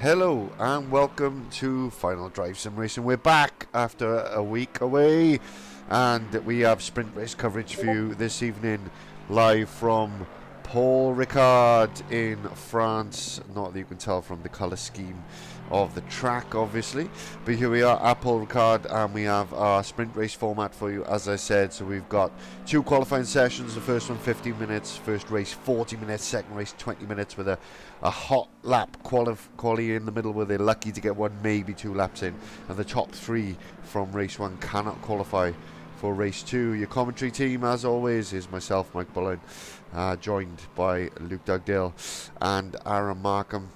Hello and welcome to Final Drive Sim Racing. We're back after a week away and we have sprint race coverage for you this evening live from Paul Ricard in France. Not that you can tell from the colour scheme of the track obviously, but here we are at Paul Ricard and we have our sprint race format for you, as I said. So we've got two qualifying sessions, the first one 15 minutes, first race 40 minutes, second race 20 minutes with a hot lap quali in the middle where they're lucky to get one, maybe two laps in, and the top three from race one cannot qualify for race two. Your commentary team, as always, is myself, Mike Bullen, joined by Luke Dugdale and Aaron Markham,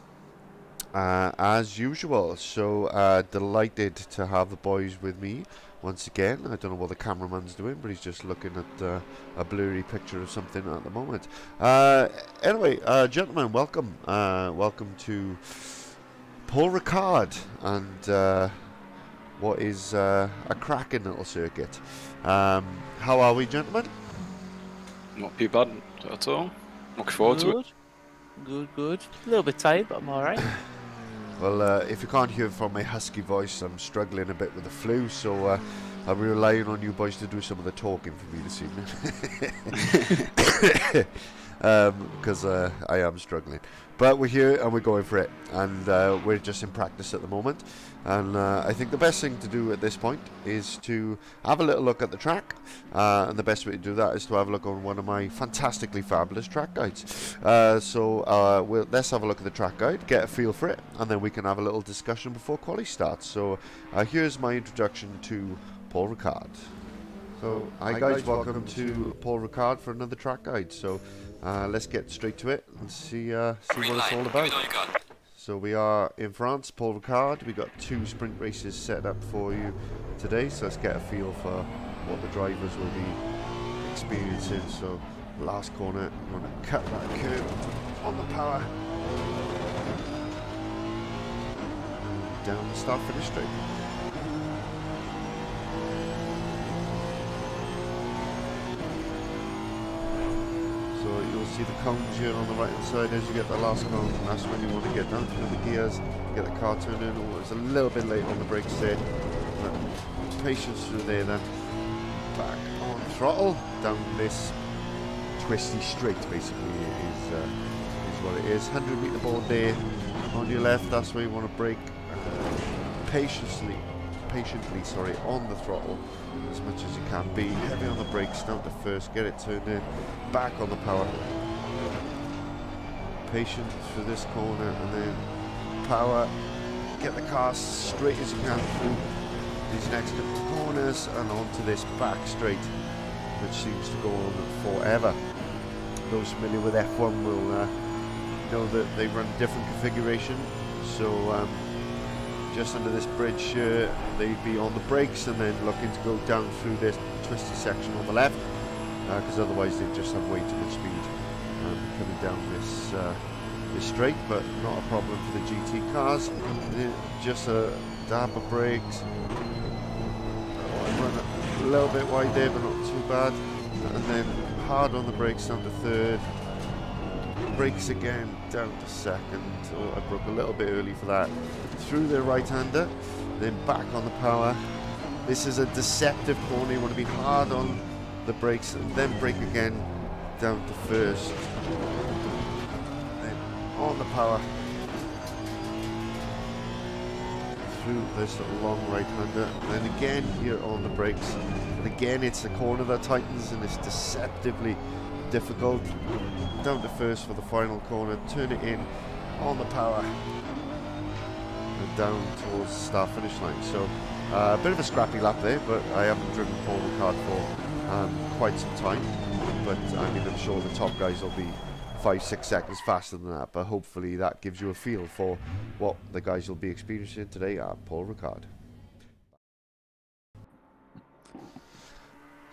as usual. So delighted to have the boys with me once again. I don't know what the cameraman's doing, but he's just looking at a blurry picture of something at the moment. Anyway, gentlemen, welcome. Welcome to Paul Ricard and what is a cracking little circuit. How are we, gentlemen? Not too bad at all. Looking forward to it. Good. A little bit tired, but I'm alright. Well, if you can't hear from my husky voice, I'm struggling a bit with the flu, so I'll be relying on you boys to do some of the talking for me this evening. Because I am struggling. But we're here and we're going for it, and we're just in practice at the moment. And I think the best thing to do at this point is to have a little look at the track, and the best way to do that is to have a look on one of my fantastically fabulous track guides. So let's have a look at the track guide, get a feel for it, and then we can have a little discussion before quali starts. So here's my introduction to Paul Ricard. So hi guys, welcome to Paul Ricard for another track guide. So let's get straight to it and see what it's all about. So we are in France, Paul Ricard. We got two sprint races set up for you today. So let's get a feel for what the drivers will be experiencing. So last corner, you want to cut that curve on the power. And down the start finish straight. So you'll see the cones here on the right hand side as you get the last cone. That's when you want to get down through the gears, get the car turned in. Oh, it's a little bit late on the brakes there. But patience through there then. Back on throttle, down this twisty straight basically is what it is. 100 meter board there on your left, that's where you want to brake patiently on the throttle as much as you can be. Heavy on the brakes, down to first, get it turned in, back on the power. Patient through this corner and then power. Get the car straight as you can through these next couple of corners and onto this back straight, which seems to go on forever. Those familiar with F1 will know that they run different configuration. So just under this bridge here, they'd be on the brakes and then looking to go down through this twisty section on the left, because otherwise they'd just have way too much speed coming down this straight. But not a problem for the GT cars. Just a dab of brakes. Run a little bit wide there, but not too bad. And then hard on the brakes down to third. Brakes again down to second. Oh, I broke a little bit early for that. Through the right-hander, then back on the power. This is a deceptive corner. You want to be hard on the brakes and then brake again down to first. Then on the power. Through this little long right-hander. And then again here on the brakes. And again it's the corner that tightens and it's deceptively difficult. Down to first for the final corner, turn it in on the power and down towards the start finish line. So a bit of a scrappy lap there, but I haven't driven Paul Ricard for quite some time. But I mean, I'm sure the top guys will be 5-6 seconds faster than that, but hopefully that gives you a feel for what the guys will be experiencing today at Paul Ricard.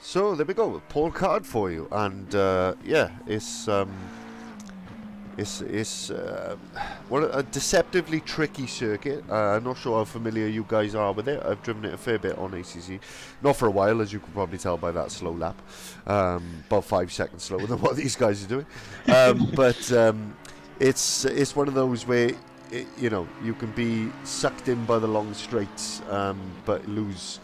So there we go, Paul Ricard for you, and yeah, it's a deceptively tricky circuit. I'm not sure how familiar you guys are with it. I've driven it a fair bit on ACC, not for a while, as you can probably tell by that slow lap, about 5 seconds slower than what these guys are doing. But it's one of those where you know, you can be sucked in by the long straights, but lose,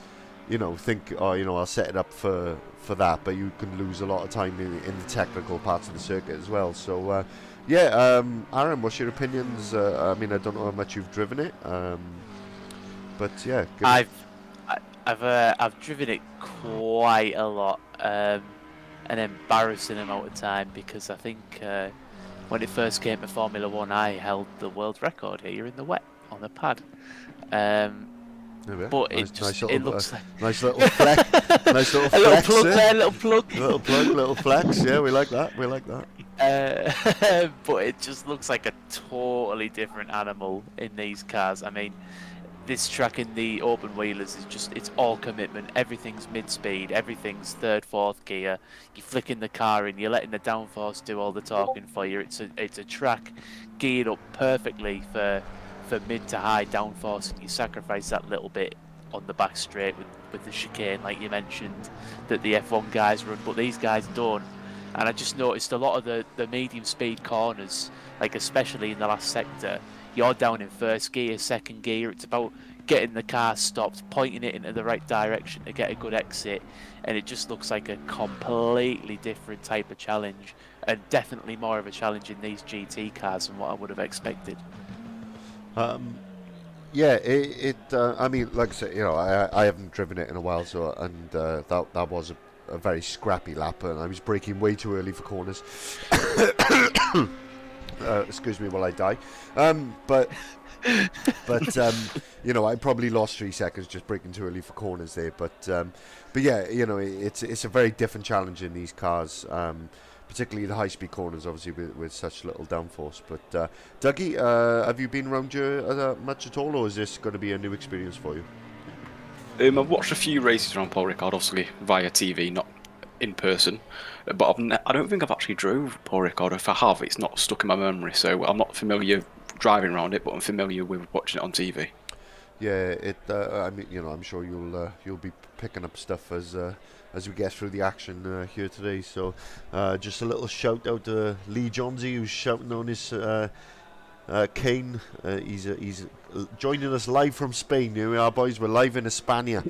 you know, think, oh, you know, I'll set it up for that, but you can lose a lot of time in the technical parts of the circuit as well. So, Aaron, what's your opinions? I mean, I don't know how much you've driven it, but yeah, I've driven it quite a lot, an embarrassing amount of time, because I think when it first came to Formula One, I held the world record here in the wet on the pad. But it looks like nice little flex, nice little a flex, little plug there, little plug, little flex. Yeah, we like that. We like that. But it just looks like a totally different animal in these cars. I mean, this track in the open wheelers is it's all commitment. Everything's mid-speed, everything's third, fourth gear. You're flicking the car in, you're letting the downforce do all the talking for you. It's a track geared up perfectly for mid to high downforce, and you sacrifice that little bit on the back straight with the chicane, like you mentioned, that the F1 guys run, but these guys don't. And I just noticed a lot of the medium speed corners, like especially in the last sector, you're down in first gear, second gear. It's about getting the car stopped, pointing it into the right direction to get a good exit, and it just looks like a completely different type of challenge, and definitely more of a challenge in these GT cars than what I would have expected. Yeah, I mean, like I said, you know, I haven't driven it in a while, so that was a very scrappy lap, and I was braking way too early for corners. Excuse me while I die. But you know, I probably lost 3 seconds just braking too early for corners there. But yeah, you know, it's a very different challenge in these cars. Particularly the high-speed corners, obviously, with such little downforce. But Dougie, have you been around here much at all, or is this going to be a new experience for you? I've watched a few races around Paul Ricard, obviously via TV, not in person. But I don't think I've actually drove Paul Ricard. If I have, it's not stuck in my memory, so I'm not familiar driving around it, but I'm familiar with watching it on TV. Yeah, I mean, you know, I'm sure you'll be picking up stuff as we get through the action here today. So just a little shout out to Lee Johnsy, who's shouting on his Kane. He's joining us live from Spain. Here we are, boys. We're live in España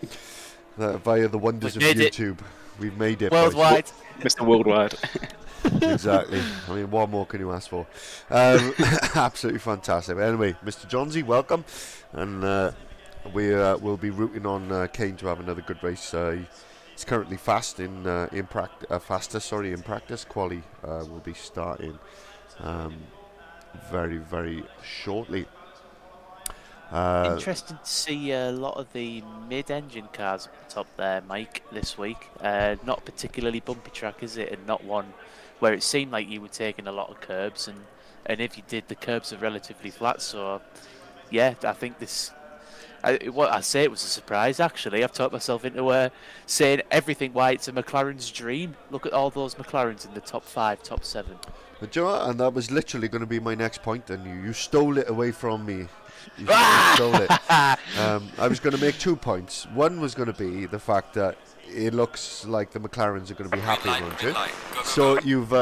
via the wonders of YouTube. We've made it worldwide, Mr. Worldwide. Exactly. I mean, what more can you ask for? Absolutely fantastic. Anyway, Mr. Johnsy, welcome, and we'll be rooting on Kane to have another good race. He's currently fast in practice. Quali will be starting very, very shortly. Interesting to see a lot of the mid-engine cars up the top there, Mike, this week. Not particularly bumpy track, is it? And not one where it seemed like you were taking a lot of curbs, and if you did, the curbs are relatively flat. So, yeah, I think this. What I say, it was a surprise. Actually, I've talked myself into saying everything why it's a McLaren's dream. Look at all those McLarens in the top 5, top 7. But you know what? And that was literally going to be my next point, and you stole it away from me. You stole it. I was going to make 2 points. One was going to be the fact that it looks like the McLarens are going to be happy around here. So you've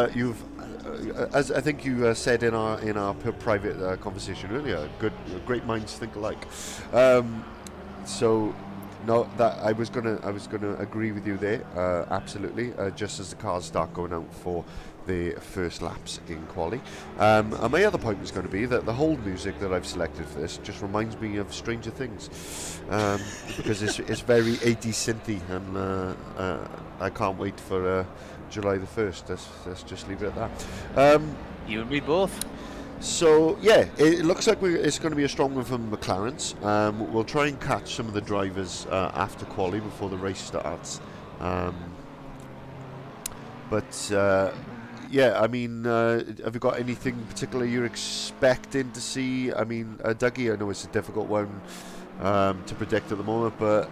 as I think you said in our private conversation earlier, great minds think alike. So no, that I was gonna agree with you there, absolutely. Just as the cars start going out for the first laps in quali. And my other point was going to be that the hold music that I've selected for this just reminds me of Stranger Things, because it's very 80s synthy, and I can't wait for July the 1st. Let's just leave it at that. You and me both. So yeah, it looks like it's going to be a strong one from McLaren's. We'll try and catch some of the drivers after quali before the race starts. Yeah, I mean, have you got anything particular you're expecting to see? I mean, Dougie, I know it's a difficult one to predict at the moment, but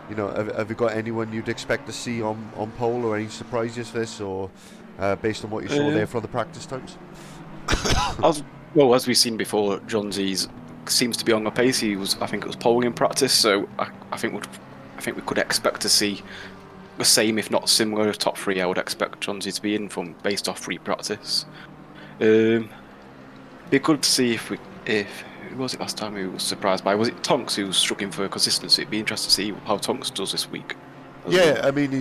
you know, have you got anyone you'd expect to see on pole, or any surprises for this, or based on what you saw there from the practice times? Well, as we've seen before, Johnsy seems to be on the pace. I think it was pole in practice, so I think we could expect to see the same, if not similar, top 3. I would expect Johnsy to be in from based off free practice. Be good to see if if who was it last time who was surprised by? Was it Tonks who was struggling for consistency? It'd be interesting to see how Tonks does this week. Yeah, Well. I mean,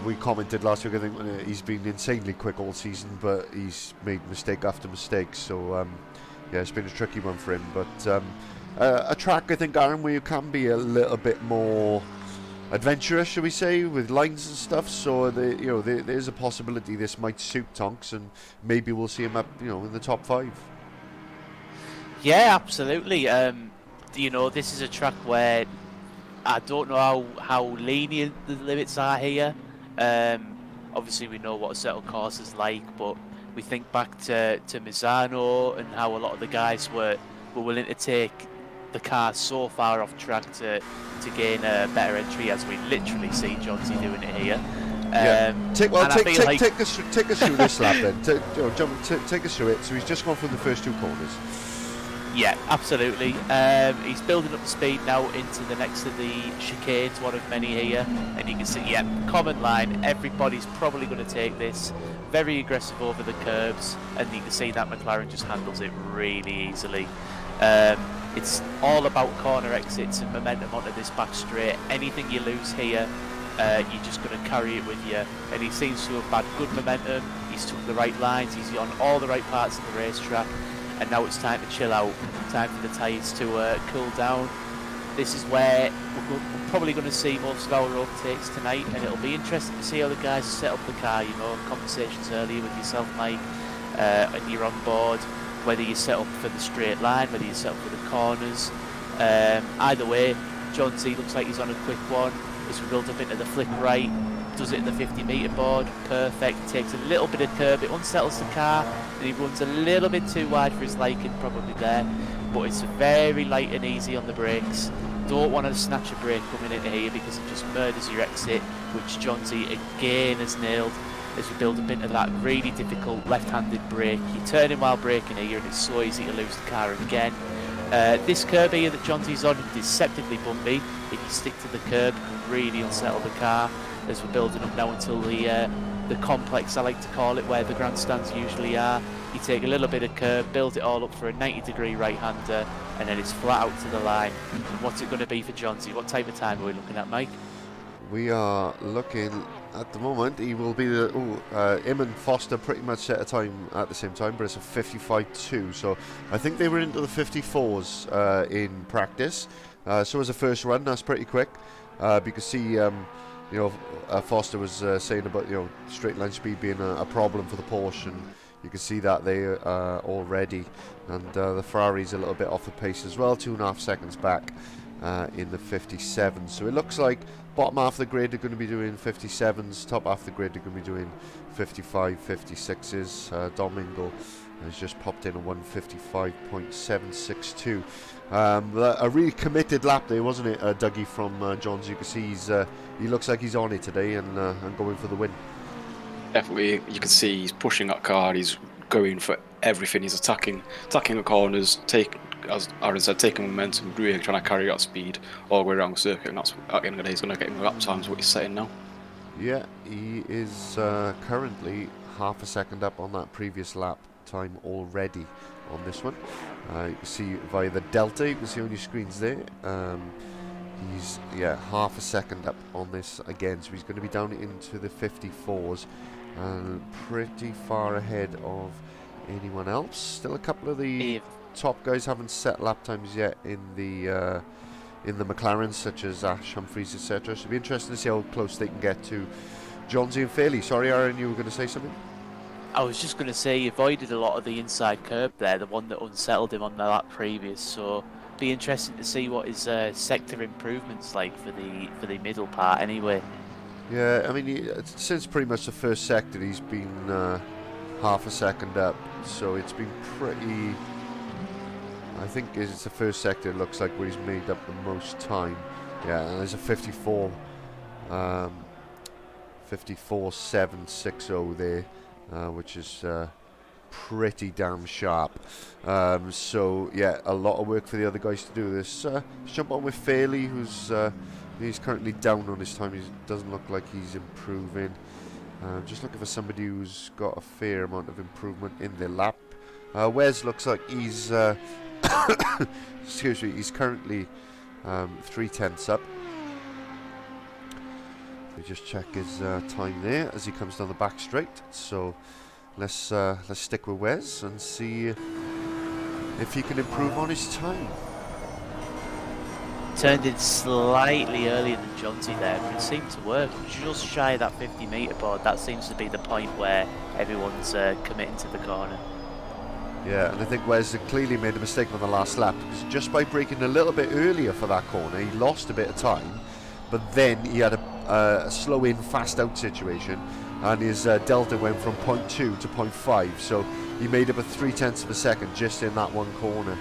we commented last week. I think he's been insanely quick all season, but he's made mistake after mistake. So yeah, it's been a tricky one for him. But a track, I think, Aaron, where you can be a little bit more adventurous, shall we say, with lines and stuff. So there's a possibility this might suit Tonks, and maybe we'll see him up, in the top 5. Yeah, absolutely. This is a track where I don't know how lenient the limits are here. Obviously, we know what a settled course is like, but we think back to Misano and how a lot of the guys were willing to take the car so far off track to gain a better entry, as we literally see Johnsy doing it here. Take us through this lap then. Take us through it. So he's just gone through the first 2 corners. Yeah, absolutely. He's building up the speed now into the next of the chicanes, one of many here, and you can see, common line. Everybody's probably going to take this. Very aggressive over the curbs, and you can see that McLaren just handles it really easily. It's all about corner exits and momentum onto this back straight. Anything you lose here, you're just going to carry it with you. And he seems to have had good momentum. He's took the right lines. He's on all the right parts of the racetrack. And now it's time to chill out, time for the tyres to cool down. This is where we're probably going to see most of our overtakes tonight, and it'll be interesting to see how the guys set up the car. Conversations earlier with yourself, Mike, and you're on board, whether you set up for the straight line, whether you set up for the corners. Either way, John Z looks like he's on a quick one as we build up into the flick right. Does it in the 50-metre board, perfect. Takes a little bit of curb, it unsettles the car, and he runs a little bit too wide for his liking, probably there. But it's very light and easy on the brakes. Don't want to snatch a brake coming into here because it just murders your exit, which John Z again has nailed as we build up into that really difficult left-handed brake. You're turning while braking here, and it's so easy to lose the car again. This curb here that John Z's on is deceptively bumpy. If you stick to the curb, you can really unsettle the car. As we're building up now until the complex, I like to call it, where the grandstands usually are. You take a little bit of curb, build it all up for a 90-degree right-hander, and then it's flat out to the line. And what's it going to be for Johnsy? What type of time are we looking at, Mike? We are looking at the moment. He will be him and Foster pretty much set a time at the same time, but it's a 55.2. So I think they were into the 54s in practice. So as a first run, that's pretty quick. You can see. Foster was saying about straight line speed being a problem for the Porsche, and you can see that there already. And the Ferrari's a little bit off the pace as well, 2.5 seconds back in the 57. So it looks like bottom half of the grid are going to be doing 57s, top half of the grid are going to be doing 55, 56s. Domingo has just popped in a 155.762. A really committed lap there, wasn't it, Dougie, from Johns? You can see he looks like he's on it today and going for the win. Definitely, you can see he's pushing that car. He's going for everything. He's attacking the corners, as Aaron said, taking momentum, really trying to carry that speed all the way around the circuit. And that's at the end of the day, he's going to get him lap times what he's setting now. Yeah, he is currently half a second up on that previous lap time already on this one. You can see via the delta, you can see on your screens there, he's half a second up on this again, so he's going to be down into the 54s and pretty far ahead of anyone else. Still a couple of the top guys haven't set lap times yet in the McLarens, such as Ash, Humphries, etc. So it'll be interesting to see how close they can get to Johnsy and Fairley. Sorry, Aaron, you were going to say something? I was just going to say he avoided a lot of the inside curb there, the one that unsettled him on the lap previous. So be interesting to see what his sector improvements like for the middle part anyway. Yeah, I mean, since pretty much the first sector, he's been half a second up. So it's been pretty. I think it's the first sector. It looks like where he's made up the most time. Yeah, and there's a 54.760 there. Which is pretty damn sharp. So yeah, a lot of work for the other guys to do this. Let's jump on with Fairley, he's currently down on his time. He doesn't look like he's improving. Just looking for somebody who's got a fair amount of improvement in their lap Wes looks like he's excuse me, he's currently 3/10 up. We just check his time there as he comes down the back straight. So let's stick with Wes and see if he can improve on his time. Turned in slightly earlier than Johnsy there, but it seemed to work. Just shy of that 50-metre board. That seems to be the point where everyone's committing to the corner. Yeah, and I think Wes had clearly made a mistake on the last lap, because just by braking a little bit earlier for that corner, he lost a bit of time, but then he had a slow in, fast out situation, and his delta went from 0.2 to 0.5, so he made up a 0.3 of a second just in that one corner.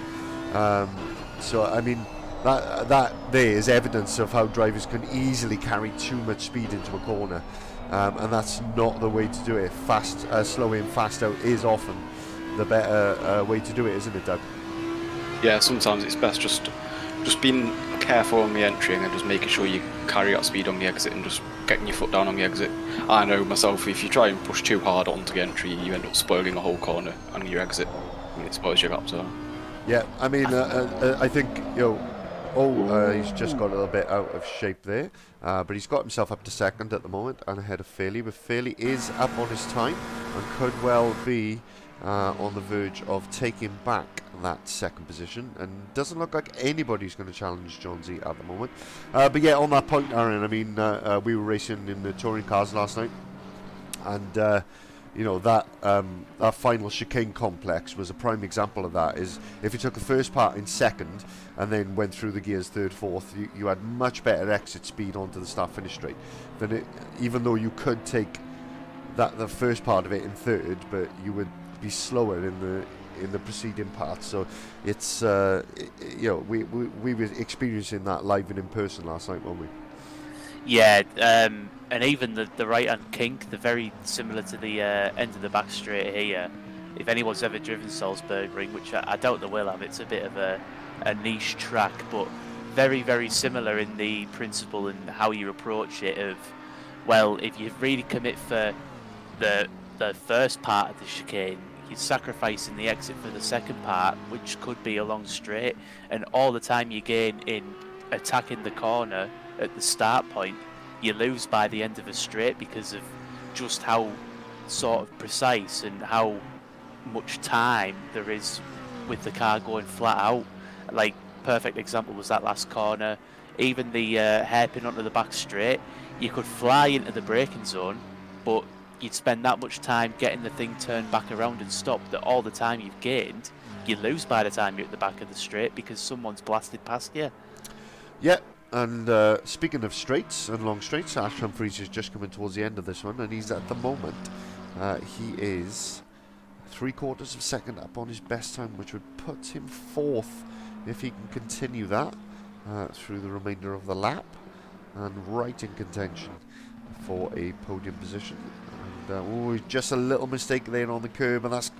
So, I mean, that there is evidence of how drivers can easily carry too much speed into a corner, and that's not the way to do it. Slow in, fast out is often the better way to do it, isn't it, Doug? Yeah, sometimes it's best just being careful on the entry and just making sure you carry that speed on the exit and just getting your foot down on the exit. I know myself, if you try and push too hard onto the entry, you end up spoiling a whole corner on your exit, and it spoils your lap. So yeah, I mean, I think, he's just got a little bit out of shape there, but he's got himself up to second at the moment and ahead of Fairley, but Fairley is up on his time and could well be on the verge of taking back that second position, and doesn't look like anybody's going to challenge Johnsy at the moment. But yeah, on that point, Aaron, I mean, we were racing in the touring cars last night, and that final chicane complex was a prime example of that. Is if you took the first part in second and then went through the gears third, fourth, you had much better exit speed onto the start-finish straight than it, even though you could take the first part of it in third, but you would be slower in the preceding part. So it's we were experiencing that live and in person last night, weren't we? Yeah, and even the right-hand kink, they're very similar to the end of the back straight here. If anyone's ever driven Salzburg Ring, which I doubt they will have, it's a bit of a niche track, but very, very similar in the principle and how you approach it of, well, if you really commit for the first part of the chicane, you're sacrificing the exit for the second part, which could be a long straight, and all the time you gain in attacking the corner at the start point, you lose by the end of a straight because of just how sort of precise and how much time there is with the car going flat out. Like, perfect example was that last corner. Even the hairpin onto the back straight, you could fly into the braking zone, but you'd spend that much time getting the thing turned back around and stopped that all the time you've gained, you lose by the time you're at the back of the straight because someone's blasted past you. Yeah, and speaking of straights and long straights, Ash Humphries is just coming towards the end of this one, and he's at the moment, he is 3/4 of a second up on his best time, which would put him fourth if he can continue that through the remainder of the lap, and right in contention for a podium position. And just a little mistake there on the curb, and that's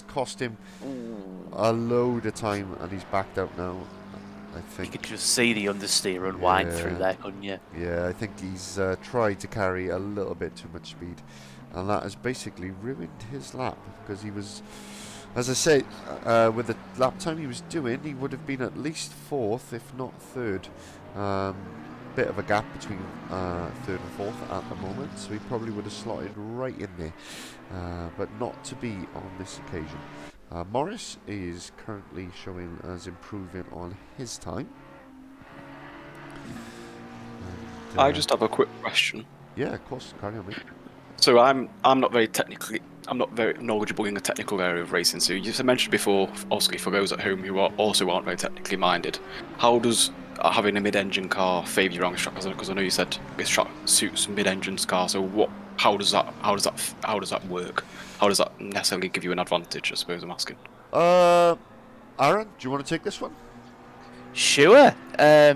cost him a load of time, and he's backed out now, I think. You could just see the understeer unwind through there, couldn't you? Yeah, I think he's tried to carry a little bit too much speed, and that has basically ruined his lap, because he was, as I say, with the lap time he was doing, he would have been at least fourth, if not third. Bit of a gap between third and fourth at the moment, so he probably would have slotted right in there, but not to be on this occasion. Morris is currently showing as improving on his time. And, I just have a quick question. Yeah, of course, carry on, mate. So I'm not very knowledgeable in the technical area of racing. So you mentioned before, obviously for those at home who also aren't very technically minded, how does having a mid-engine car favour you around this track? Because I know you said this track suits mid-engine cars. So how does that work? How does that necessarily give you an advantage? I suppose I'm asking. Aaron, do you want to take this one? Sure. I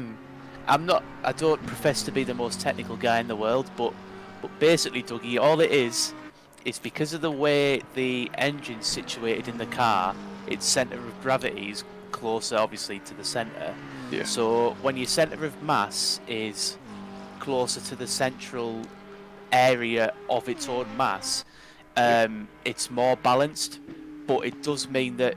don't profess to be the most technical guy in the world, but basically, Dougie, all it is because of the way the engine's situated in the car, its centre of gravity is closer, obviously, to the centre. Yeah. So when your centre of mass is closer to the central area of its own mass, it's more balanced. but it does mean that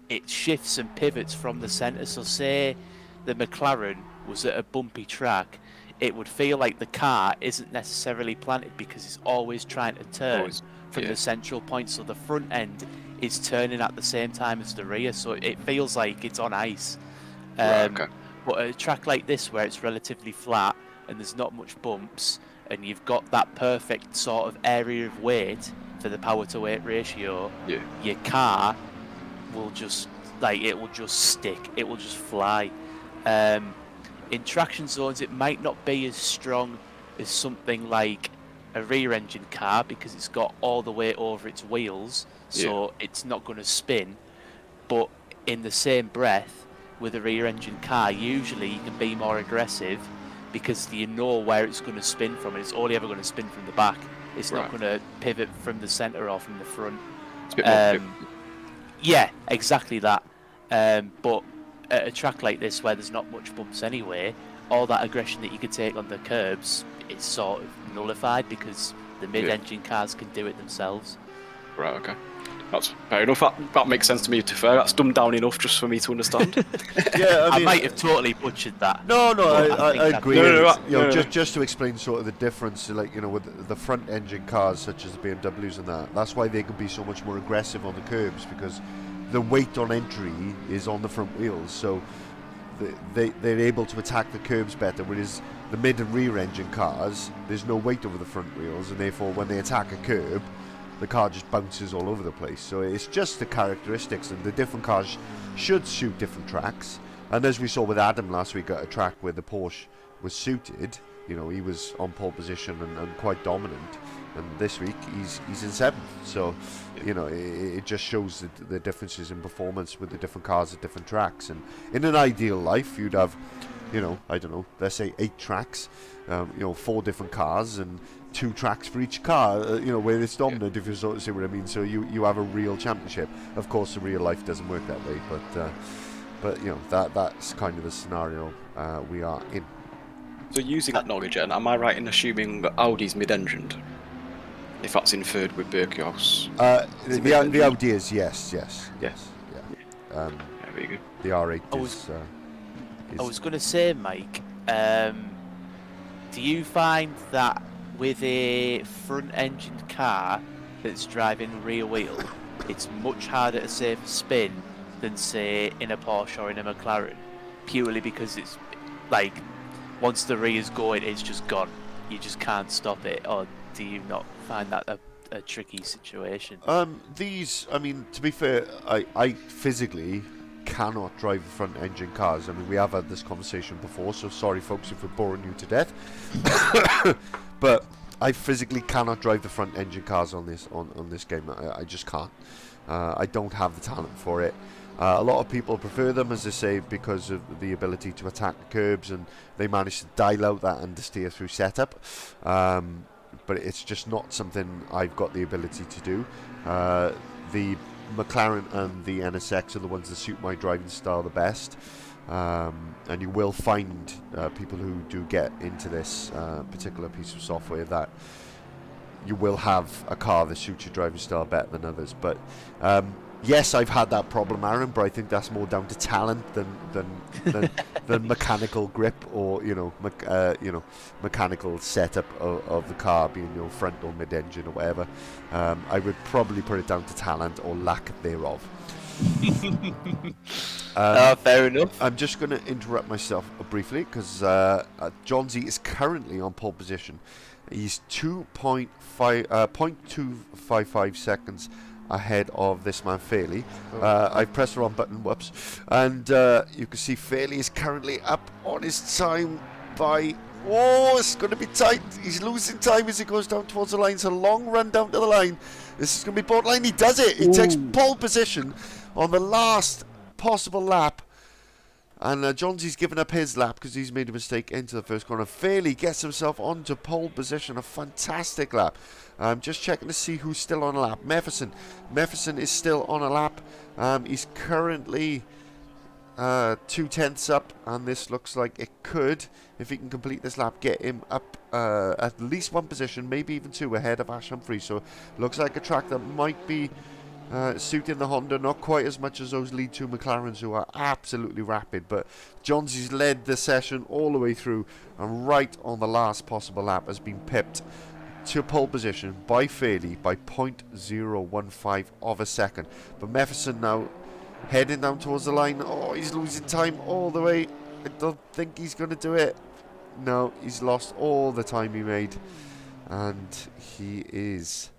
it shifts and pivots from the centre. So say the McLaren was at a bumpy track, it would feel like the car isn't necessarily planted because it's always trying to turn from the central point. So the front end is turning at the same time as the rear, so it feels like it's on ice. But at a track like this where it's relatively flat and there's not much bumps, and you've got that perfect sort of area of weight for the power to weight ratio, your car will just it will just stick, it will just fly. In traction zones it might not be as strong as something like a rear engine car because it's got all the weight over its wheels, so it's not going to spin. But in the same breath, with a rear engine car, usually you can be more aggressive because you know where it's going to spin from, and it's only ever going to spin from the back. It's not going to pivot from the centre or from the front. It's a bit more yeah, exactly that. But at a track like this where there's not much bumps anyway, all that aggression that you could take on the curbs, it's sort of nullified because the mid-engine cars can do it themselves. Right, okay. That's fair enough. That makes sense to me, to be fair. That's dumbed down enough just for me to understand. Yeah, I might have totally butchered that. No, I agree. Just to explain sort of the difference, with the front engine cars such as the BMWs and that's why they can be so much more aggressive on the curbs, because the weight on entry is on the front wheels, so they're able to attack the curbs better, whereas the mid and rear engine cars, there's no weight over the front wheels, and therefore when they attack a curb, the car just bounces all over the place. So it's just the characteristics, and the different cars should suit different tracks. And as we saw with Adam last week at a track where the Porsche was suited, he was on pole position and quite dominant. And this week he's in 7th. So it just shows the differences in performance with the different cars at different tracks. And in an ideal life, you'd have, I don't know, let's say 8 tracks, 4 different cars and 2 tracks for each car, where it's dominant, if you sort of see what I mean. So you have a real championship. Of course, the real life doesn't work that way, but that's kind of the scenario we are in. So using that knowledge, and am I right in assuming that Audi's mid-engined? If that's inferred with Berkhouse? The Audi is, yes. Yeah. Very good. The R8 is... I was going to say, Mike, do you find that with a front-engined car that's driving rear wheel, it's much harder to save a spin than, say, in a Porsche or in a McLaren, purely because it's like once the rear's going, it's just gone. You just can't stop it, or do you not find that a tricky situation? To be fair, I physically cannot drive front engine cars. We have had this conversation before, so sorry folks if we're boring you to death. But I physically cannot drive the front engine cars on this game. I just can't. I don't have the talent for it. A lot of people prefer them, as I say, because of the ability to attack the curbs, and they manage to dial out that understeer through setup. But it's just not something I've got the ability to do. The McLaren and the NSX are the ones that suit my driving style the best. And you will find people who do get into this particular piece of software that you will have a car that suits your driving style better than others. But yes, I've had that problem, Aaron, but I think that's more down to talent than mechanical grip or mechanical setup of the car, being front or mid-engine or whatever. I would probably put it down to talent or lack thereof. Fair enough. I'm just going to interrupt myself briefly because John Z is currently on pole position. He's 0.255 seconds ahead of this man Fairley. I pressed the wrong button, whoops. And you can see Fairley is currently up on his time by... Oh, it's going to be tight. He's losing time as he goes down towards the line. It's a long run down to the line. This is going to be borderline. He does it. He takes pole position on the last possible lap. And Johnsy's given up his lap because he's made a mistake into the first corner. Fairley gets himself onto pole position. A fantastic lap. I'm just checking to see who's still on a lap. Mefferson is still on a lap. He's currently 2/10 up, and this looks like it could, if he can complete this lap, get him up at least one position, maybe even 2 ahead of Ash Humphrey. So looks like a track that might be suiting the Honda, not quite as much as those lead 2 McLarens who are absolutely rapid, but Johnsy's led the session all the way through, and right on the last possible lap has been pipped to pole position by Fairley by 0.015 of a second. But Mefferson now heading down towards the line. Oh, he's losing time all the way. I don't think he's going to do it. No, he's lost all the time he made, and he is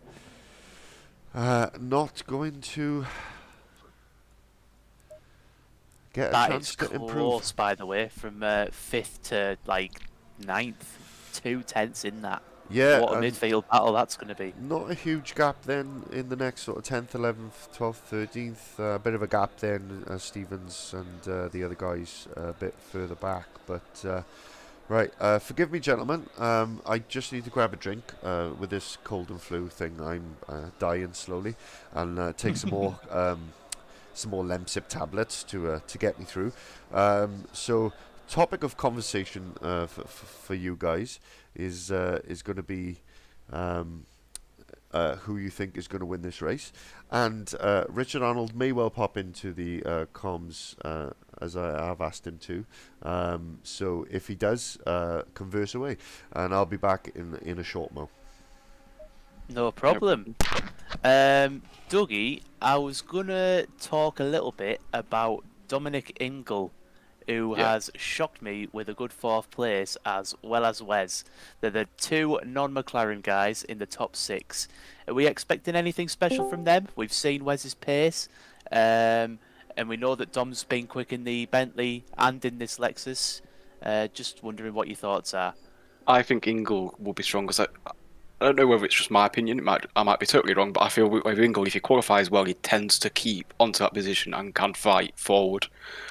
not going to get a chance to improve. Close, by the way, from 5th to like 9th, 2 tenths in that. Yeah, what a midfield battle that's going to be. Not a huge gap then in the next sort of 10th, 11th, 12th, 13th. A bit of a gap then, Stevens and the other guys a bit further back. But right, forgive me, gentlemen. I just need to grab a drink with this cold and flu thing. I'm dying slowly, and take some more Lemsip tablets to get me through. So, topic of conversation for you guys is going to be who you think is going to win this race, and Richard Arnold may well pop into the comms as I have asked him to. So if he does, converse away, and I'll be back in a short mo. No problem. Dougie, I was gonna talk a little bit about Dominic Ingle, who has shocked me with a good 4th place, as well as Wes. They're the 2 non-McLaren guys in the top 6. Are we expecting anything special from them? We've seen Wes's pace, and we know that Dom's been quick in the Bentley and in this Lexus. Just wondering what your thoughts are. I think Ingle will be strong, because I don't know whether it's just my opinion. I might be totally wrong, but I feel with Ingle, if he qualifies well, he tends to keep onto that position and can fight forward,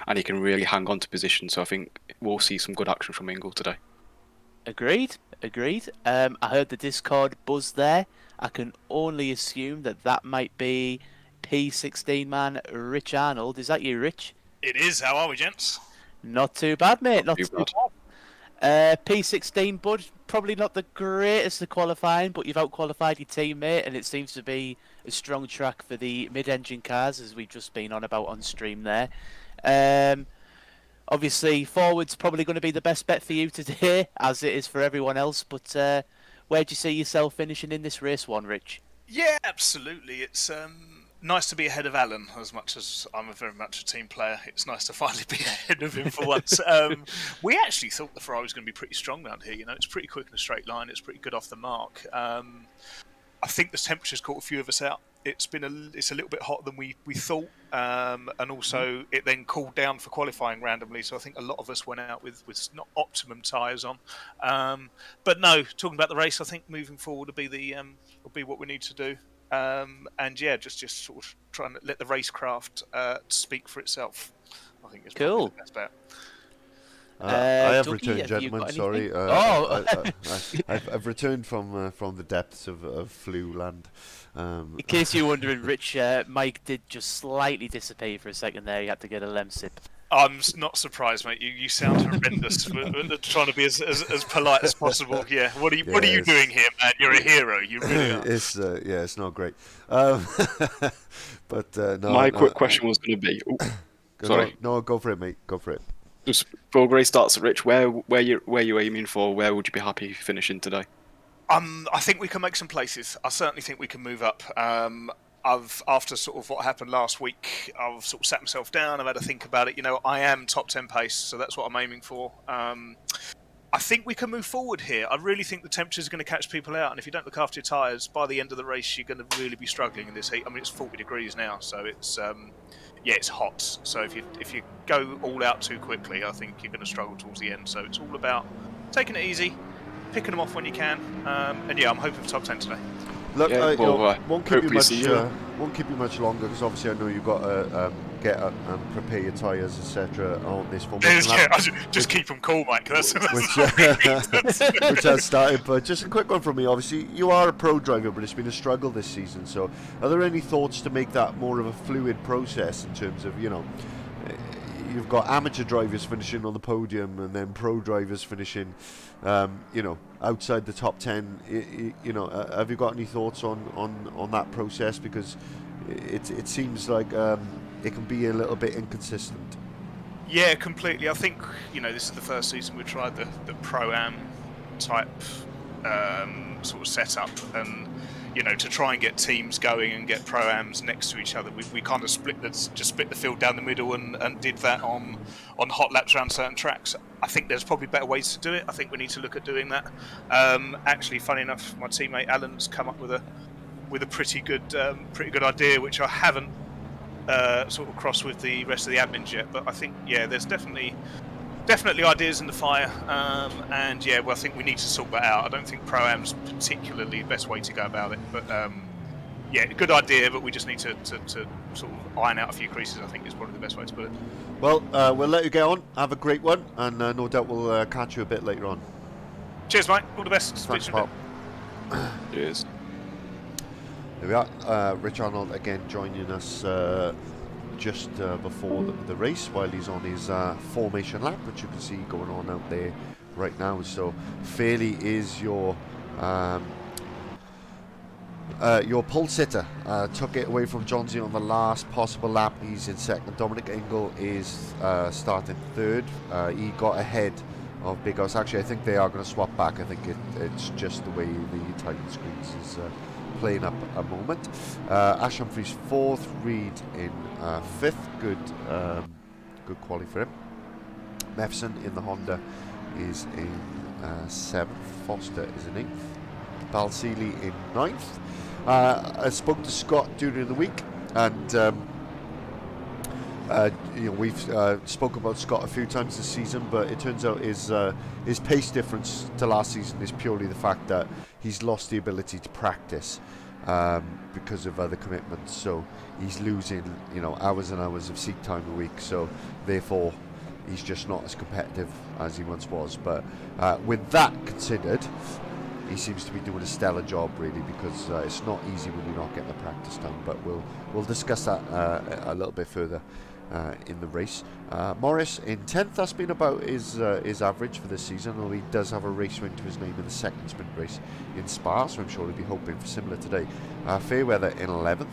and he can really hang on to position. So I think we'll see some good action from Ingle today. Agreed. I heard the Discord buzz there. I can only assume that might be P16 man Rich Arnold. Is that you, Rich? It is. How are we, gents? Not too bad, mate. Not too bad. P16, bud, probably not the greatest of qualifying, but you've out-qualified your teammate, and it seems to be a strong track for the mid-engine cars, as we've just been on about on stream there. Obviously, forward's probably going to be the best bet for you today, as it is for everyone else, but where do you see yourself finishing in this race one, Rich? Yeah, absolutely. It's nice to be ahead of Alan, as much as I'm very much a team player. It's nice to finally be ahead of him for once. We actually thought the Ferrari was going to be pretty strong around here. You know, it's pretty quick in a straight line. It's pretty good off the mark. I think the temperature's caught a few of us out. It's a little bit hotter than we thought, and also it then cooled down for qualifying randomly. So I think a lot of us went out with not optimum tyres on. But no, talking about the race, I think moving forward will be what we need to do. And yeah, just sort of trying to let the racecraft speak for itself. I think it's probably the best bet. I have Dougie, returned, have you gentlemen. got Sorry, I've returned from the depths of flu land. In case you're wondering, Rich, Mike did just slightly dissipate for a second there. He had to get a Lemsip. I'm not surprised, mate. You sound horrendous. We're trying to be as polite as possible. Yeah. What are you doing here, man? You're a hero. You really are. It's not great. But no. My quick question was going to be. Sorry. No, go for it, mate. Go for it. Just before race starts, Rich, where you aiming for? Where would you be happy finishing today? I think we can make some places. I certainly think we can move up. After sort of what happened last week, I've sort of sat myself down. I've had to think about it. You know, I am top 10 pace, so that's what I'm aiming for. I think we can move forward here. I really think the temperatures are going to catch people out, and if you don't look after your tyres, by the end of the race, you're going to really be struggling in this heat. I mean, it's 40 degrees now, so it's it's hot. So if you go all out too quickly, I think you're going to struggle towards the end. So it's all about taking it easy, picking them off when you can, and yeah, I'm hoping for top 10 today. Look, won't keep you you much longer, because obviously I know you've got to get up and prepare your tyres, etc. on this one. Just keep them cool, Mike. That's which has started. But just a quick one from me. Obviously, you are a pro driver, but it's been a struggle this season. So, are there any thoughts to make that more of a fluid process in terms of, you've got amateur drivers finishing on the podium and then pro drivers finishing, outside the top 10. Have you got any thoughts on that process? Because it seems like it can be a little bit inconsistent. Yeah, completely. I think, this is the first season we tried the Pro-Am type sort of setup, and to try and get teams going and get Pro-Ams next to each other, we kind of split the field down the middle and did that on hot laps around certain tracks. I think there's probably better ways to do it. I think we need to look at doing that. Actually, funny enough, my teammate Alan's come up with a pretty good idea, which I haven't sort of crossed with the rest of the admins yet. But I think, there's definitely ideas in the fire, and I think we need to sort that out. I don't think Pro-Am's particularly the best way to go about it, but good idea, but we just need to sort of iron out a few creases. I think is probably the best way to put it. Well, we'll let you get on. Have a great one, and no doubt we'll catch you a bit later on. Cheers, mate. All the best. Thanks, pal. Cheers. There we are. Rich Arnold again joining us just before the race, while he's on his formation lap, which you can see going on out there right now. So Fairley is your pole sitter. Took it away from Johnsy on the last possible lap. He's in second. Dominic Ingle is starting third. He got ahead of Big House. Actually, I think they are going to swap back. I think it's just the way the timing screens is playing up a moment. Ash Humphries fourth, Reed in fifth. Good quality for him. Mefson in the Honda is in seventh. Foster is in eighth. Balseeley in ninth. I spoke to Scott during the week, and we've spoken about Scott a few times this season, but it turns out his pace difference to last season is purely the fact that he's lost the ability to practice because of other commitments. So he's losing, hours and hours of seat time a week. So therefore, he's just not as competitive as he once was. But with that considered, he seems to be doing a stellar job, really, because it's not easy when you're not getting the practice time. But we'll discuss that a little bit further in the race. Morris in 10th. That's been about his average for this season, although he does have a race win to his name in the second sprint race in Spa, so I'm sure he'll be hoping for similar today. Fairweather in 11th.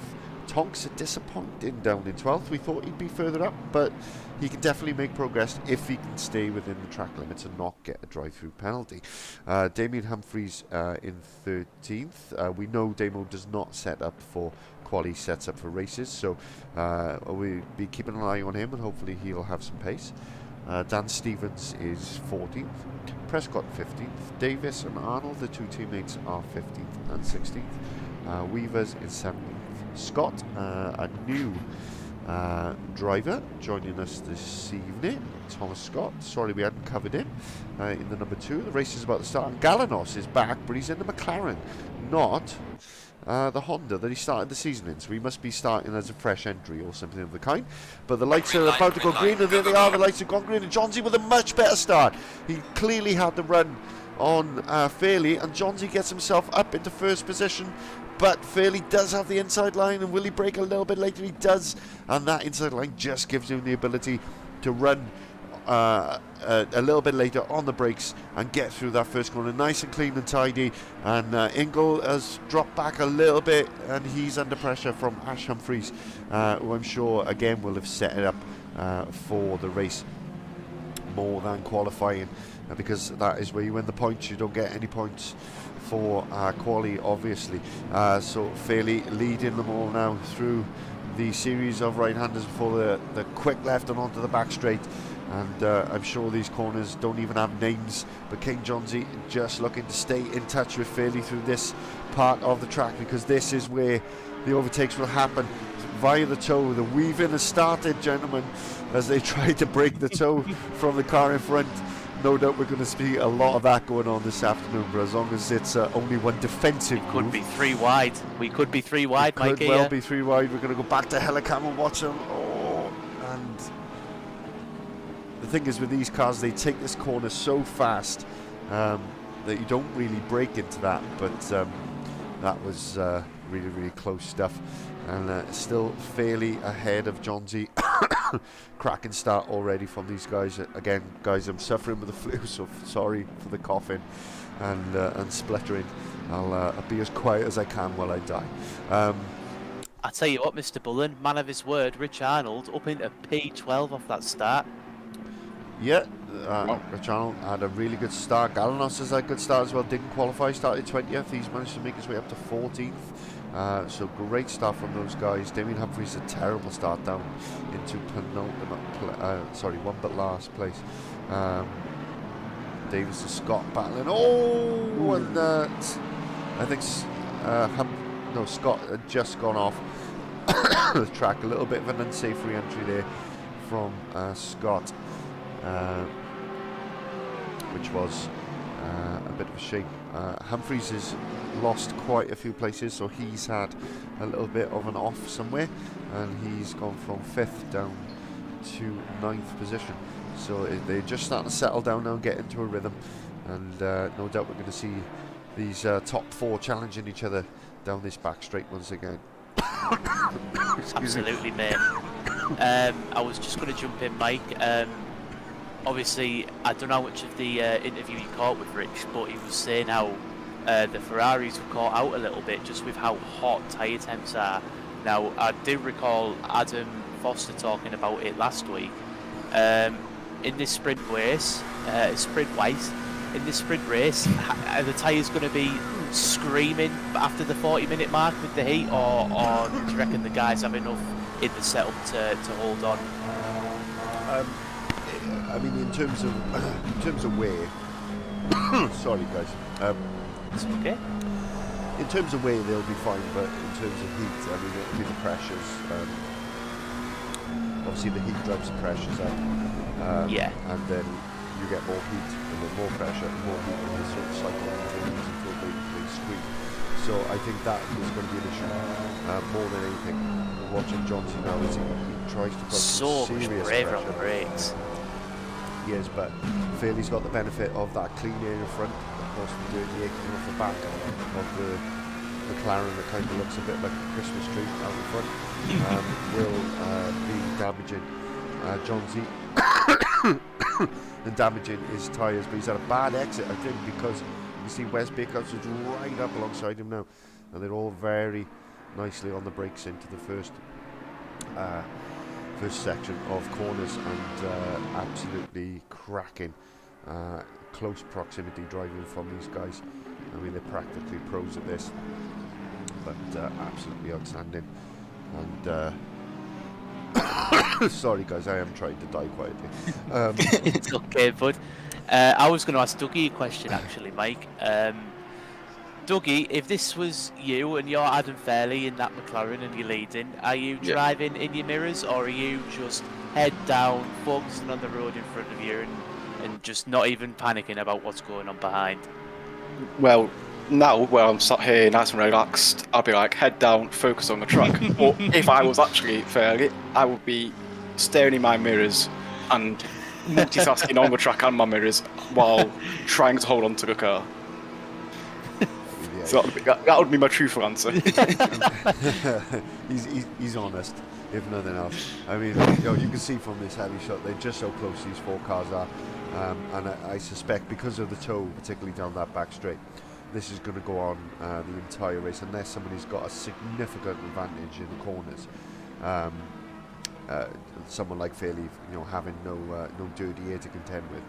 Tonks are disappointing down in 12th. We thought he'd be further up, but he can definitely make progress if he can stay within the track limits and not get a drive-through penalty. Damien Humphries in 13th. We know Damo does not set up for quali, sets up for races, so we'll be keeping an eye on him, and hopefully he'll have some pace. Dan Stevens is 14th. Prescott 15th. Davis and Arnold, the two teammates, are 15th and 16th. Weavers in 17th. Scott, a new driver joining us this evening, Thomas Scott. Sorry we hadn't covered him in the number 2. The race is about to start, and Galanos is back, but he's in the McLaren, not the Honda that he started the season in, so he must be starting as a fresh entry or something of the kind. But the lights are about to go green, and there they are, the lights have gone green, and Johnsy with a much better start. He clearly had the run on Fairley, and Johnsy gets himself up into first position. But Fairley does have the inside line, and will he break a little bit later? He does, and that inside line just gives him the ability to run a little bit later on the brakes and get through that first corner nice and clean and tidy. And Ingle has dropped back a little bit, and he's under pressure from Ash Humphries, who I'm sure again will have set it up for the race more than qualifying, because that is where you win the points. You don't get any points for quali, obviously. So Fairley leading them all now through the series of right-handers before the quick left and onto the back straight. And I'm sure these corners don't even have names, but King Johnsy just looking to stay in touch with Fairley through this part of the track, because this is where the overtakes will happen via the toe. The weaving has started, gentlemen, as they try to break the toe from the car in front. No doubt we're going to see a lot of that going on this afternoon, but as long as it's only one defensive move. Could be 3 wide. We could be 3 wide, Mikey. Could well be 3 wide. We're going to go back to Helicam and watch them. Oh, and the thing is with these cars, they take this corner so fast that you don't really break into that, but that was really, really close stuff. And still fairly ahead of Johnsy. Cracking start already from these guys. Again, guys, I'm suffering with the flu, so sorry for the coughing and spluttering. I'll be as quiet as I can while I die. I tell you what, Mr. Bullen, man of his word, Rich Arnold up into P12 off that start. Yeah, Rich Arnold had a really good start. Galanos has had a good start as well. Didn't qualify, started 20th. He's managed to make his way up to 14th. So great start from those guys. Damien Humphries a terrible start down into penultimate, one but last place. Davis and Scott battling. Oh, and I think Scott had just gone off the track. A little bit of an unsafe re-entry there from Scott. Which was a bit of a shame. Humphries has lost quite a few places, so he's had a little bit of an off somewhere, and he's gone from 5th down to 9th position. So they're just starting to settle down now and get into a rhythm, and no doubt we're going to see these top 4 challenging each other down this back straight once again. Absolutely, mate. I was just going to jump in, Mike. Obviously, I don't know how much of the interview you caught with Rich, but he was saying how the Ferraris were caught out a little bit just with how hot tyre temps are. Now, I do recall Adam Foster talking about it last week. In this sprint race, are the tyres going to be screaming after the 40-minute mark with the heat, or do you reckon the guys have enough in the setup to hold on? I mean, in terms of wear, sorry guys. It's okay. In terms of wear, they'll be fine, but in terms of heat, I mean, it'll be the pressures. Obviously, the heat drives the pressures up. And then you get more heat, and then more pressure, and more heat, and this sort of cycle continues until they squeak. So I think that is going to be an issue more than anything. Watching Johnson now, as he tries to put so some much serious braver on pressure. the brakes. Yes, but Fairley's got the benefit of that clean air in front. Of course, the dirty air coming off the back of the McLaren that kind of looks a bit like a Christmas tree out in front will be damaging John Z and damaging his tyres. But he's had a bad exit, I think, because you see Wes Bakehouse is right up alongside him now, and they're all very nicely on the brakes into the first section of corners, and absolutely cracking close proximity driving from these guys. I mean, they're practically pros at this, but absolutely outstanding. And sorry guys, I am trying to die quietly. It's okay, bud. I was going to ask Dougie a question, actually, Mike. Dougie, if this was you and you're Adam Fairley in that McLaren and you're leading, are you driving in your mirrors, or are you just head down, focusing on the road in front of you and just not even panicking about what's going on behind? Well, now where I'm sat here nice and relaxed, I'll be like, head down, focus on the track. But if I was actually Fairley, I would be staring in my mirrors and multitasking on the track and my mirrors while trying to hold on to the car. So that would be my truthful answer. he's honest, if nothing else. I mean, you can see from this heavy shot, they're just so close, these 4 cars are. And I suspect because of the tow, particularly down that back straight, this is going to go on the entire race, unless somebody's got a significant advantage in the corners. Someone like Fairley, having no dirty air to contend with.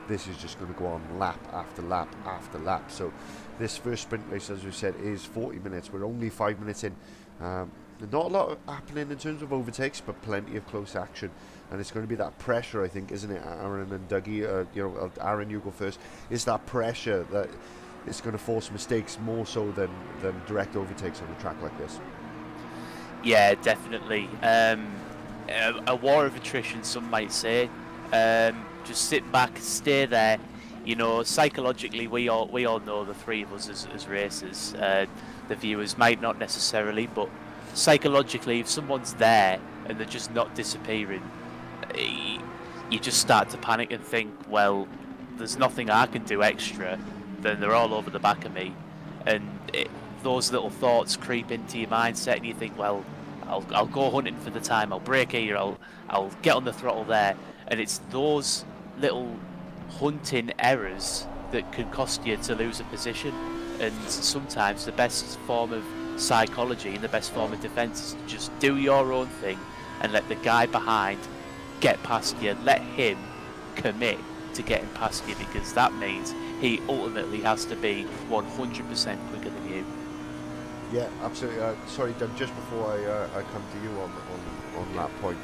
This is just going to go on lap after lap after lap. So this first sprint race, as we said, is 40 minutes. We're only 5 minutes in. Not a lot happening in terms of overtakes, but plenty of close action. And it's going to be that pressure, I think, isn't it, Aaron and Dougie? Aaron, you go first. It's that pressure that it's going to force mistakes more so than direct overtakes on a track like this. Yeah, definitely. A war of attrition, some might say. Just sit back, stay there. Psychologically, we all know, the three of us as racers. The viewers might not necessarily, but psychologically, if someone's there and they're just not disappearing, you just start to panic and think, well, there's nothing I can do extra. Then they're all over the back of me, and those little thoughts creep into your mindset, and you think, well, I'll go hunting for the time. I'll brake here. I'll get on the throttle there, and it's those little hunting errors that can cost you to lose a position. And sometimes the best form of psychology and the best form of defence is to just do your own thing and let the guy behind get past you. Let him commit to getting past you, because that means he ultimately has to be 100% quicker than you. Yeah, absolutely. Sorry, Doug, just before I come to you on that point,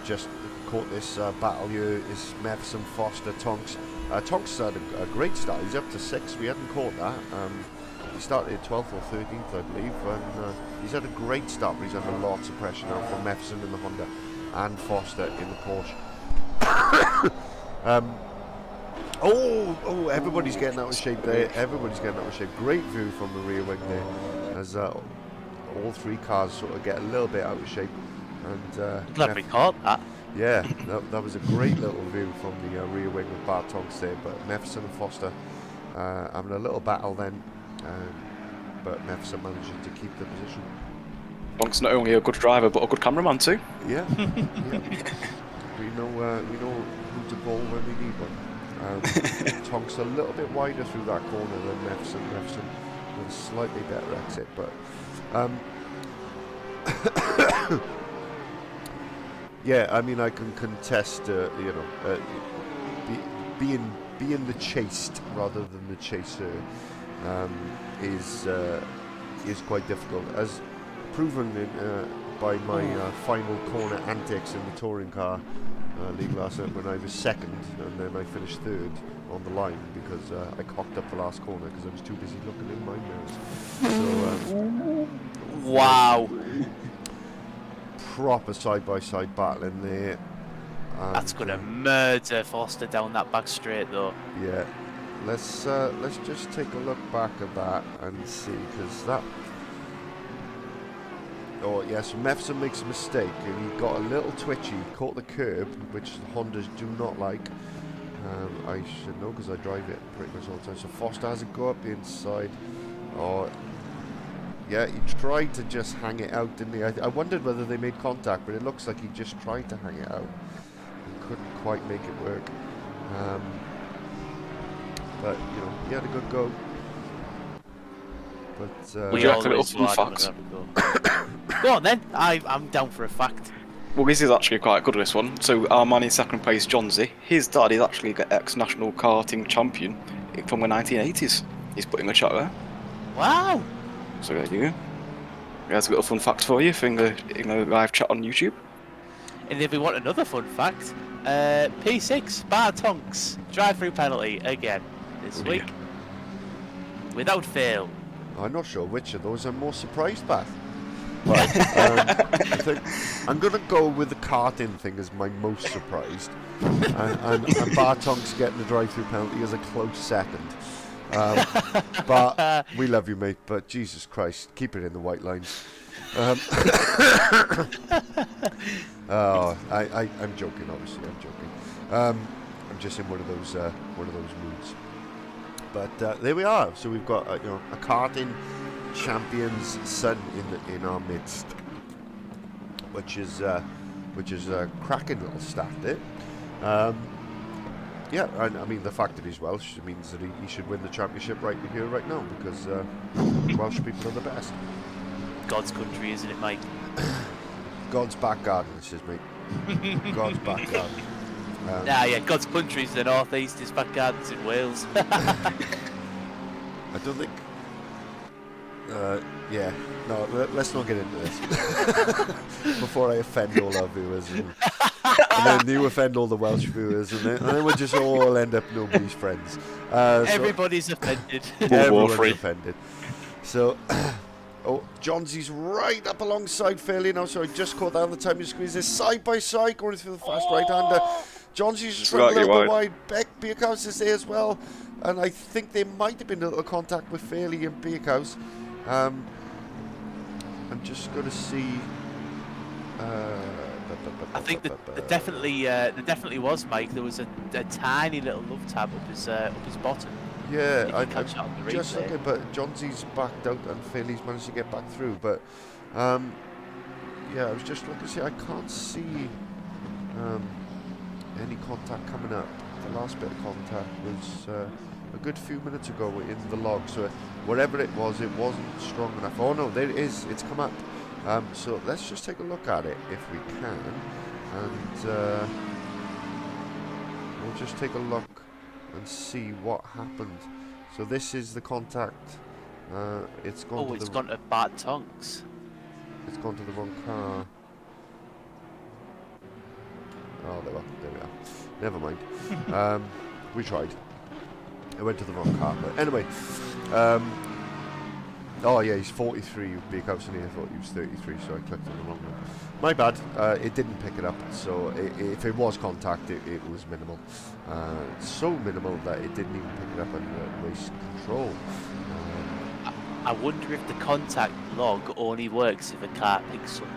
just caught this battle here. Is Mevson, Foster, Tonks. Tonks had a great start. He's up to 6. We hadn't caught that. He started 12th or 13th, I believe, and he's had a great start, but he's under lots of pressure now from Mevson in the Honda and Foster in the Porsche. Everybody's getting out of shape there. Everybody's getting out of shape. Great view from the rear wing there, as all 3 cars sort of get a little bit out of shape. And Glad we caught that. yeah, that was a great little view from the rear wing of Bart Tonks there. But Mevson and Foster having a little battle then, but Mevson managing to keep the position. Tonks not only a good driver but a good cameraman too. Yeah, yeah. we know who to call when we need one. Tonks a little bit wider through that corner than Mevson. Mevson with a slightly better exit, but yeah, I mean, I can contest, being the chased rather than the chaser is quite difficult, as proven by my final corner antics in the touring car league last night, when I was 2nd and then I finished 3rd on the line because I cocked up the last corner because I was too busy looking in my mirrors. So Wow. proper side-by-side battle in there. That's going to murder Foster down that back straight, though. Yeah, let's just take a look back at that and see, because that. Oh yes, Mevson makes a mistake and he got a little twitchy, caught the curb, which Hondas do not like. I should know because I drive it pretty much all the time. So Foster has a go up the inside. Oh, yeah, he tried to just hang it out, didn't he? I wondered whether they made contact, but it looks like he just tried to hang it out. He couldn't quite make it work. But, you know, he had a good go. But, Would you like a little fun fact? Go on then, I'm down for a fact. Well, this is actually quite good, this one. So our man in 2nd place, Johnsy, his dad is actually an ex-national karting champion from the 1980s. He's putting a chat there. Wow. So there you go. There's a little fun fact for you in the live chat on YouTube. And if we want another fun fact, P6, Bar Tonks, drive-through penalty again this week. Without fail. I'm not sure which of those I'm more surprised by. But I think I'm going to go with the karting thing as my most surprised. and Bartonk's getting the drive-through penalty as a close second. But we love you, mate. But Jesus Christ, keep it in the white lines. I'm joking, obviously. I'm joking. I'm just in one of those moods. But there we are. So we've got a karting champion's son in our midst, which is a cracking little stat there. Yeah, and I mean the fact that he's Welsh means that he should win the championship right here, right now, because Welsh people are the best. God's country, isn't it, Mike? God's back garden, this is, mate. God's back garden. Yeah, God's country's the northeast, his back garden's in Wales. I don't think. Yeah, no, let's not get into this before I offend all our viewers, and then you offend all the Welsh viewers, and then we'll just all end up nobody's friends. Everybody's offended. Everyone's offended. So, Johnsy's right up alongside Fairley now, so I just caught that on the time you squeeze this side by side, going through the fast right-hander. Johnsy's just running a little bit wide. Beerkhouse is there as well, and I think there might have been a little contact with Fairley and Beerkhouse. I'm just going to see. I think there definitely was, Mike. There was a tiny little love tab up his bottom. Yeah, I'm just looking, but Johnsy's backed out and Fairley's managed to get back through. But yeah, I was just looking to see. I can't see any contact coming up. The last bit of contact was a good few minutes ago in the log, so wherever it wasn't strong enough. Oh no, there it is, it's come up. So let's just take a look at it if we can, and we'll just take a look and see what happened. So this is the contact. It's gone. Oh, it's gone to bad tongues. It's gone to the wrong car. Oh, there we are. Never mind. We tried. It went to the wrong car. But anyway, oh yeah, he's 43. Big house in here. I thought he was 33, so I clicked on the wrong one. My bad. It didn't pick it up. So if it was contact, it was minimal. So minimal that it didn't even pick it up on race control. I wonder if the contact log only works if a car picks up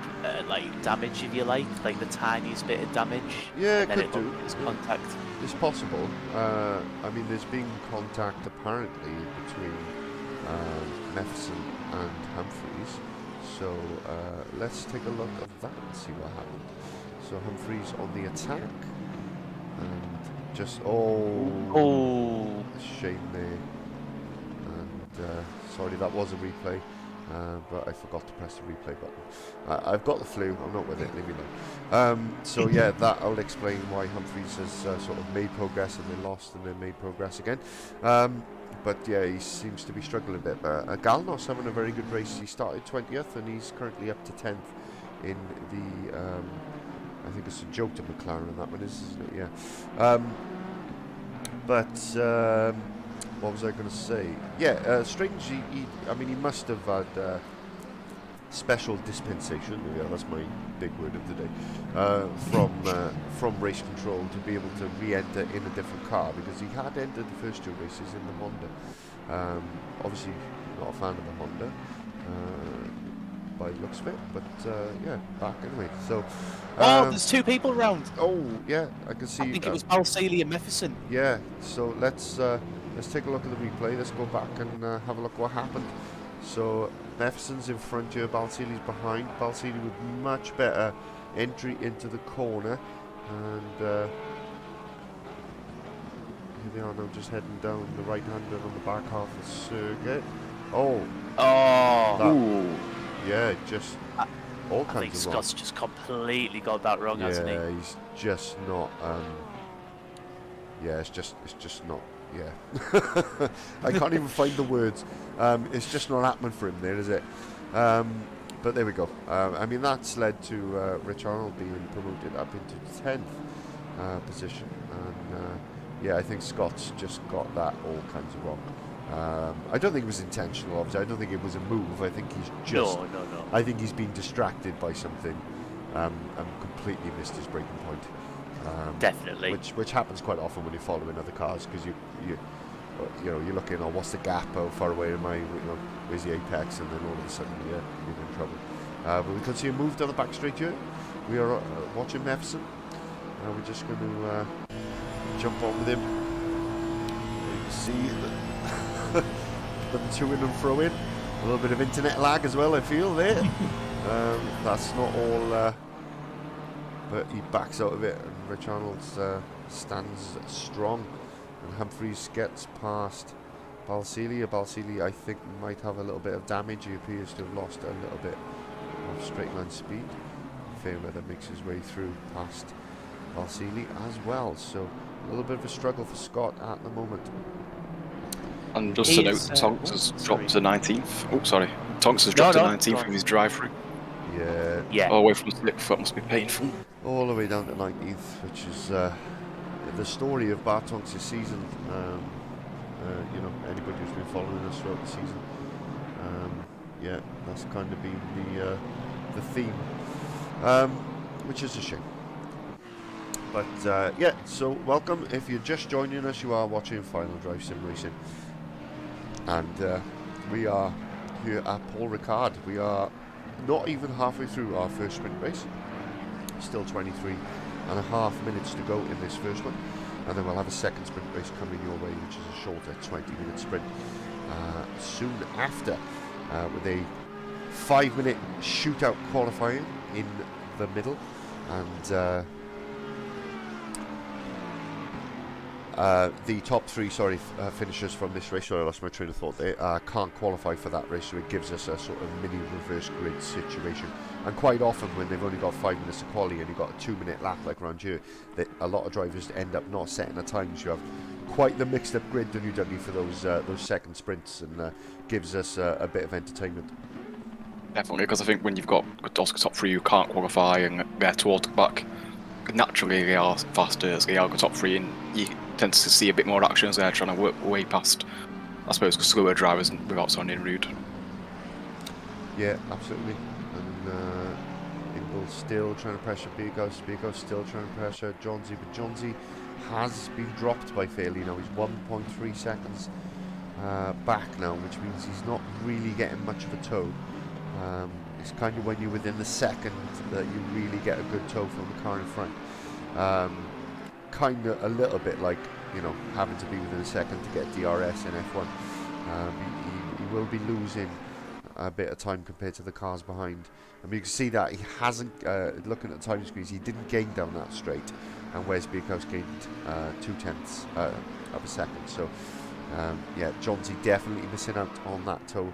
like damage, if you like the tiniest bit of damage. Yeah, and then could do. It's contact. It's possible. I mean, there's been contact apparently between Mefferson and Humphreys. So let's take a look at that and see what happened. So Humphreys on the attack, and just shame there. And sorry, that was a replay, but I forgot to press the replay button. I've got the flu. I'm not with it. Leave me alone. So yeah, that'll explain why Humphreys has sort of made progress and then lost and then made progress again. But yeah, he seems to be struggling a bit. Galnos having a very good race. He started 20th and he's currently up to 10th in the. I think it's a joke to McLaren on that one, isn't it? Yeah. What was I going to say? Yeah, Strange. I mean, he must have had special dispensation. Yeah, that's my big word of the day. From race control to be able to re-enter in a different car, because he had entered the first two races in the Honda. Obviously, not a fan of the Honda by the looks of it, but yeah, back anyway. So. There's two people around. Oh yeah, I can see. I think it was Balsaley and Mefferson. Yeah. So let's take a look at the replay. Let's go back and have a look what happened. So Meffeson's in front here, Balsaley's behind. Balsaley with much better entry into the corner, and here they are now, just heading down the right-hander on the back half of the circuit. Yeah, just all kinds of wrong. I think Scott's just completely got that wrong, hasn't he? Yeah, he's just not. Yeah, it's just not. Yeah, I can't even find the words. It's just not happening for him there, is it? But there we go. I mean, that's led to Rich Arnold being promoted up into the 10th position, and yeah, I think Scott's just got that all kinds of wrong. I don't think it was intentional, obviously. I don't think it was a move. I think he's just. No. I think he's been distracted by something, and completely missed his breaking point. Definitely. Which happens quite often when you're following other cars, because you're looking, oh, what's the gap? How far away am I? Where's the apex? And then all of a sudden you're in trouble. But we can see a move down the back straight here. We are watching Mefferson. We're just going to jump on with him. You can see them to in and fro in. A little bit of internet lag as well, I feel there. That's not all. But he backs out of it, and Rich Arnold stands strong, and Humphreys gets past Balsaley. Balsaley, I think, might have a little bit of damage. He appears to have lost a little bit of straight line speed. Fairweather makes his way through past Balsaley as well, so a little bit of a struggle for Scott at the moment. And just to note, Tonks has dropped to 19th. Oh, sorry. Tonks has dropped to 19th from his drive-through. Yeah. All the way from slip, that must be painful. All the way down to 19th, which is the story of Bartonks this season. Anybody who's been following us throughout the season, yeah, that's kind of been the theme, which is a shame. But yeah, so welcome. If you're just joining us, you are watching Final Drive Sim Racing, and we are here at Paul Ricard. We are not even halfway through our first sprint race. Still 23.5 minutes to go in this first one, and then we'll have a second sprint race coming your way, which is a shorter 20-minute sprint soon after, with a 5-minute shootout qualifying in the middle, and the top three, finishers from this race, sorry, I lost my train of thought there, can't qualify for that race, so it gives us a sort of mini reverse grid situation. And quite often when they've only got 5 minutes to quali and you've got a 2-minute lap like around here, a lot of drivers end up not setting a time, so you have quite the mixed up grid, don't you, Dougie, for those second sprints, and gives us a bit of entertainment. Definitely, because I think when you've got Oscar top 3 who can't qualify and they're towards the back, naturally they are faster as they are top 3, and you tend to see a bit more action as they're trying to work way past, I suppose, slower drivers and without sounding rude. Yeah, absolutely. And Ingle's still trying to pressure Bigos still trying to pressure Johnsy, but Johnsy has been dropped by Fairley now. He's 1.3 seconds back now, which means he's not really getting much of a tow. It's kind of when you're within the second that you really get a good tow from the car in front. Kind of a little bit like, you know, having to be within a second to get DRS in F1. He will be losing a bit of time compared to the cars behind. I mean, you can see that he hasn't, looking at the time screens, he didn't gain down that straight, and Wes Beerkhouse gained 0.2 of a second. So, yeah, Johnsy definitely missing out on that tow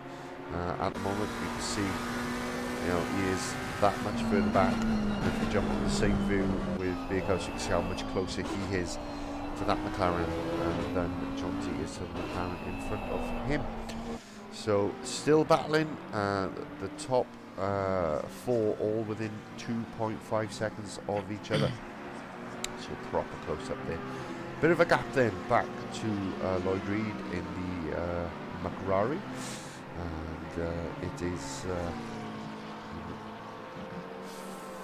at the moment. You can see, you know, he is that much further back. And if you jump on the same view with Beerkhouse, you can see how much closer he is to that McLaren than Johnsy is to the McLaren in front of him. So still battling the top 4, all within 2.5 seconds of each other. So proper close up there. Bit of a gap then back to Lloyd Reed in the McRae, and it is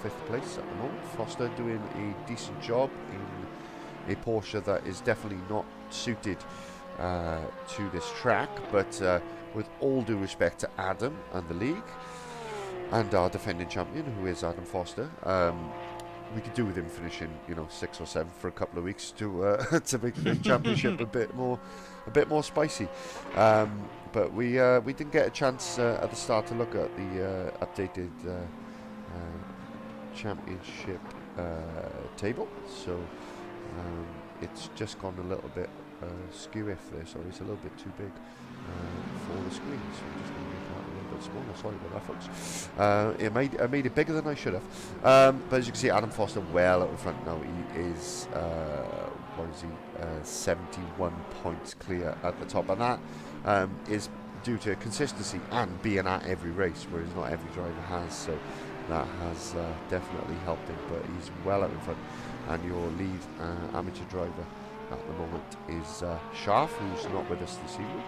5th place at the moment. Foster doing a decent job in a Porsche that is definitely not suited to this track, but with all due respect to Adam and the league and our defending champion, who is Adam Foster, we could do with him finishing, you know, 6th or 7th for a couple of weeks to make the championship a bit more spicy. But we didn't get a chance at the start to look at the updated championship table, so it's just gone a little bit skew if there, sorry, it's a little bit too big for the screen, so I'm just going to make that a little bit smaller. Sorry about that, folks. I made it bigger than I should have. But as you can see, Adam Foster well out in front now. He is, what is he, 71 points clear at the top, and that is due to consistency and being at every race, whereas not every driver has, so that has definitely helped him, but he's well out in front. And your lead amateur driver at the moment is Sharf, who's not with us this evening.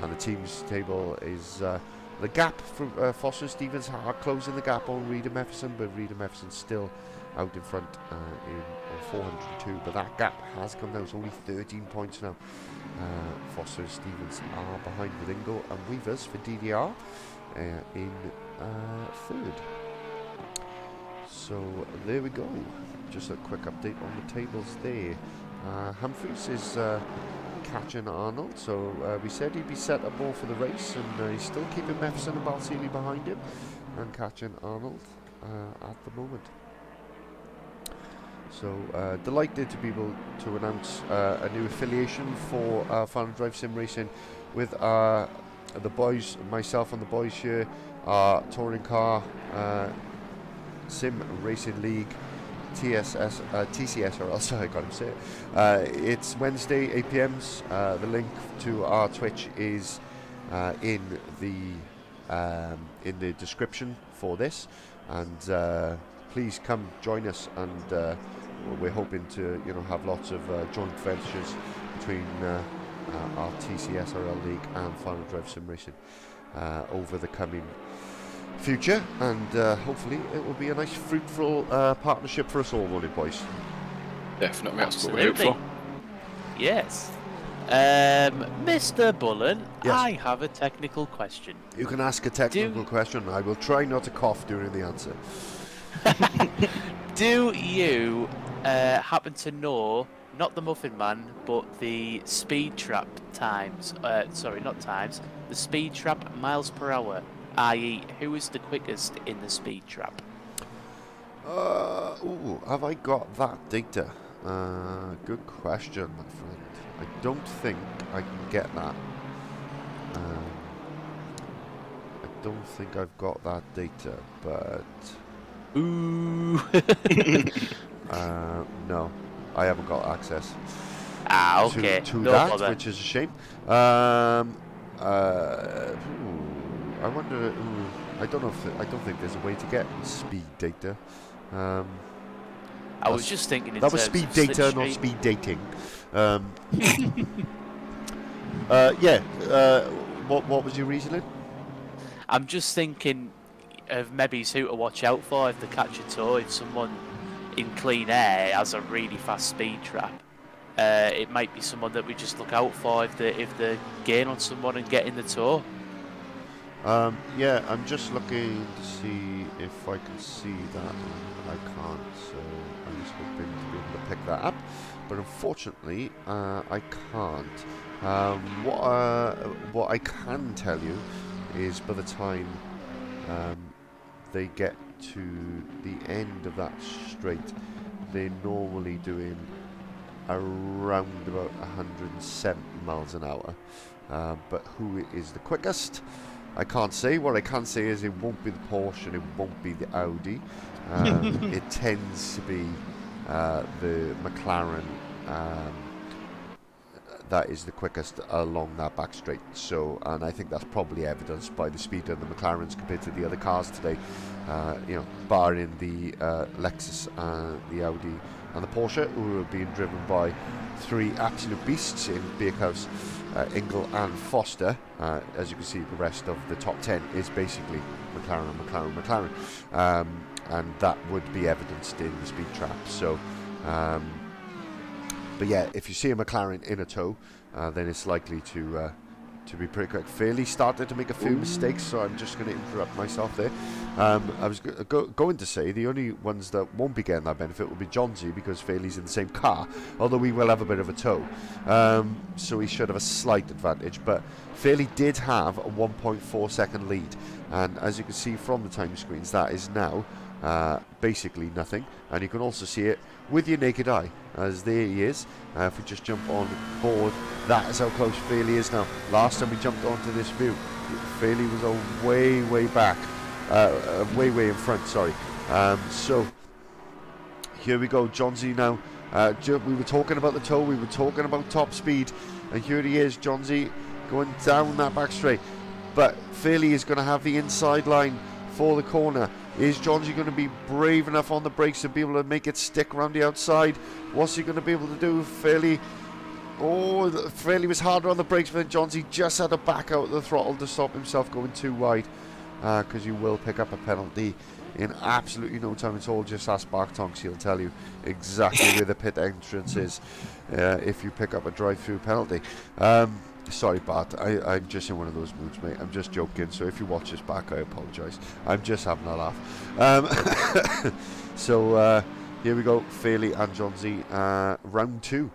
And the team's table is the gap from Foster and Stevens are closing the gap on Reed and Mefferson, but Reed and Mefferson still out in front in 402. But that gap has come down. It's only 13 points now. Foster and Stevens are behind with Ingle and Weavers for DDR in 3rd. So there we go. Just a quick update on the tables there. Humphries is catching Arnold, so we said he'd be set up more for the race, and he's still keeping Mefferson and Balsillie behind him and catching Arnold at the moment. So delighted to be able to announce a new affiliation for Final Drive Sim Racing with the boys, myself and the boys here, our touring car Sim Racing League, TCS, or else I can't say it. It's Wednesday, 8 p.m. The link to our Twitch is in the description for this, and please come join us. And we're hoping to, you know, have lots of joint ventures between our TCSRL League and Final Drive Sim Racing over the coming future, and hopefully it will be a nice fruitful partnership for us all, won't it, boys? Definitely, that's what we hope for. Yes. Mr. Bullen, Yes. I have a technical question. You can ask a technical question. I will try not to cough during the answer. Do you happen to know, not the Muffin Man, but the speed trap times, sorry, not times, the speed trap miles per hour, i.e. who is the quickest in the speed trap? Ooh, have I got that data? Good question, my friend. I don't think I can get that. I don't think I've got that data, but Ooh. no, I haven't got access Okay. to No that, bother. which is a shame. I wonder. I don't know if I don't think there's a way to get speed data. I was just thinking in That was terms speed of data, not slipstream. speed dating. Yeah. What was your reasoning? I'm just thinking of maybe who to watch out for if they catch a tow. If someone in clean air has a really fast speed trap, it might be someone that we just look out for if they gain on someone and get in the tow. Yeah, I'm just looking to see if I can see that. I can't, so I was hoping to be able to pick that up, but unfortunately, I can't. What I can tell you is by the time they get to the end of that straight, they're normally doing around about 170 miles an hour. But who is the quickest? I can't say. What I can say is it won't be the Porsche and it won't be the Audi. It tends to be the McLaren that is the quickest along that back straight. So, and I think that's probably evidenced by the speed of the McLarens compared to the other cars today. You know, barring the Lexus and the Audi and the Porsche, who are being driven by three absolute beasts in Beerhouse, Ingle and Foster. As you can see, the rest of the top 10 is basically McLaren. And that would be evidenced in the speed trap. So, but yeah, if you see a McLaren in a tow, then it's likely to be pretty quick. Fairly started to make a few mistakes, so I'm just going to interrupt myself there. I was going to say the only ones that won't be getting that benefit will be Johnsy, because Fairley's in the same car, although he will have a bit of a tow. So he should have a slight advantage, but Fairley did have a 1.4 second lead, and as you can see from the time screens, that is now basically nothing, and you can also see it with your naked eye, as there he is. If we just jump on board, that is how close Fairley is now. Last time we jumped onto this view, Fairley was way back, way in front, sorry. So here we go, Johnsy now. We were talking about the tow, we were talking about top speed, and here he is, Johnsy, going down that back straight. But Fairley is going to have the inside line for the corner. Is Johnsy going to be brave enough on the brakes to be able to make it stick around the outside? What's he going to be able to do? Fairley was harder on the brakes, but then Johnsy just had to back out the throttle to stop himself going too wide, because you will pick up a penalty in absolutely no time at all. Just ask Bark Tonks, he'll tell you exactly where the pit entrance is if you pick up a drive-through penalty. Sorry, Bart, I'm just in one of those moods, mate. I'm just joking, so if you watch this back, I apologise. I'm just having a laugh. So here we go, Fairley and Johnsy, round two.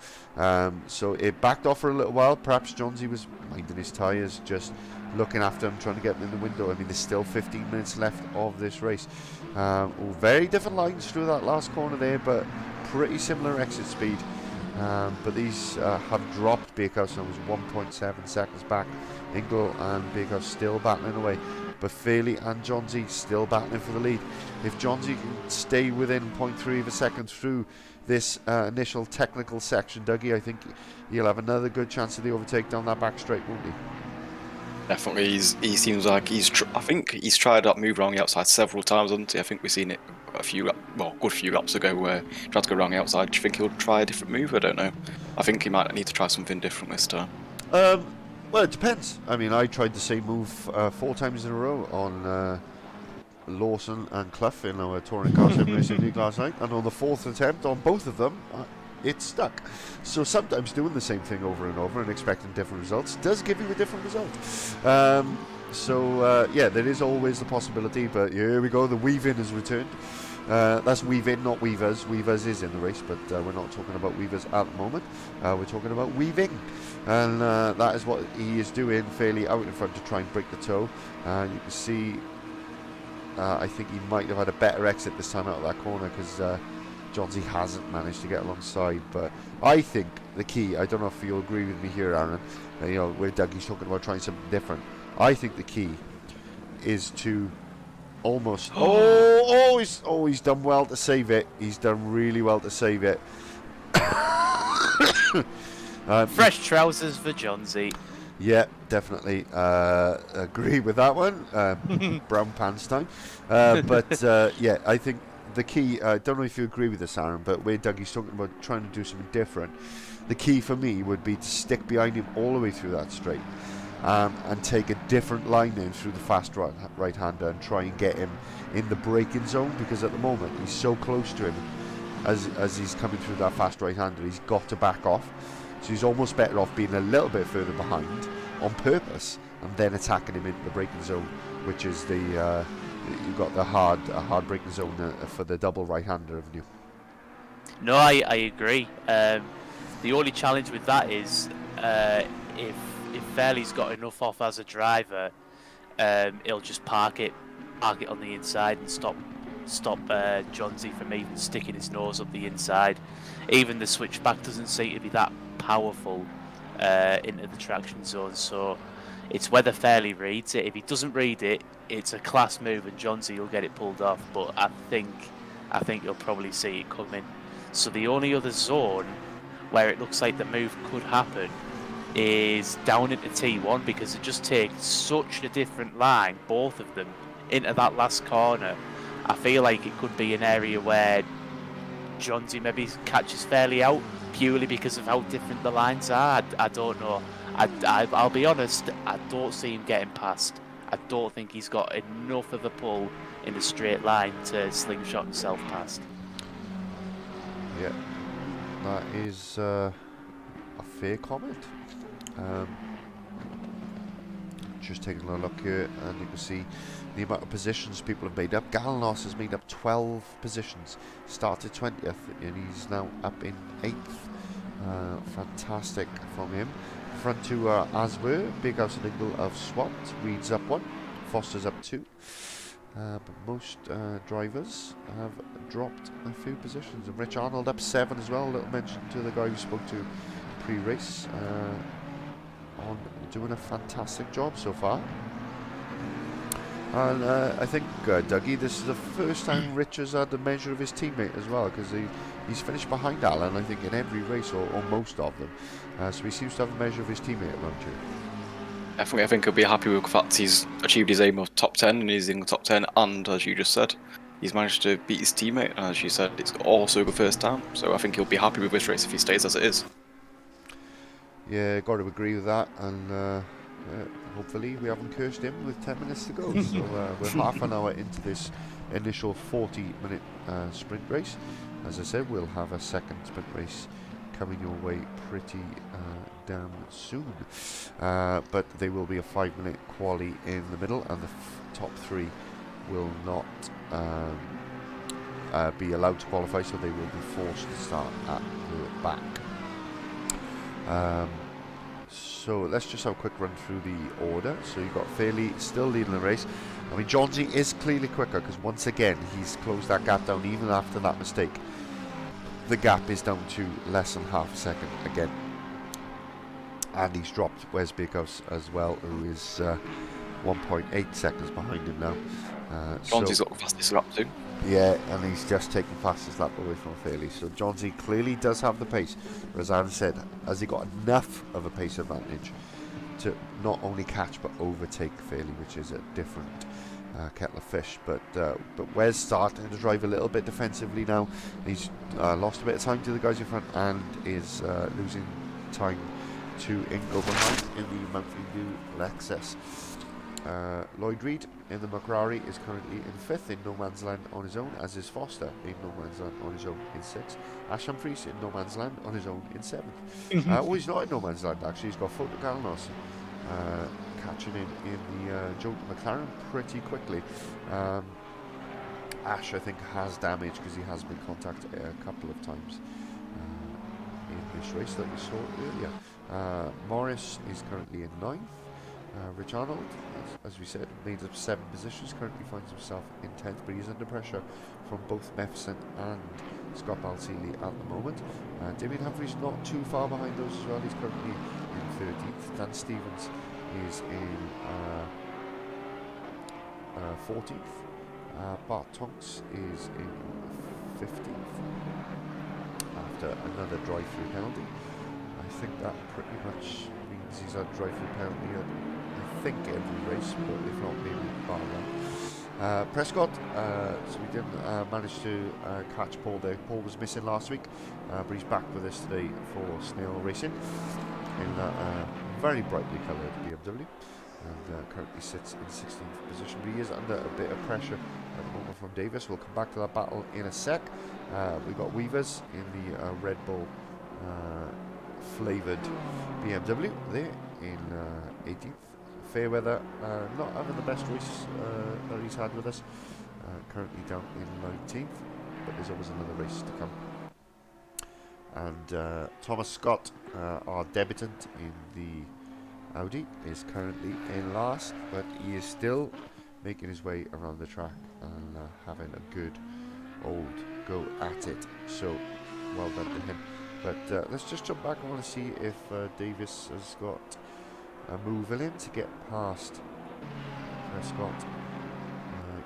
So it backed off for a little while. Perhaps Johnsy was minding his tyres, just looking after him, trying to get him in the window. I mean, there's still 15 minutes left of this race. Very different lines through that last corner there, but pretty similar exit speed. But these have dropped. Beerhouse was 1.7 seconds back. Ingle and Beerhouse still battling away, but Fairley and Johnsy still battling for the lead. If Johnsy can stay within 0.3 of a second through this initial technical section, Dougie, I think he'll have another good chance of the overtake down that back straight, won't he? Definitely, he seems like I think he's tried that move around the outside several times, hasn't he? I think we've seen it a good few laps ago where he tried to go around the outside. Do you think he'll try a different move? I don't know. I think he might need to try something different this time. Well, it depends. I mean, I tried the same move 4 times in a row on Lawson and Clough in our touring car sim racing league last night, and on the 4th attempt on both of them, it stuck. So sometimes doing the same thing over and over and expecting different results does give you a different result. Yeah, there is always the possibility, but here we go, the weave-in has returned. That's weave-in, not weavers. Weavers is in the race, but we're not talking about weavers at the moment. We're talking about weaving, and that is what he is doing, Fairley out in front to try and break the tow. And you can see, I think he might have had a better exit this time out of that corner, because Johnsy hasn't managed to get alongside. But I think the key, I don't know if you'll agree with me here, Aaron, you know, where Dougie's talking about trying something different. I think the key is to almost... he's done well to save it. He's done really well to save it. Fresh trousers for Johnsy. Yeah, definitely agree with that one. Brown pants time. Yeah, I think the key, I don't know if you agree with this, Aaron, but where Dougie's talking about trying to do something different, the key for me would be to stick behind him all the way through that straight, and take a different line in through the fast right-hander and try and get him in the braking zone, because at the moment he's so close to him as he's coming through that fast right-hander, he's got to back off. So he's almost better off being a little bit further behind on purpose and then attacking him into the braking zone, which is the you've got the hard braking zone for the double right-hander, haven't you? No, I agree. The only challenge with that is if Fairley's got enough off as a driver, he'll just park it on the inside and stop Johnsy from even sticking his nose up the inside. Even the switchback doesn't seem to be that powerful into the traction zone, so it's whether Fairley reads it. If he doesn't read it, it's a class move and Johnsy will get it pulled off, but I think you'll probably see it coming. So the only other zone where it looks like the move could happen is down into T1, because it just takes such a different line, both of them, into that last corner. I feel like it could be an area where Johnsy maybe catches Fairley out purely because of how different the lines are. I don't know. I'll be honest, I don't see him getting past. I don't think he's got enough of a pull in a straight line to slingshot himself past. Yeah, that is a fair comment. Just taking a look here, and you can see the amount of positions people have made up. Galanos has made up 12 positions, started 20th, and he's now up in 8th. Fantastic from him. Front two are Aswer, Big House and Ingle have swapped. Reed's up 1, Foster's up 2. But most drivers have dropped a few positions. And Rich Arnold up 7 as well. A little mention to the guy we spoke to pre-race on doing a fantastic job so far. And I think, Dougie, this is the first time Rich has had the measure of his teammate as well, because he's finished behind Alan, I think, in every race, or most of them. So he seems to have a measure of his teammate around here. Definitely, I think he'll be happy with the fact he's achieved his aim of top 10, and he's in the top 10, and as you just said, he's managed to beat his teammate, and as you said, it's also the first time, so I think he'll be happy with this race if he stays as it is. Yeah, got to agree with that, and hopefully we haven't cursed him with 10 minutes to go. So we're half an hour into this initial 40-minute sprint race. As I said, we'll have a second sprint race coming your way pretty damn soon. But there will be a 5-minute quali in the middle, and the top 3 will not be allowed to qualify, so they will be forced to start at the back. So let's just have a quick run through the order. So you've got Fairley still leading the race. I mean, Johnsy is clearly quicker, because once again he's closed that gap down even after that mistake. The gap is down to less than half a second again. And he's dropped Wes Bakehouse as well, who is 1.8 seconds behind him now. Johnsy's got the fastest lap too. Yeah, and he's just taken fastest lap away from Fairley. So Johnsy clearly does have the pace. As Aaron said, has he got enough of a pace advantage to not only catch but overtake Fairley, which is a different kettle of fish. But Wes starting to drive a little bit defensively now. He's lost a bit of time to the guys in front and is losing time to Ingle behind in the Mountain Dew Lexus. Lloyd Reed in the McRae is currently in 5th in no man's land on his own, as is Foster in no man's land on his own in 6th. Ash Humphries in no man's land on his own in 7th. He's not in no man's land actually, he's got Foto Galanos catching in the Joe McLaren pretty quickly. Ash, I think, has damage because he has been contacted a couple of times in this race that we saw earlier. Morris is currently in 9th. Rich Arnold, as we said, made up 7 positions, currently finds himself in 10th, but he's under pressure from both Mefson and Scott Balsillie at the moment. Damien Humphries not too far behind those as well. He's currently in 13th. Dan Stevens is in 14th. Bart Tonks is in 15th after another drive-through penalty. I think that pretty much means he's had a drive-through penalty at, I think, every race, but if not, maybe bar one. Prescott, so we didn't manage to catch Paul there. Paul was missing last week, but he's back with us today for Snail Racing in that very brightly coloured BMW, and currently sits in 16th position, but he is under a bit of pressure at the moment from Davis. We'll come back to that battle in a sec. We've got Weavers in the Red Bull flavoured BMW there in 18th. Fairweather not having the best race that he's had with us, currently down in 19th, but there's always another race to come. And Thomas Scott, our debutant in the Audi, is currently in last, but he is still making his way around the track and having a good old go at it, so well done to him. But let's just jump back. I want to see if Davis has got a move in to get past Prescott.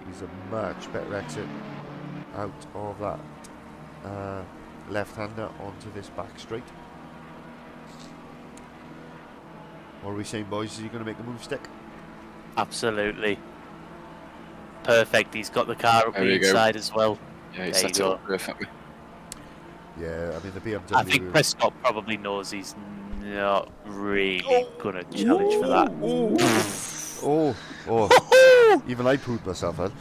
He's a much better exit out of that left-hander onto this back straight. What are we saying, boys? Is he going to make the move stick? Absolutely. Perfect. He's got the car up the inside as well. Yeah, he set it up perfectly. Yeah, I mean the BMW. I think Prescott probably knows he's not really going to challenge for that. Even I pooed myself out.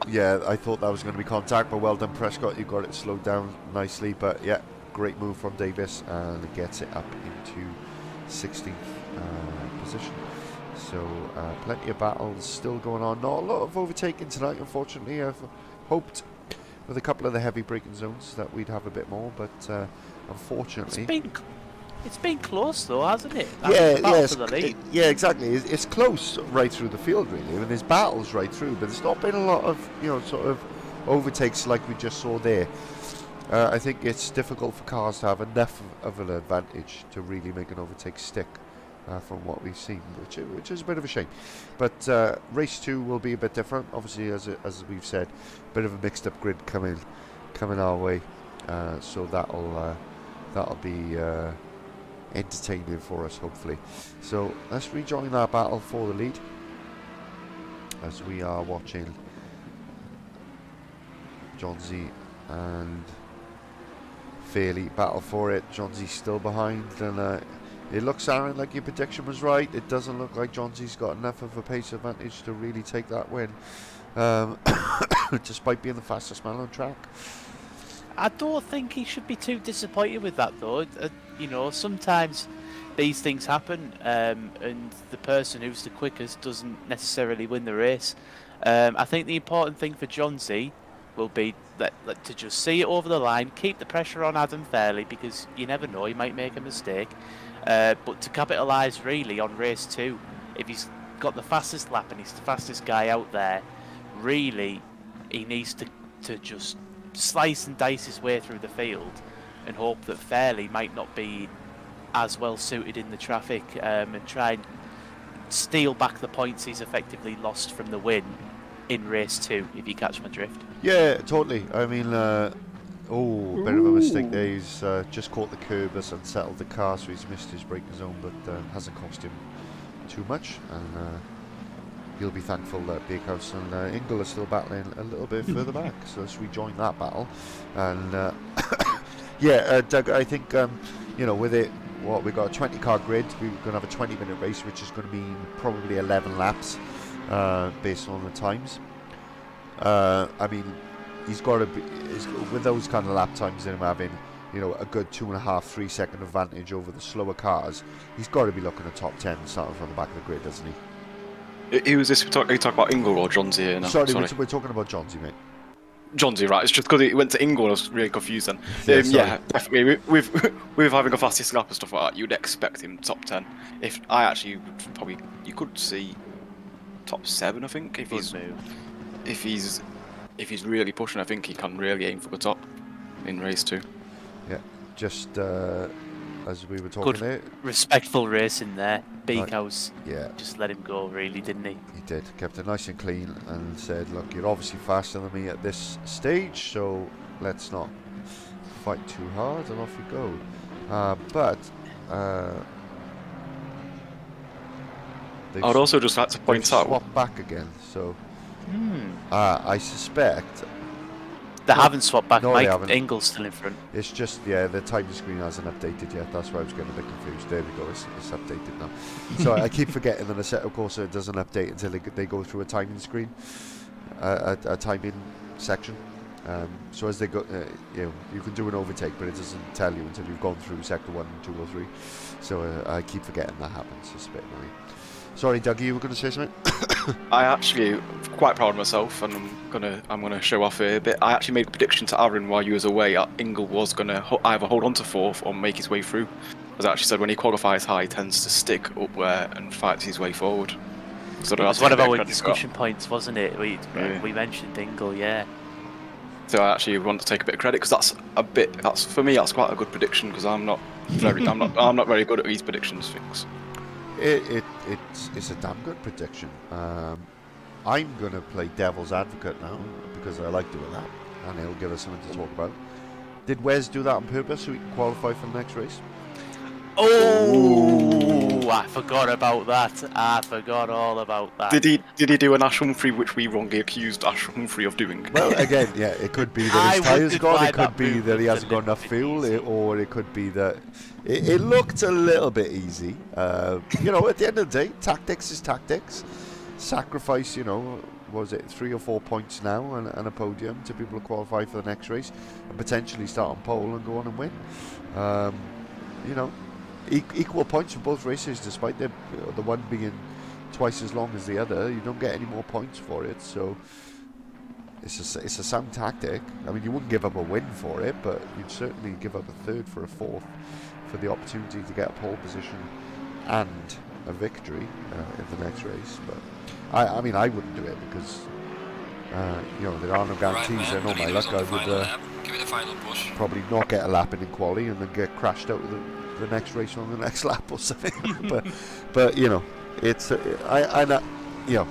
Yeah, I thought that was going to be contact, but well done, Prescott. You got it slowed down nicely, but yeah, great move from Davis, and it gets it up into 16th position. So plenty of battles still going on. Not a lot of overtaking tonight, unfortunately. I've hoped with a couple of the heavy braking zones that we'd have a bit more, but unfortunately it's been close though, hasn't it? Yeah, exactly. It's close right through the field, really. I mean, there's battles right through, but there's not been a lot of, sort of overtakes like we just saw there. I think it's difficult for cars to have enough of an advantage to really make an overtake stick from what we've seen, which is a bit of a shame. But race 2 will be a bit different. Obviously, as we've said, a bit of a mixed up grid coming our way, so that'll be entertaining for us, hopefully. So let's rejoin that battle for the lead as we are watching Johnsy and Fairley battle for it. Johnsy's still behind, and it looks, Aaron, like your prediction was right. It doesn't look like Johnsy's got enough of a pace advantage to really take that win, despite being the fastest man on track. I don't think he should be too disappointed with that, though. Sometimes these things happen, and the person who's the quickest doesn't necessarily win the race. I think the important thing for Johnsy will be to just see it over the line, keep the pressure on Adam Fairley, because you never know, he might make a mistake. But to capitalise really on race 2, if he's got the fastest lap and he's the fastest guy out there, really he needs to just slice and dice his way through the field and hope that Fairley might not be as well suited in the traffic, and try and steal back the points he's effectively lost from the win in race 2, if you catch my drift. Yeah, totally. I mean, a bit of a mistake there. He's just caught the curb and unsettled the car, so he's missed his braking zone, but hasn't cost him too much, and he'll be thankful that Bakehouse and Ingle are still battling a little bit further back. So let's rejoin that battle. And Doug, I think with it, we got a 20-car grid. We're going to have a 20-minute race, which is going to mean probably 11 laps based on the times. I mean, he's got to be, with those kind of lap times and him having, a good 2.5-3 second advantage over the slower cars, he's got to be looking at top 10 starting from the back of the grid, doesn't he? Who was this? Are you talking about Ingle or Johnsy here? No, sorry. We're talking about Johnsy, mate. Johnsy, right? It's just because he went to Ingle, I was really confused then. Yeah, definitely. With having a fastest lap and stuff like that, you'd expect him top 10. If I actually would probably, you could see top 7, I think, if he's if he's really pushing, I think he can really aim for the top in race 2. Yeah, just as we were talking Good, there, respectful racing there. Beakhouse yeah, just let him go, really, didn't he? he did. Kept it nice and clean and said, look, you're obviously faster than me at this stage, so let's not fight too hard, and off we go. I would also just like to point out... swap back again, so I suspect They haven't swapped back. No, they Mike haven't. Ingle's still in front. it's just, yeah, the timing screen hasn't updated yet. That's why I was getting a bit confused. There we go, it's updated now. So I keep forgetting that a setup course it doesn't update until they go through a timing screen, a timing section. So as they go, you can do an overtake, but it doesn't tell you until you've gone through sector 1, 2 or 3. So I keep forgetting that happens. It's a bit annoying. Sorry, Dougie, you were going to say something? I actually quite proud of myself, and I'm gonna show off here a bit. I actually made a prediction to Aaron while you was away. Ingle was gonna either hold on to 4th or make his way through. As I actually said, when he qualifies high, he tends to stick up there and fights his way forward. So It was one of our discussion points, wasn't it? We mentioned Ingle, yeah. So I actually want to take a bit of credit because that's for me that's quite a good prediction because I'm not very good at these predictions things. It's a damn good prediction. I'm going to play devil's advocate now because I like doing that, and it'll give us something to talk about. Did Wes do that on purpose so he can qualify for the next race? Oh, I forgot about that. I forgot all about that. Did he do an Ash Humphrey, which we wrongly accused Ash Humphrey of doing? Well, again, yeah, it could be that his I tyres wondered gone, why it could that be move that he was hasn't a got enough little bit fuel, easy. or it could be that it looked a little bit easy. At the end of the day, tactics is tactics. Sacrifice, was it 3 or 4 points now and a podium to be able to qualify for the next race and potentially start on pole and go on and win. Equal points for both races, despite the one being twice as long as the other. You don't get any more points for it, so it's a sound tactic. I mean, you wouldn't give up a win for it, but you'd certainly give up a 3rd for a 4th for the opportunity to get a pole position and a victory in the next race. But I mean, I wouldn't do it because there are no guarantees. I know my luck. I would probably not get a lap in quali and then get crashed out of the next race on the next lap or something. but it's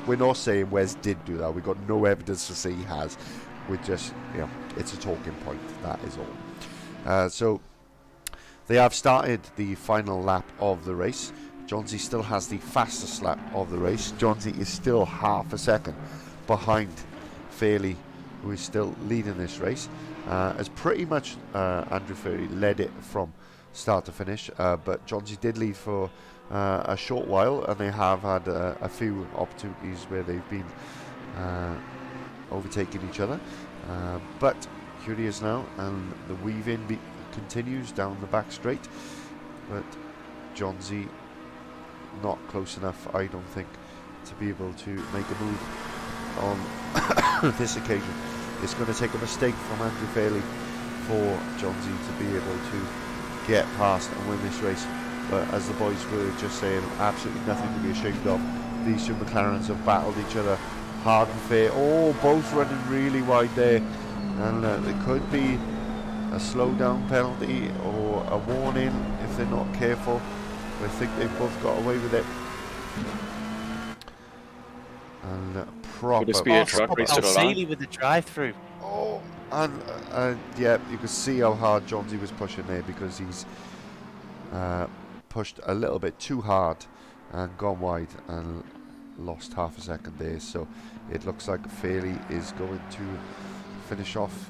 we're not saying Wes did do that. We've got no evidence to say he has. We're just it's a talking point. That is all. So they have started the final lap of the race. Johnsy still has the fastest lap of the race. Johnsy is still half a second behind Fairley, who is still leading this race. As pretty much Andrew Fairley led it from start to finish, but Johnsy did lead for a short while, and they have had a few opportunities where they've been overtaking each other. But here he is now, and the weave-in continues down the back straight. But Johnsy not close enough, I don't think, to be able to make a move on this occasion. It's going to take a mistake from Andrew Fairley for Johnsy to be able to get past and win this race. But as the boys were just saying, absolutely nothing to be ashamed of. These two McLarens have battled each other hard and fair. Oh, both running really wide there, and there could be a slowdown penalty or a warning if they're not careful. I think they've both got away with it. And proper. Could this be a track race to the line? Seeley with the drive-through. Oh, and yeah, you can see how hard Johnsy was pushing there because he's pushed a little bit too hard and gone wide and lost half a second there. So it looks like Fairley is going to finish off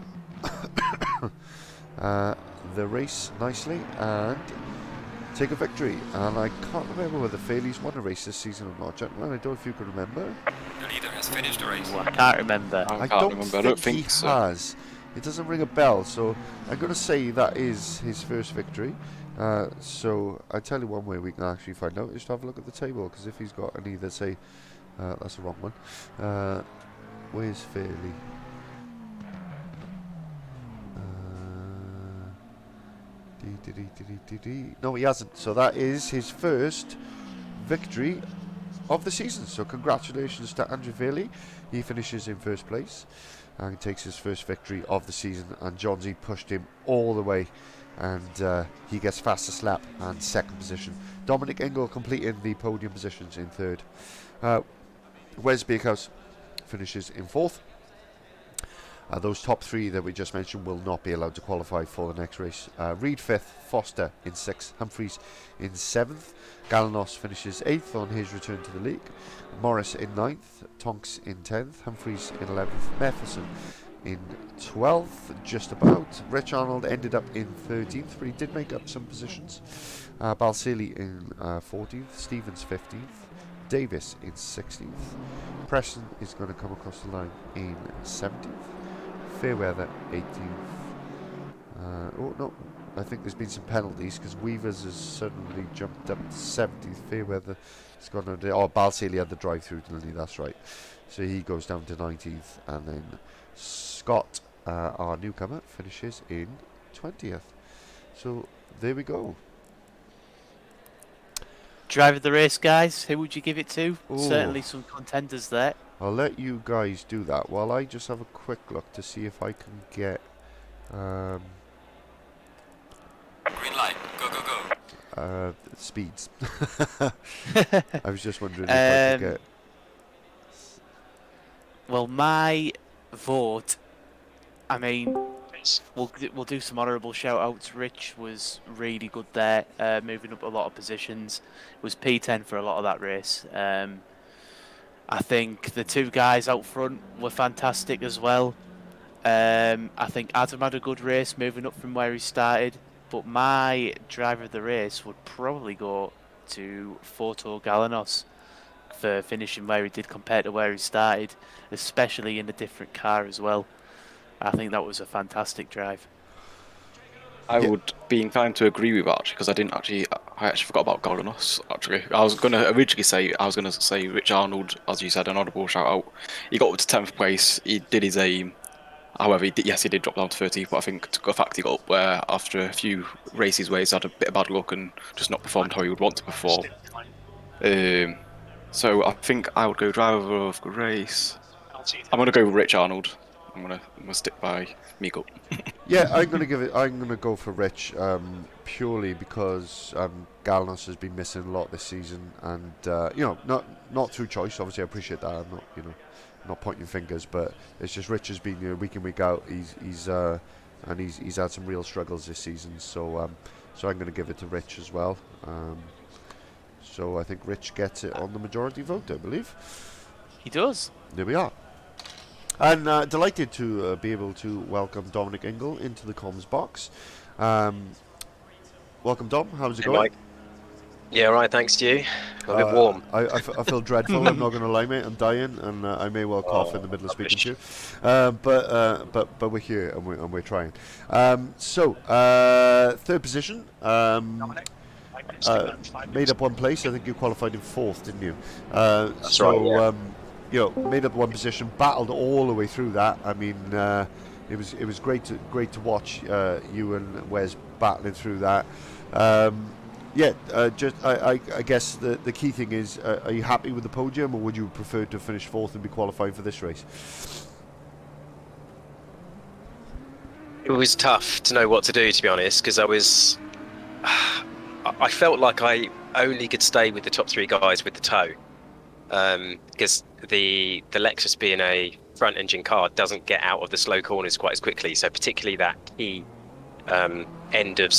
the race nicely and take a victory. And I can't remember whether Fairley's won a race this season or not, gentlemen. I don't know if you can remember. The leader has finished the race. Oh, I can't remember. I can't don't remember. think he so. has. It doesn't ring a bell, so I'm going to say that is his first victory. So I tell you one way we can actually find out is to have a look at the table, because if he's got an either say that's the wrong one. Where's Fairley? No, he hasn't. So that is his first victory of the season. So congratulations to Andrew Fairley. He finishes in first place. and takes his first victory of the season. And Johnsy pushed him all the way, and he gets fastest lap and second position. Dominic Ingle completing the podium positions in third. Wes Bakehouse finishes in fourth. Those top three that we just mentioned will not be allowed to qualify for the next race. Reed fifth, Foster in sixth, Humphreys in seventh. Galanos finishes eighth on his return to the league. Morris in ninth, Tonks in 10th, Humphreys in 11th, Mefferson in 12th, just about. Rich Arnold ended up in 13th, but he did make up some positions. Balsillie in 14th, Stevens 15th, Davis in 16th. Preston is going to come across the line in 17th. Fairweather 18th. Oh no, I think there's been some penalties because Weavers has suddenly jumped up to 17th. Fairweather has gone under. Oh, Balsillie had the drive-through penalty, that's right. So he goes down to 19th, and then Scott, our newcomer, finishes in 20th. So there we go. Driver of the race, guys. Who would you give it to? Ooh. Certainly some contenders there. I'll let you guys do that while I just have a quick look to see if I can get Green light. Go, go, go. speeds. I was just wondering if I could get. Well, my vote, I mean, we'll do some honourable shout-outs. Rich was really good there, moving up a lot of positions. Was P10 for a lot of that race. I think the two guys out front were fantastic as well. I think Adam had a good race, moving up from where he started. But my driver of the race would probably go to Foto Galanos for finishing where he did compared to where he started, especially in a different car as well. I think that was a fantastic drive. I would be inclined to agree with that, because I actually forgot about Galanos. Actually, I was going to say Rich Arnold, as you said, an honourable shout out. He got up to 10th place. He did his aim. However, he did drop down to 13th, but I think the fact he got up there after a few races where he's had a bit of bad luck and just not performed how he would want to perform. So I think I would go driver of the race. I'm going to go with Rich Arnold. I'm gonna stick by Miko. Yeah, I'm gonna go for Rich, purely because Galanos has been missing a lot this season, and not through choice. Obviously, I appreciate that. I'm not pointing fingers, but it's just Rich has been week in, week out. He's had some real struggles this season. So I'm going to give it to Rich as well. So I think Rich gets it on the majority vote, I believe. He does. There we are. And delighted to be able to welcome Dominic Ingle into the comms box. Welcome, Dom. How's it going? Mike. Yeah, right. Thanks to you. A bit warm. I feel dreadful. I'm not going to lie, mate. I'm dying, and I may well cough in the middle of speaking to you. But we're here and we're trying. So third position. Made up one place. I think you qualified in fourth, didn't you? That's right. Yeah. Made up one position, battled all the way through that. I mean, it was great to watch you and Wes battling through that. I guess the key thing is, are you happy with the podium, or would you prefer to finish fourth and be qualifying for this race? It was tough to know what to do, to be honest, because I felt like I only could stay with the top three guys with the tow. Because the Lexus, being a front engine car, doesn't get out of the slow corners quite as quickly, so particularly that key end of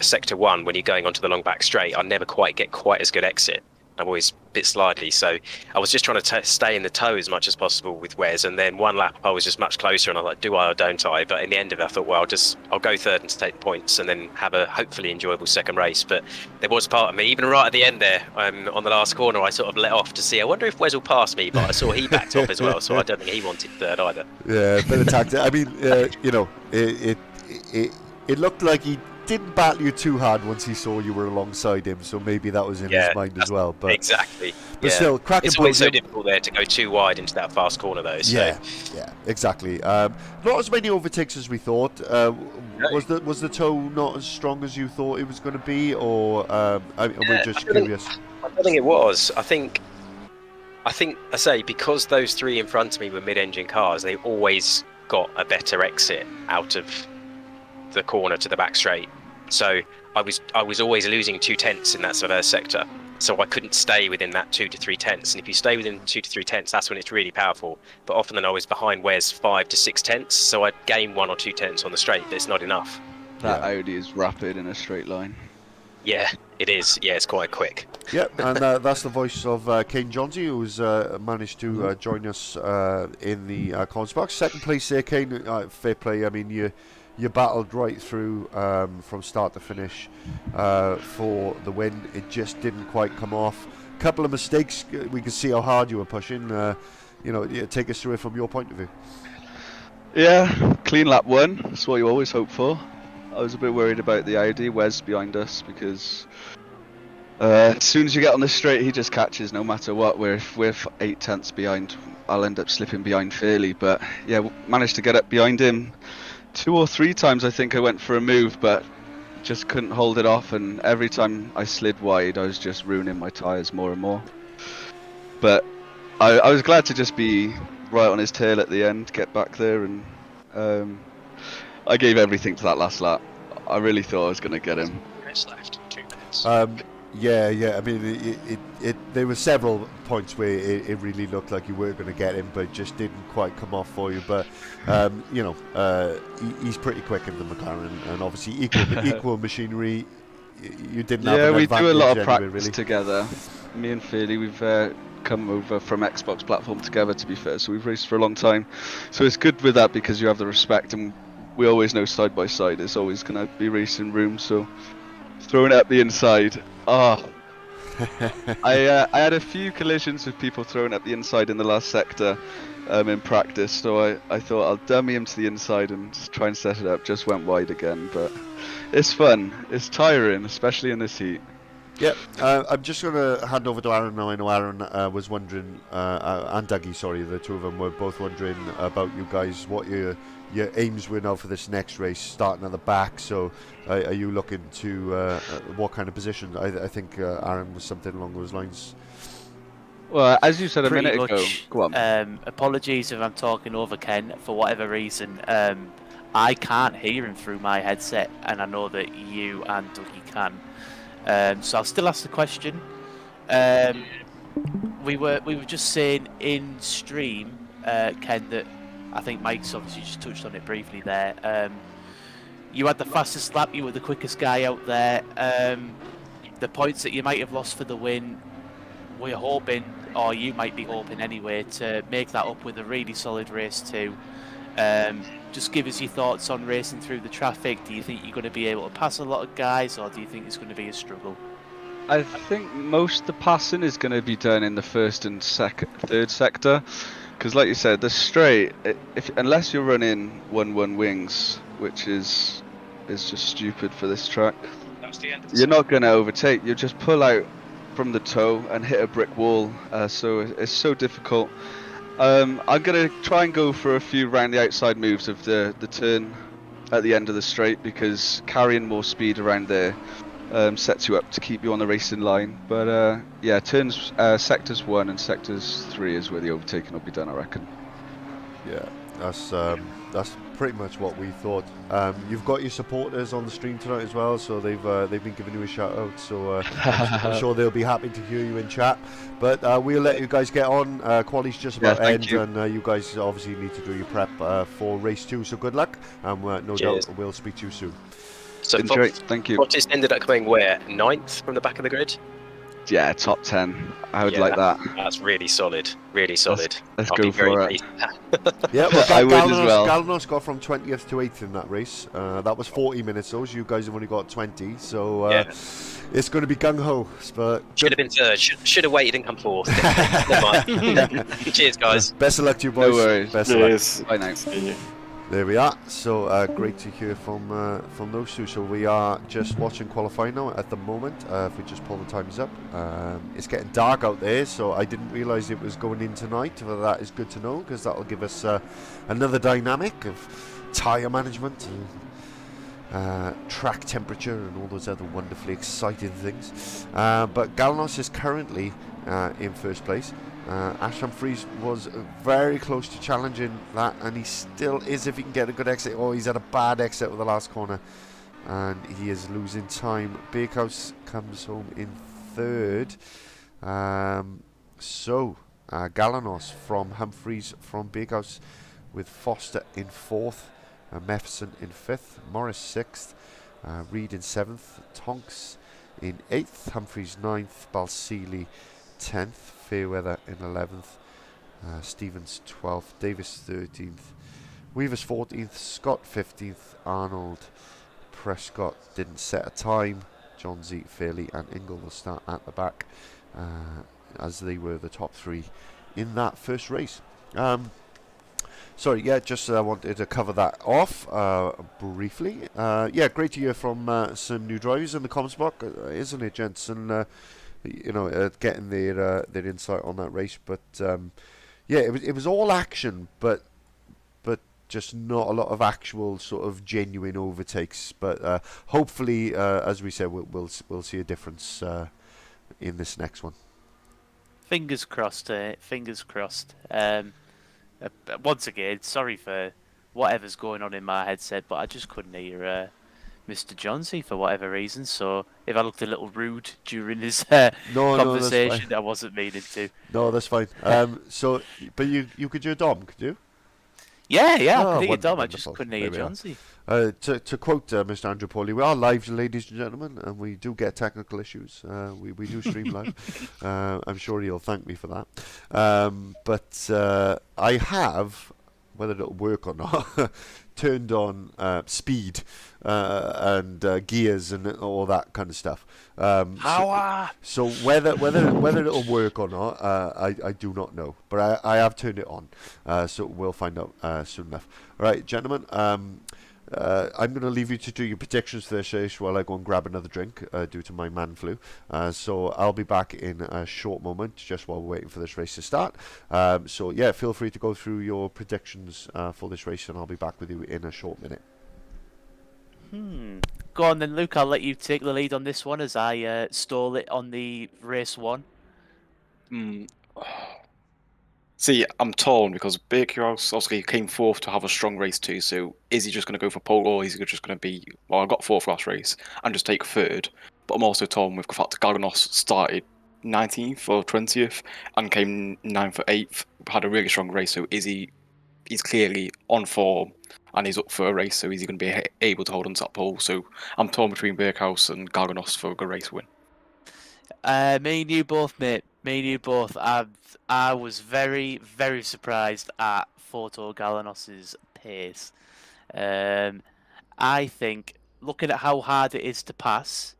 sector 1 when you're going onto the long back straight, I never quite get quite as good exit. I'm always a bit slidely, so I was just trying to stay in the tow as much as possible with Wes, and then one lap I was just much closer, and I was like, do I or don't I? But in the end of it, I thought, well, I'll go third and take points, and then have a hopefully enjoyable second race. But there was part of me, even right at the end there, on the last corner, I sort of let off to see, I wonder if Wes will pass me, but I saw he backed off as well, so I don't think he wanted third either. Yeah, bit of tactic. I mean, it looked like he didn't battle you too hard once he saw you were alongside him, so maybe that was in his mind as well. But exactly. But still, cracking it's always podium. so difficult there to go too wide into that fast corner, though. So. Yeah, exactly. Not as many overtakes as we thought. Was the tow not as strong as you thought it was going to be, or we're just curious? I don't think it was. I think I think, I say, because those three in front of me were mid-engine cars, they always got a better exit out of the corner to the back straight. So I was always losing 2 tenths in that first sector. So I couldn't stay within that 2 to 3 tenths. And if you stay within 2 to 3 tenths, that's when it's really powerful. But often then I was behind Wes 5 to 6 tenths. So I'd gain 1 or 2 tenths on the straight, but it's not enough. That Audi is rapid in a straight line. Yeah, it is. Yeah, it's quite quick. Yep, and that's the voice of Kane Johnsy, who's managed to join us in the comms box. Second place there, Kane. Fair play. I mean, you battled right through from start to finish for the win. It just didn't quite come off. Couple of mistakes. We could see how hard you were pushing. Take us through it from your point of view. Yeah, clean lap 1. That's what you always hope for. I was a bit worried about the Audi, Wes behind us, because as soon as you get on the straight, he just catches no matter what. If we're 8 tenths behind, I'll end up slipping behind fairly. But yeah, managed to get up behind him 2 or 3 times. I think I went for a move, but just couldn't hold it off. And every time I slid wide, I was just ruining my tyres more and more. But I was glad to just be right on his tail at the end, get back there, and I gave everything to that last lap. I really thought I was going to get him. Minutes left, 2 minutes. Yeah. I mean, there were several points where it really looked like you were going to get him, but it just didn't quite come off for you. But he's pretty quick in the McLaren, and obviously equal machinery. You didn't have an we advantage do a lot of anyway, practice really. together. Me and Fairley, we've come over from Xbox platform together, to be fair, so we've raced for a long time. So it's good with that because you have the respect, and we always know side by side it's always going to be racing room. So throwing it up the inside, I had a few collisions with people throwing up the inside in the last sector in practice, so I thought I'll dummy him to the inside and just try and set it up. Just went wide again, but it's fun. It's tiring, especially in this heat. Yep, I'm just going to hand over to Aaron now. I know Aaron was wondering, and Dougie, sorry, the two of them were both wondering about you guys, what your aims were now for this next race, starting at the back. So are you looking to, what kind of position? I think Aaron was something along those lines. Well, as you said a Pretty minute ago, much, go on. Apologies if I'm talking over Ken. For whatever reason, I can't hear him through my headset, and I know that you and Dougie can. So I'll still ask the question. We were just saying in stream, Ken, that I think Mike's obviously just touched on it briefly there. You had the fastest lap, you were the quickest guy out there. The points that you might have lost for the win, we're hoping, or you might be hoping anyway, to make that up with a really solid race too. Just give us your thoughts on racing through the traffic. Do you think you're going to be able to pass a lot of guys, or do you think it's going to be a struggle? I think most of the passing is going to be done in the first and third sector, because like you said, the straight, unless you're running 1-1 wings, which is just stupid for this track, That's the end of you're not going to overtake. You just pull out from the toe and hit a brick wall, so it's so difficult. I'm going to try and go for a few round the outside moves of the turn at the end of the straight, because carrying more speed around there sets you up to keep you on the racing line. But yeah, turns sectors 1 and sectors 3 is where the overtaking will be done, I reckon. Yeah, that's pretty much what we thought. You've got your supporters on the stream tonight as well, so they've been giving you a shout out. So I'm sure they'll be happy to hear you in chat. But we'll let you guys get on. Quali's just about to end, and you guys obviously need to do your prep for race 2. So good luck, and no doubt we'll speak to you soon. So Enjoy. Thank you. Bottas ended up coming where? 9th from the back of the grid? Yeah, top 10. I would like that. That's really solid. Really solid. Let's I'll go be very for it. pleased. Yeah, well, I would as well. Galnos got from 20th to 8th in that race. That was 40 minutes, though. You guys have only got 20, so it's going to be gung-ho. But Should have been third. Should have waited and come fourth. Never mind. Cheers, guys. Best of luck to you, boys. No worries. Best of luck. Bye now. There we are. So great to hear from those two. So we are just watching qualifying now at the moment. If we just pull the times up, it's getting dark out there, so I didn't realise it was going in tonight. But that is good to know, because that will give us another dynamic of tyre management, and track temperature, and all those other wonderfully exciting things. But Galnos is currently in first place. Ash Humphreys was very close to challenging that, and he still is if he can get a good exit. Oh, he's had a bad exit with the last corner, and he is losing time. Bakehouse comes home in third. Galanos from Humphreys from Bakehouse, with Foster in fourth, Mefferson in fifth, Morris sixth, Reed in seventh, Tonks in eighth, Humphreys ninth, Balseeley 10th, Fairweather in 11th, Stevens 12th, Davis 13th, Weavers 14th, Scott 15th, Arnold, Prescott didn't set a time, Johnsy, Fairley and Ingle will start at the back, as they were the top three in that first race. Sorry, yeah, just wanted to cover that off briefly. Yeah, great to hear from some new drivers in the comms box, isn't it, gents? And getting their insight on that race. But yeah, it was all action, but just not a lot of actual sort of genuine overtakes. But hopefully, as we said, we'll see a difference in this next one. Fingers crossed. Fingers crossed. Once again, sorry for whatever's going on in my headset, but I just couldn't hear Mr. Johnsy for whatever reason. So if I looked a little rude during this conversation, no, I wasn't meaning to. No, that's fine. But you could do a Dom, could you? Yeah, I Oh, could hear Dom. I wonderful. just couldn't hear There we are. Johnsy. To quote Mr. Andrew Pauly, we are live, ladies and gentlemen, and we do get technical issues. We do stream live. I'm sure he'll thank me for that. But I have, whether it'll work or not, turned on speed and gears and all that kind of stuff. So whether it'll work or not, I do not know. But I have turned it on, so we'll find out soon enough. All right, gentlemen. I'm going to leave you to do your predictions for this race while I go and grab another drink due to my man flu. So I'll be back in a short moment, just while we're waiting for this race to start. So yeah, feel free to go through your predictions for this race, and I'll be back with you in a short minute. Go on then, Luke. I'll let you take the lead on this one as I stole it on the race one. See, I'm torn because Bakehouse obviously came fourth to have a strong race too. So is he just going to go for pole, or is he just going to be, well, I got fourth last race and just take third? But I'm also torn with the fact that Galanos started 19th or 20th and came 9th or 8th, had a really strong race. So he's clearly on form and he's up for a race. So is he going to be able to hold on to that pole? So I'm torn between Bakehouse and Galanos for a good race win. Me and you both, mate. Me and you both. I was very, very surprised at Foto Galanos's pace. I think, looking at how hard it is to pass,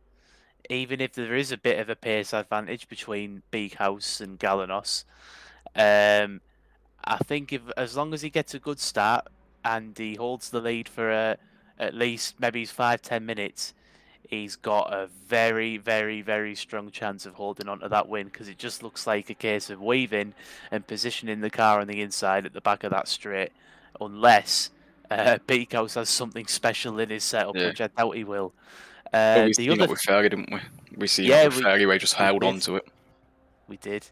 even if there is a bit of a pace advantage between Bakehouse and Galanos, I think as long as he gets a good start and he holds the lead for at least maybe 5-10 minutes, he's got a very, very, very strong chance of holding on to that win, because it just looks like a case of weaving and positioning the car on the inside at the back of that straight, unless Bakehouse has something special in his setup, which I doubt he will. We seen that with Fergie, didn't we? We seen that with Fergie where he just held on to it. We did.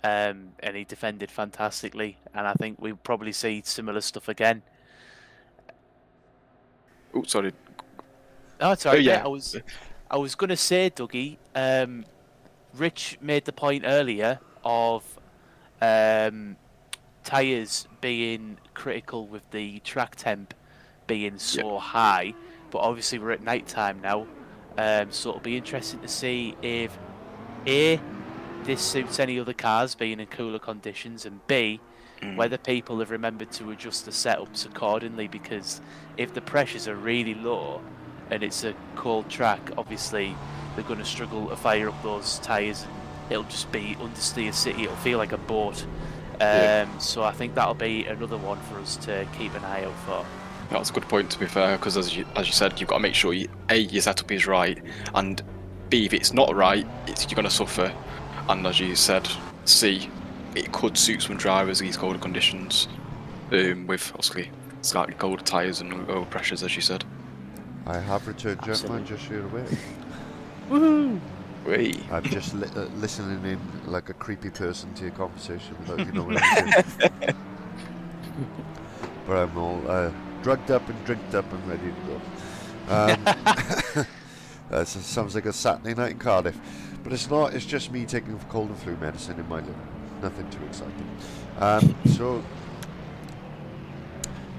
And he defended fantastically, and I think we'll probably see similar stuff again. Oh, sorry. Oh, it's alright. Yeah. I was gonna say, Dougie. Rich made the point earlier of tyres being critical with the track temp being so high, but obviously we're at night time now, so it'll be interesting to see if A, this suits any other cars being in cooler conditions, and B, whether people have remembered to adjust the setups accordingly, because if the pressures are really low and it's a cold track, obviously they're going to struggle to fire up those tyres, and it'll just be understeer city. It'll feel like a boat. So I think that'll be another one for us to keep an eye out for. That's a good point, to be fair, because as you said, you've got to make sure A, your setup is right, and B, if it's not right, you're going to suffer. And as you said, C, it could suit some drivers these colder conditions, with obviously slightly colder tyres and lower pressures, as you said. I have returned, gentlemen, just so you're aware. Woohoo! Wee. I'm just listening in like a creepy person to your conversation without you knowing anything. But I'm all drugged up and drinked up and ready to go. That sounds like a Saturday night in Cardiff. But it's not, it's just me taking cold and flu medicine in my living room. Nothing too exciting. So,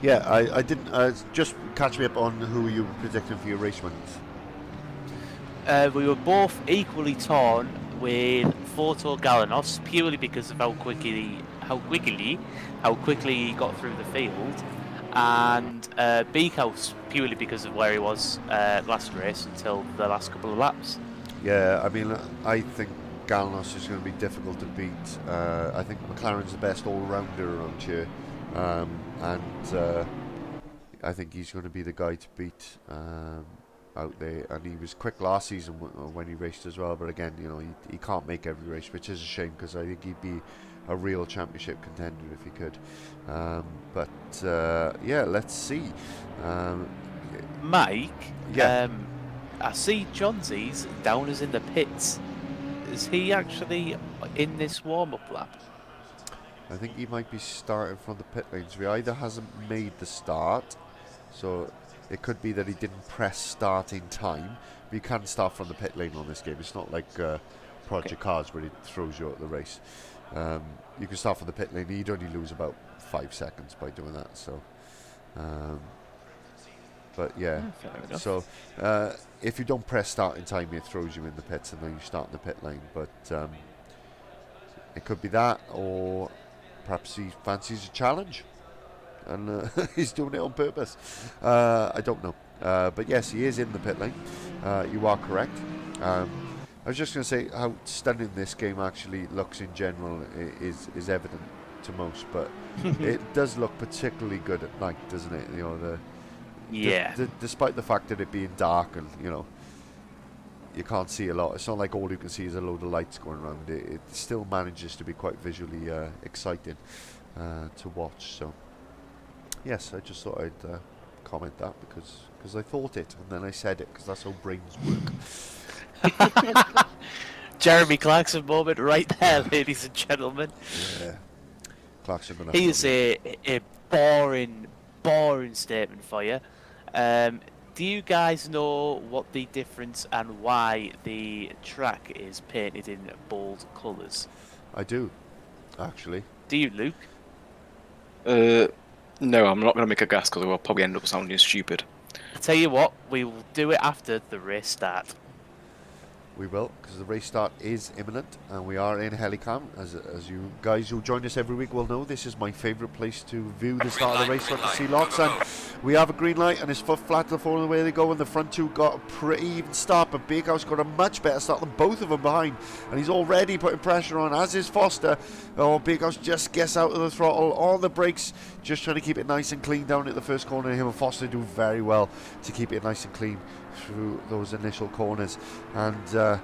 yeah, I didn't, just catch me up on who you were predicting for your race winners. We were both equally torn with Forto Galanos purely because of how quickly he got through the field, and Beakhouse purely because of where he was last race until the last couple of laps. Yeah, I mean, I think Galanos is going to be difficult to beat. I think McLaren's the best all-rounder around here, and I think he's going to be the guy to beat out there. And he was quick last season when he raced as well, but again, you know, he can't make every race, which is a shame because I think he'd be a real championship contender if he could. Yeah, let's see. Mike, Yeah. I see Johnsy's down as in the pits. Is he actually in this warm-up lap? I think he might be starting from the pit lanes. He either hasn't made the start, so it could be that he didn't press start in time. But you can start from the pit lane on this game. It's not like Project Cars where it throws you out of the race. You can start from the pit lane. You'd only lose about 5 seconds by doing that. So, but yeah. Fair enough. So if you don't press start in time, it throws you in the pits and then you start in the pit lane. But it could be that, or perhaps he fancies a challenge and he's doing it on purpose. I don't know. But yes, he is in the pit lane. You are correct. I was just going to say how stunning this game actually looks in general is evident to most, but it does look particularly good at night, doesn't it? You know, despite the fact that it being dark and, you know, you can't see a lot. It's not like all you can see is a load of lights going around. It still manages to be quite visually exciting to watch. So yes, I just thought I'd comment that because I thought it and then I said it because that's how brains work. Jeremy Clarkson moment right there, ladies and gentlemen. Yeah, Clarkson gonna. He is a boring statement for you. Do you guys know what the difference and why the track is painted in bold colours? I do, actually. Do you, Luke? No, I'm not going to make a guess because we'll probably end up sounding stupid. I tell you what, we will do it after the race start. We will, because the race start is imminent, and we are in Helicam. As you guys who join us every week will know, this is my favourite place to view the start of the race, so I can see lots. And we have a green light, and his foot flat to the floor, and away they go. And the front two got a pretty even start, but Bakehouse got a much better start than both of them behind, and he's already putting pressure on, as is Foster. Oh, Bakehouse just gets out of the throttle on the brakes, just trying to keep it nice and clean down at the first corner. Him and Foster do very well to keep it nice and clean through those initial corners. And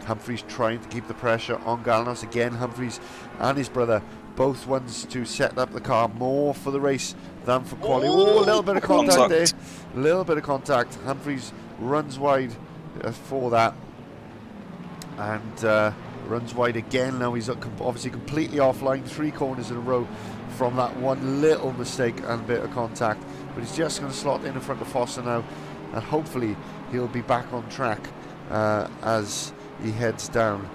Humphreys trying to keep the pressure on Galanos again. Humphreys and his brother both ones to set up the car more for the race than for quali. Oh, a little bit of contact there. A little bit of contact. Humphreys runs wide for that, and runs wide again. Now he's obviously completely offline, 3 corners in a row from that one little mistake and a bit of contact, but he's just going to slot in front of Foster now, and hopefully he'll be back on track as he heads down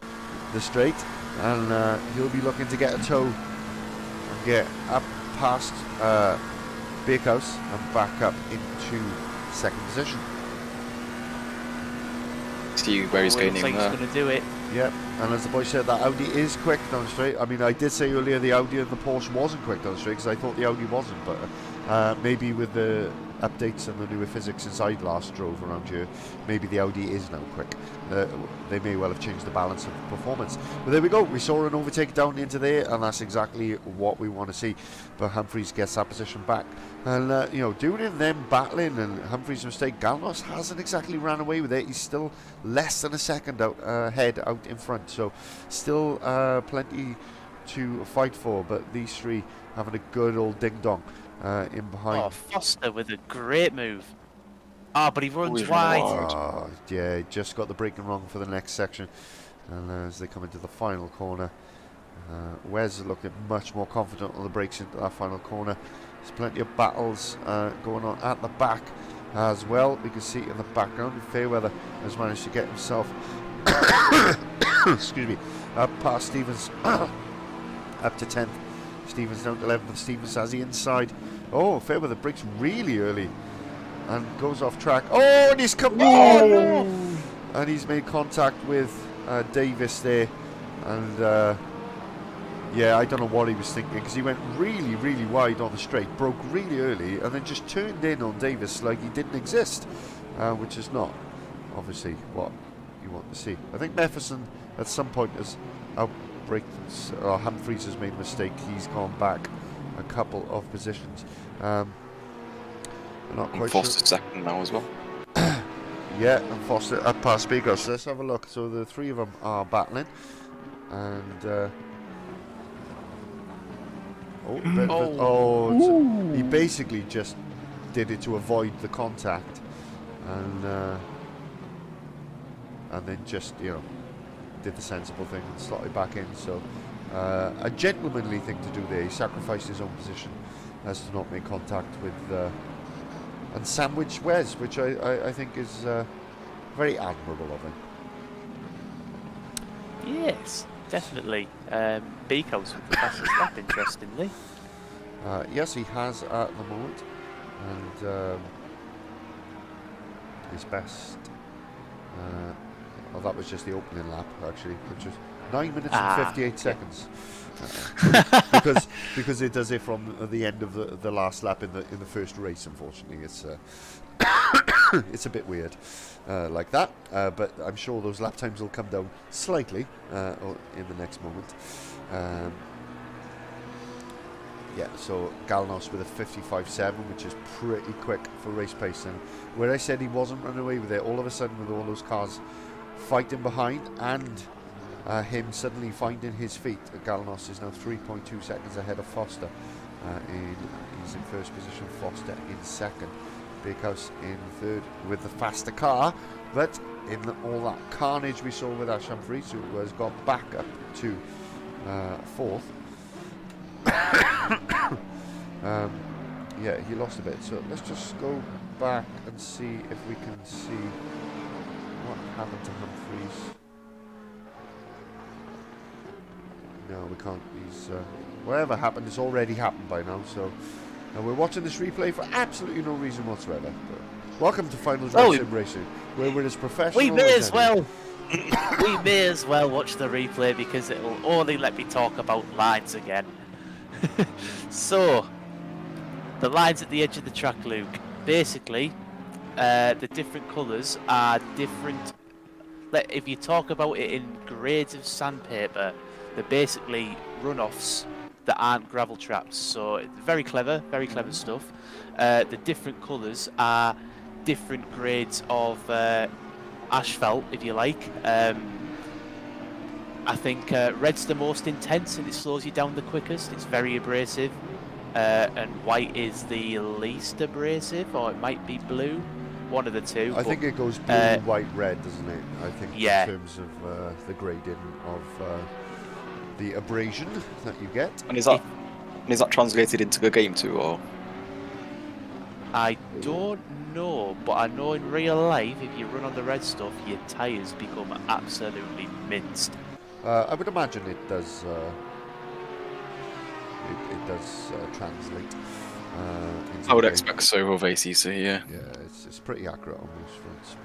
the straight, and he'll be looking to get a tow and get up past Bakehouse and back up into second position. See where he's going Looks in like he's there. going to do it. Yep, and as the boy said, that Audi is quick down the straight. I mean, I did say earlier the Audi and the Porsche wasn't quick down the straight because I thought the Audi wasn't, but maybe with the updates and the newer physics since I last drove around here, maybe the Audi is now quick. They may well have changed the balance of performance. But there we go, we saw an overtake down into there, and that's exactly what we want to see. But Humphreys gets that position back, and you know, doing it, them battling, and Humphreys' mistake, Galanos hasn't exactly ran away with it. He's still less than a second ahead out in front, so still plenty to fight for. But these three having a good old ding dong in behind. Oh, Foster with a great move. Ah, but he runs he's wide. running wide. Oh, yeah, just got the braking wrong for the next section. And as they come into the final corner, Wes looking much more confident on the brakes into that final corner. There's plenty of battles going on at the back as well. You can see in the background, Fairweather has managed to get himself excuse me, past Stevens up to 10th. Stevens down to 11th. Stevens has the inside. Oh, Fairweather brakes really early and goes off track. Oh, and he's come on! And he's made contact with Davis there. And yeah, I don't know what he was thinking, because he went really, really wide on the straight, broke really early, and then just turned in on Davis like he didn't exist, which is not obviously what you want to see. I think Mefferson at some point has outbraked, or Humphreys has made a mistake. He's gone back a couple of positions. I'm not quite sure. Foster's second now as well. Yeah, and Foster up past Bigos. So let's have a look. So the three of them are battling, and he basically just did it to avoid the contact, and then just, you know, did the sensible thing and slotted back in. So a gentlemanly thing to do there. He sacrificed his own position as to not make contact with and sandwich Wes, which I think is very admirable of him. Yes, definitely. Beakhouse with the fastest lap, interestingly. Yes, he has at the moment, and his best. Well, that was just the opening lap, actually, which was 9 minutes and 58 seconds. Because it does it from the end of the last lap in the first race. Unfortunately, it's it's a bit weird like that. But I'm sure those lap times will come down slightly in the next moment. Yeah, so Galanos with a 55.7, which is pretty quick for race pace. And where I said he wasn't running away with it, all of a sudden with all those cars fighting behind and him suddenly finding his feet, Galanos is now 3.2 seconds ahead of Foster. He's in first position, Foster in second, Bakehouse in third with the faster car. But in all that carnage we saw with Ash Humphreys, who has got back up to fourth, yeah, he lost a bit. So let's just go back and see if we can see what happened to Humphreys. No, we can't. He's whatever happened has already happened by now. So we're watching this replay for absolutely no reason whatsoever. But welcome to Final Drive Sim Racing, where we're as professional. We may as well. We may as well watch the replay because it will only let me talk about lines again. So, the lines at the edge of the track, Luke. Basically, the different colours are different. If you talk about it in grades of sandpaper, they're basically runoffs that aren't gravel traps. So, it's very clever stuff. The different colours are different grades of asphalt, if you like. I think red's the most intense and it slows you down the quickest. It's very abrasive. And white is the least abrasive, or it might be blue. One of the two. I think it goes blue, white, red, doesn't it? I think in terms of the grading of the abrasion that you get. And is that translated into the game too, or? I don't know, but I know in real life, if you run on the red stuff, your tyres become absolutely minced. I would imagine it does. It does translate. I would expect so of ACC, yeah. Yeah, it's pretty accurate on those fronts,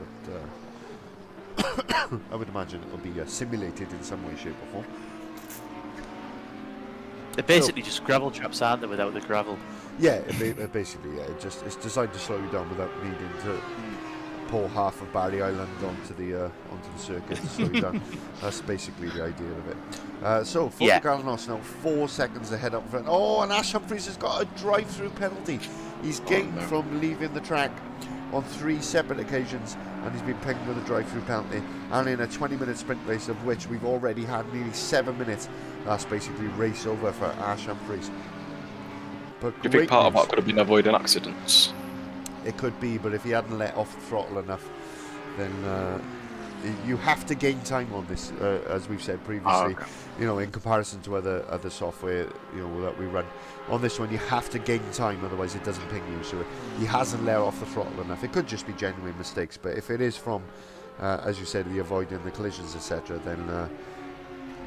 but I would imagine it'll be simulated in some way, shape, or form. They're basically just gravel traps, aren't they, without the gravel? Yeah, basically, yeah. It's designed to slow you down without needing to pour half of Barry Island onto the circuit to slow you down. That's basically the idea of it. So, Foster Galanos now 4 seconds ahead up front. Oh, and Ash Humphreys has got a drive-through penalty. He's gained from leaving the track on 3 separate occasions, and he's been pinged with a drive-through penalty. And in a 20-minute sprint race, of which we've already had nearly 7 minutes, that's basically race over for Ash Humphreys. But do you think part of that could have been avoiding accidents? it could be, but if he hadn't let off the throttle enough, then you have to gain time on this, as we've said previously. Okay. You know, in comparison to other software, you know, that we run. On this one, you have to gain time, otherwise it doesn't ping you. So he hasn't let off the throttle enough. It could just be genuine mistakes, but if it is from, as you said, the avoiding the collisions, etc., then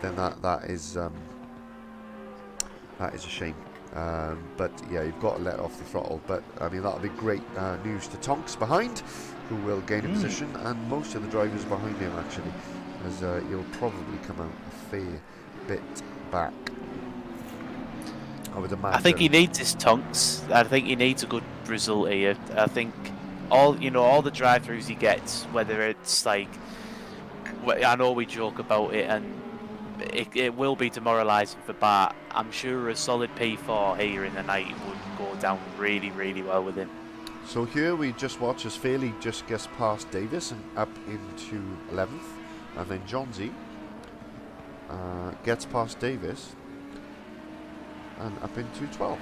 that is a shame. But yeah, you've got to let off the throttle. But I mean, that'll be great news to Tonks behind, who will gain a position, and most of the drivers behind him actually, as he'll probably come out a fair bit back. I would imagine. I think he needs his Tonks. I think he needs a good result here. I think all the drive-throughs he gets, whether it's like, I know we joke about it, and it will be demoralising for Bart. I'm sure a solid P4 here in the night would go down really, really well with him. So here we just watch as Fairley just gets past Davis and up into 11th, and then Johnsy gets past Davis and up into 12th.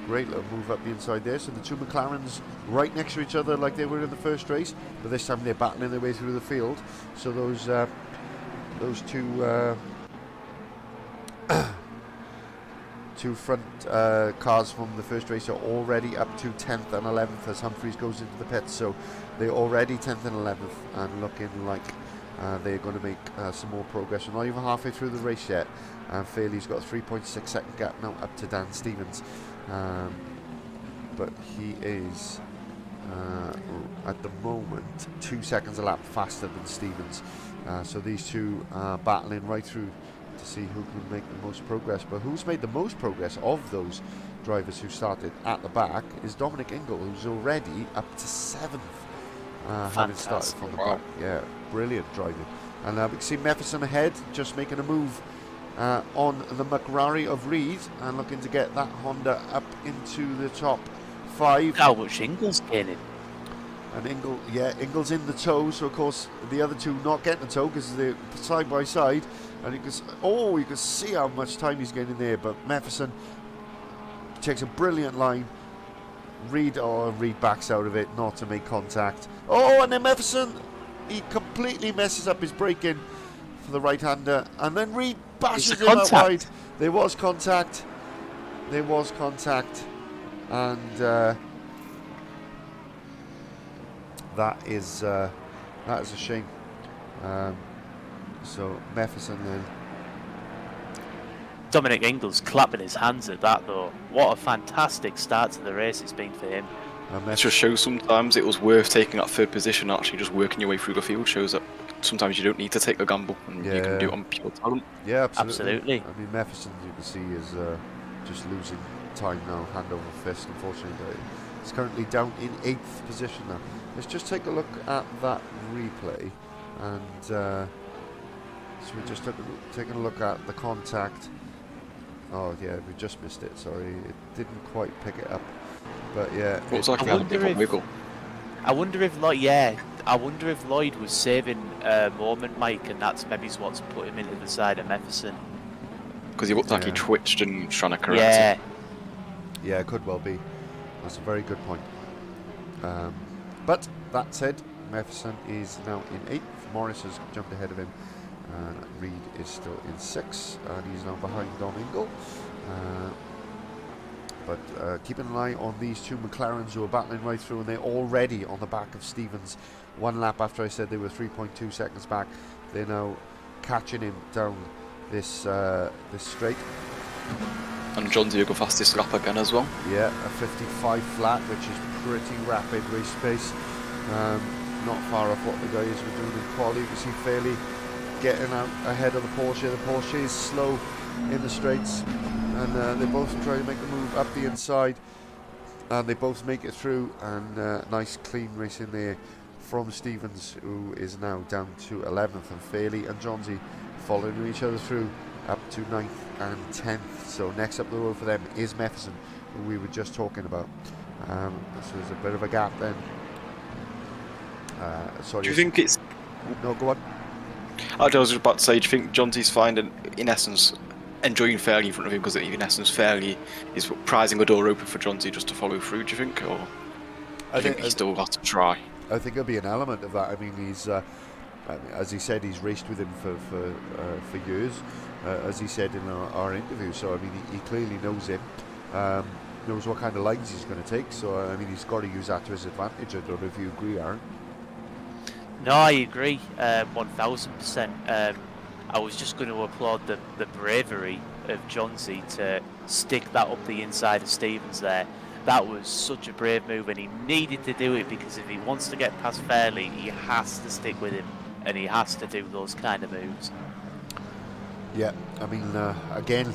Great little move up the inside there. So the two McLarens right next to each other like they were in the first race, but this time they're battling their way through the field. So those two two front cars from the first race are already up to 10th and 11th as Humphreys goes into the pits. So they're already 10th and 11th and looking like they're going to make some more progress. We're not even halfway through the race yet, and Fairley's got a 3.6 second gap now up to Dan Stevens, but he is at the moment 2 seconds a lap faster than Stevens. So these two are battling right through to see who can make the most progress. But who's made the most progress of those drivers who started at the back is Dominic Ingle, who's already up to 7th, having started from the back. Yeah, brilliant driving. And we can see Mefferson ahead, just making a move on the McRae of Reed, and looking to get that Honda up into the top 5. How much Ingle's gaining? And Ingle's in the tow, so of course the other two not getting the tow because they're side by side, and you can see how much time he's getting there. But Mefferson takes a brilliant line. Reed backs out of it, not to make contact. Oh, and then Mefferson, he completely messes up his braking for the right-hander, and then Reed bashes him out wide. There was contact, and that is a shame. So Mefferson then. Dominic Ingle's clapping his hands at that though. What a fantastic start to the race it's been for him. It just shows sometimes it was worth taking that third position. Actually, just working your way through the field shows that sometimes you don't need to take a gamble, and you can do it on pure talent. Yeah, absolutely. Absolutely. I mean, Mefferson, you can see, is just losing time now, hand over fist, unfortunately. But he's currently down in 8th position now. Let's just take a look at that replay, and so we just taking a look at the contact. Oh yeah, we just missed it. Sorry, it didn't quite pick it up. But yeah, Looks like he had a different wiggle. I wonder if Lloyd was saving a moment, Mike, and that's maybe what's put him into the side of Mefferson. Because he looked like he twitched and was trying to correct it. Yeah, it could well be. That's a very good point. But that said, Mefferson is now in 8th. Morris has jumped ahead of him. Reed is still in 6th, and he's now behind Dom Ingle. But keeping an eye on these two McLarens who are battling right through, and they're already on the back of Stevens. 1 lap after I said they were 3.2 seconds back, they're now catching him down this straight. And John's the fastest lap again as well. Yeah, a 55 flat, which is pretty rapid race pace. Not far off what the guys were doing in quali. You can see Fairley getting out ahead of the Porsche. The Porsche is slow in the straights, and they both try to make the move up the inside, and they both make it through. And nice clean racing there from Stevens, who is now down to 11th, and Fairley and Johnsy following each other through up to 9th and 10th. So next up the road for them is Mefferson, who we were just talking about. So there's a bit of a gap then. Sorry. Do you think it's... No, go on. I was just about to say, do you think Johnsy's finding, in essence, enjoying Fairley in front of him, because in essence Fairley is prizing a door open for Johnsy just to follow through, do you think? Or I think he's still got to try. I think there'll be an element of that. I mean, he's, as he said, he's raced with him for years, as he said in our interview. So I mean, he clearly knows him, knows what kind of lines he's going to take. So I mean, he's got to use that to his advantage. I don't know if you agree, Aaron. No, I agree, 1000%. I was just going to applaud the bravery of Johnsy to stick that up the inside of Stevens there. That was such a brave move, and he needed to do it because if he wants to get past Fairley, he has to stick with him, and he has to do those kind of moves. Yeah, I mean, again,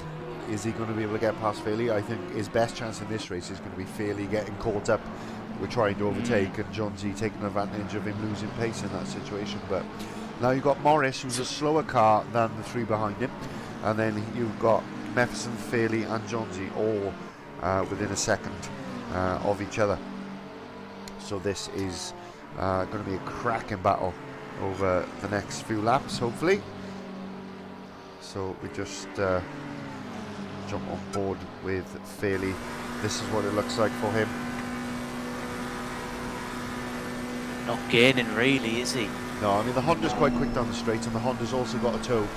is he going to be able to get past Fairley? I think his best chance in this race is going to be Fairley getting caught up with trying to overtake, and Johnsy taking advantage of him losing pace in that situation. But now you've got Morris, who's a slower car than the three behind him, and then you've got Mefferson, Fairley and Johnsy all within a second of each other. So this is going to be a cracking battle over the next few laps, hopefully. So we just jump on board with Fairley. This is what it looks like for him. Not gaining really, is he? No, I mean the Honda's quite quick down the straight, and the Honda's also got a tow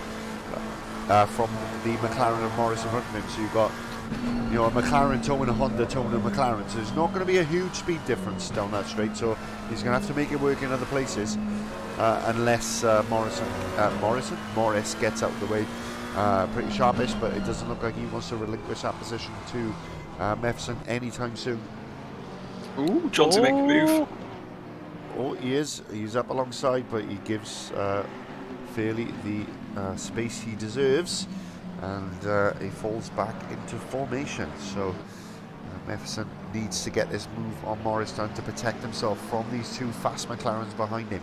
from the McLaren and Morris in front of him. So you've got, you know, a McLaren towing a Honda, towing a McLaren. So there's not going to be a huge speed difference down that straight. So he's going to have to make it work in other places, unless Morris gets out of the way pretty sharpish. But it doesn't look like he wants to relinquish that position to Mefferson anytime soon. Ooh, Johnsy make a move. Oh, he is. He's up alongside, but he gives Fairley the space he deserves, and he falls back into formation. So Mefferson needs to get this move on Morris down to protect himself from these two fast McLarens behind him.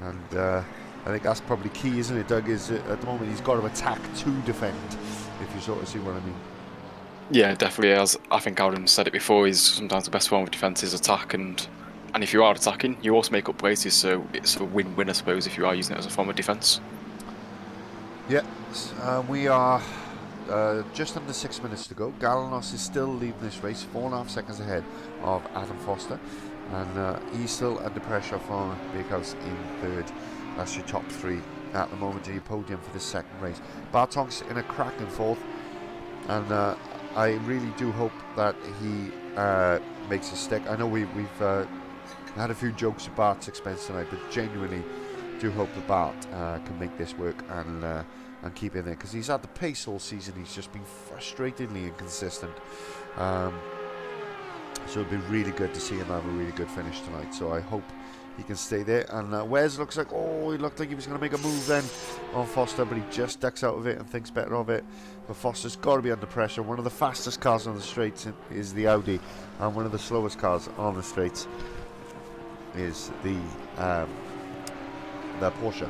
And I think that's probably key, isn't it, Doug? Is at the moment he's got to attack to defend, if you sort of see what I mean. Yeah, definitely. As I think Aaron said it before, is sometimes the best form of defence is attack, and if you are attacking, you also make up places, so it's a win-win, I suppose, if you are using it as a form of defence. Yeah, we are just under 6 minutes to go. Galanos is still leading this race, 4.5 seconds ahead of Adam Foster, and he's still under pressure from Bakehouse in third. That's your top three at the moment in your podium for this second race. Bartong's in a cracking fourth, and I really do hope that he makes a stick. I know we've had a few jokes at Bart's expense tonight, but genuinely do hope that Bart can make this work and keep in there, because he's had the pace all season. He's just been frustratingly inconsistent. So it'd be really good to see him have a really good finish tonight. So I hope he can stay there. And Wes looks like, he looked like he was going to make a move then on Foster, but he just ducks out of it and thinks better of it. But Foster's got to be under pressure. One of the fastest cars on the straights is the Audi, and one of the slowest cars on the straights is the Porsche.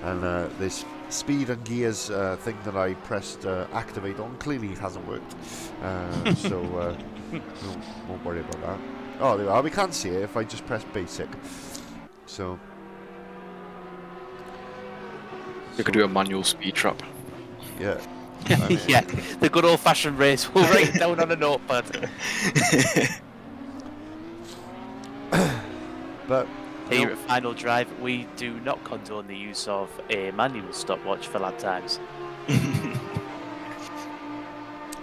And this speed and gears thing that I pressed activate on clearly hasn't worked, so won't worry about that. Oh, there we are. We can't see it if I just press basic. So you could do a manual speed trap. Yeah. Yeah, the good old-fashioned race. We'll write it down on a notepad. But here at Final Drive, we do not condone the use of a manual stopwatch for lap times.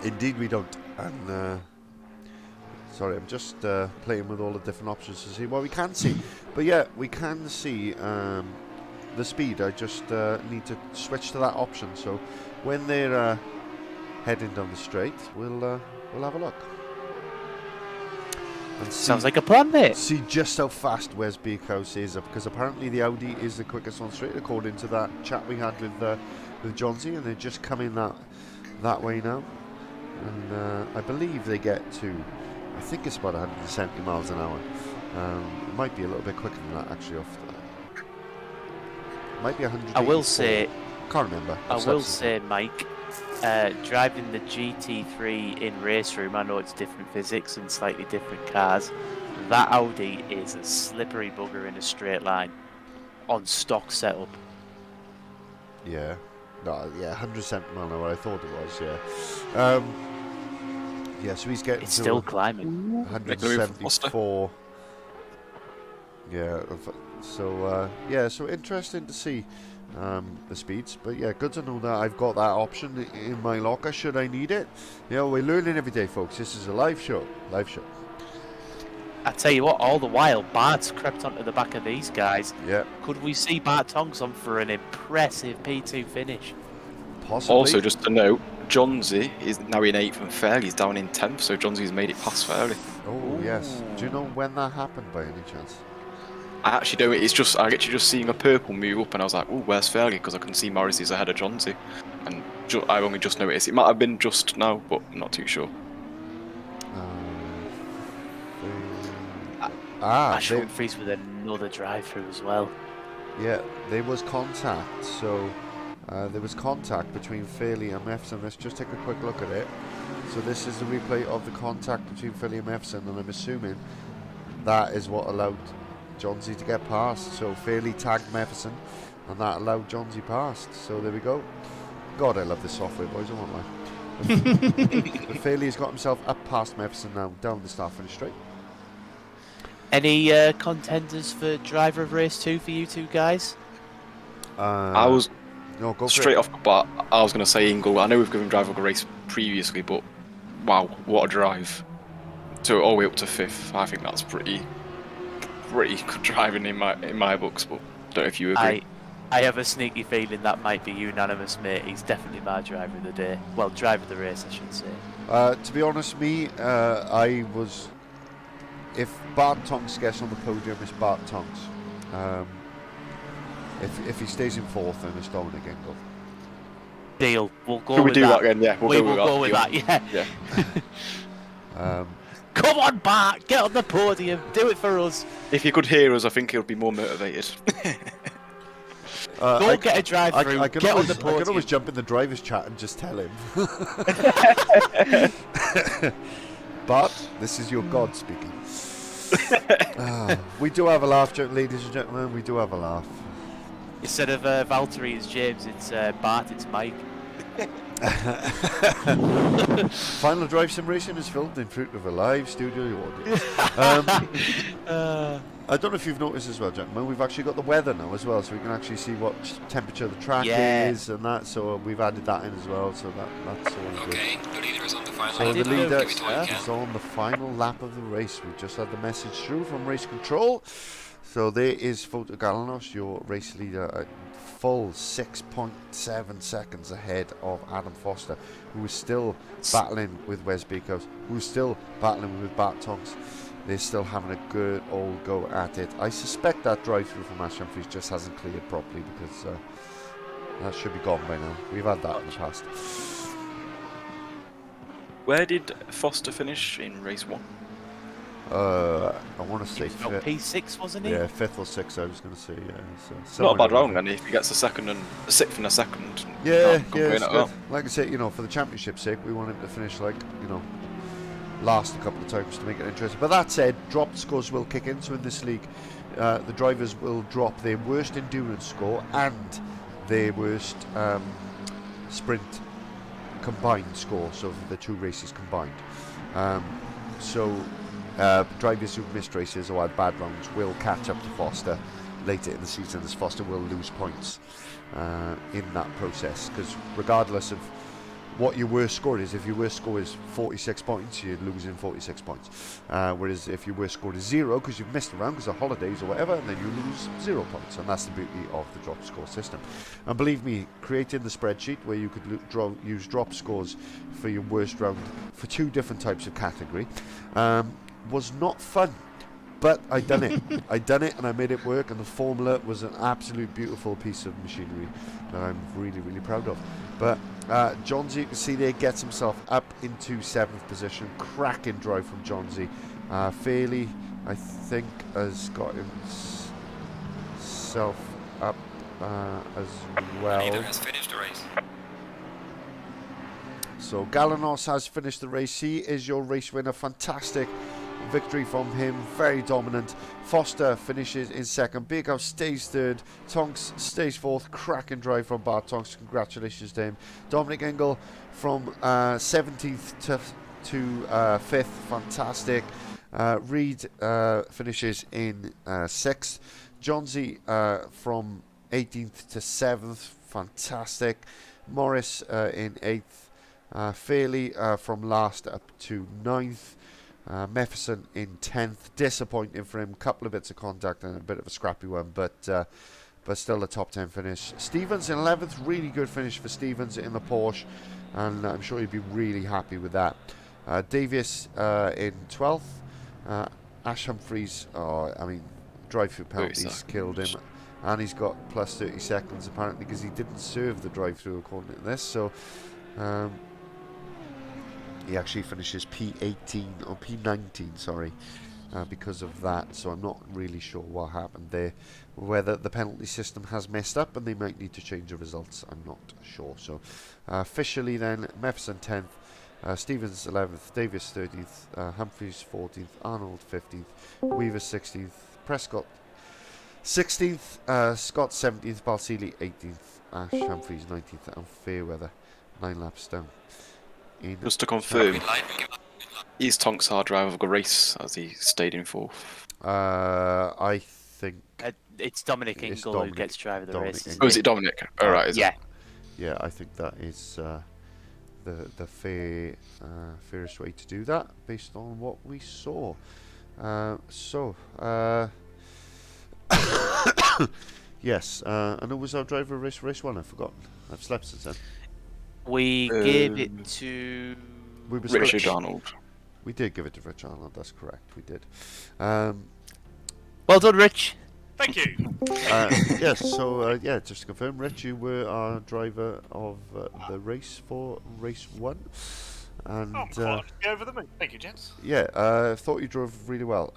Indeed we don't. And sorry, I'm just playing with all the different options to see what we can see. But yeah, we can see the speed. I just need to switch to that option. So when they're heading down the straight, we'll have a look. And Sounds like a plan, mate. See just how fast Wes Bakehouse is, because apparently the Audi is the quickest on straight, according to that chat we had with Johnsy, and they're just coming that way now. And I believe they get to, I think it's about 170 miles an hour. It might be a little bit quicker than that, actually. It might be 100. I will say, can't remember. I will say, Mike, driving the GT3 in race room, I know it's different physics and slightly different cars. That Audi is a slippery bugger in a straight line on stock setup. Yeah. No, yeah, 170 miles an hour, I thought it was, yeah. Yeah, so he's getting It's still climbing. 174 Yeah. So so interesting to see the speeds, but yeah, good to know that I've got that option in my locker should I need it. Yeah, we're learning every day, folks. This is a live show. I tell you what, all the while, Bart's crept onto the back of these guys. Yeah, Could we see Bart Tonks on for an impressive P2 finish? possibly. Also, just to note, Johnsy is now in 8th and Fairley's down in 10th, so Johnsy's made it past Fairley. Oh yes. Do you know when that happened by any chance? I actually don't. It's just I actually just seeing a purple move up, and I was like, "Oh, where's Fairley?" Because I can see Morrissey's ahead of Johnsy, and I only just noticed. It might have been just now, but I'm not too sure. Ash Humphries with another drive-through as well. Yeah, there was contact. So there was contact between Fairley and Mefson. Let's just take a quick look at it. So this is the replay of the contact between Fairley and Mefson, and I'm assuming that is what allowed Johnsy to get past. So Fairley tagged Mefson, and that allowed Johnsy past. So there we go. God, I love this software, boys. I won't lie. Fairley has got himself up past Mefson now, down the start finish straight. Any contenders for driver of race 2 for you two guys? I was no, go straight off the bat. I was going to say Ingle. I know we've given driver of a race previously, but wow, what a drive! So all the way up to 5th. I think that's pretty good driving in my books. But don't know if you agree. I have a sneaky feeling that might be unanimous, mate. He's definitely my driver of the day. Well, driver of the race, I should say. To be honest, I was. If Bart Tonks gets on the podium, it's Bart Tonks. If he stays in 4th, then it's Dominic Ingle. Deal. We'll go Could we with do that. that again? Yeah, We will go with that. Yeah. Come on, Bart. Get on the podium. Do it for us. If he could hear us, I think he'll be more motivated. Go get a drive-through. Get on the podium. I can always jump in the driver's chat and just tell him. But this is your God speaking. We do have a laugh, ladies and gentlemen. We do have a laugh. Instead of Valtteri, it's James. It's Bart. It's Mike. Final Drive Sim Racing is filmed in front of a live studio audience. I don't know if you've noticed as well, gentlemen, we've actually got the weather now as well, so we can actually see what temperature the track is and that, so we've added that in as well, so that's all good. Okay, the leader is on the final So lap. the leader Give it to him, is on the final lap of the race. We've just had the message through from Race Control. So there is Foto Galanos, your race leader, at full 6.7 seconds ahead of Adam Foster, who is still battling with Wes Beekhouse, who's still battling with Bart Tonks. They're still having a good old go at it. I suspect that drive-through from Ash Humphries just hasn't cleared properly because that should be gone by now. We've had that in the past. Where did Foster finish in race 1? I want to say P6, wasn't he? Yeah, 5th or 6th. I was going to say. Yeah, so Not a bad round, and if he gets a 6th and a second. Yeah, can't complain it's at good. all. Like I say, for the championship's sake, we want him to finish last a couple of times to make it interesting. But that said, dropped scores will kick in. So in this league, the drivers will drop their worst endurance score and their worst sprint combined score. So the two races combined. Drivers who've missed races or had bad rounds will catch up to Foster later in the season, as Foster will lose points in that process, because regardless of what your worst score is, if your worst score is 46 points, you're losing 46 points, whereas if your worst score is 0 because you've missed a round because of holidays or whatever, then you lose 0 points, and that's the beauty of the drop score system. And believe me, creating the spreadsheet where you could use drop scores for your worst round for 2 different types of category was not fun, but I done it. I done it and I made it work, and the formula was an absolute beautiful piece of machinery that I'm really, really proud of. But Johnsy, you can see there, gets himself up into 7th position. Cracking drive from Johnsy. Fairley, I think, has got himself up as well. Leader has finished the race. So Galanos has finished the race. He is your race winner. Fantastic victory from him, very dominant. Foster finishes in 2nd, Beekhouse stays 3rd, Tonks stays 4th. Cracking drive from Bart Tonks, congratulations to him. Dominic Engel from 17th to 5th, fantastic. Reed finishes in 6th. Johnsy from 18th to 7th, fantastic. Morris in 8th. Fairley from last up to 9th. Mefferson in 10th, disappointing for him. Couple of bits of contact and a bit of a scrappy one, but still a top 10 finish. Stevens in 11th, really good finish for Stevens in the Porsche, and I'm sure he'd be really happy with that. Davies in 12th. Ash Humphreys, drive-through penalties killed him, and he's got plus 30 seconds apparently because he didn't serve the drive-through according to this. So he actually finishes P18 or P19, sorry, because of that. So I'm not really sure what happened there, whether the penalty system has messed up and they might need to change the results. I'm not sure. So officially then, Mefferson 10th, Stevens 11th, Davis 13th, Humphreys 14th, Arnold 15th, Weaver 16th, Prescott 16th, Scott 17th, Balseeley 18th, Ash Humphreys 19th, and Fairweather 9 laps down. Just to confirm, is Tonks our driver of the race as he stayed in 4th? I think it's Dominic Ingle who gets driver of the race. Oh, is it Dominic? Alright, is it? Yeah, I think that is the fairest way to do that based on what we saw. Yes, and it was our driver of race 1. I've forgotten. I've slept since then. We gave it to Richard Arnold. We did give it to Rich Arnold, that's correct, we did. Well done, Rich. Thank you. Yes, so just to confirm, Rich, you were our driver of the race for race 1. And I'm quite over the moon. Thank you, gents. Yeah, thought you drove really well.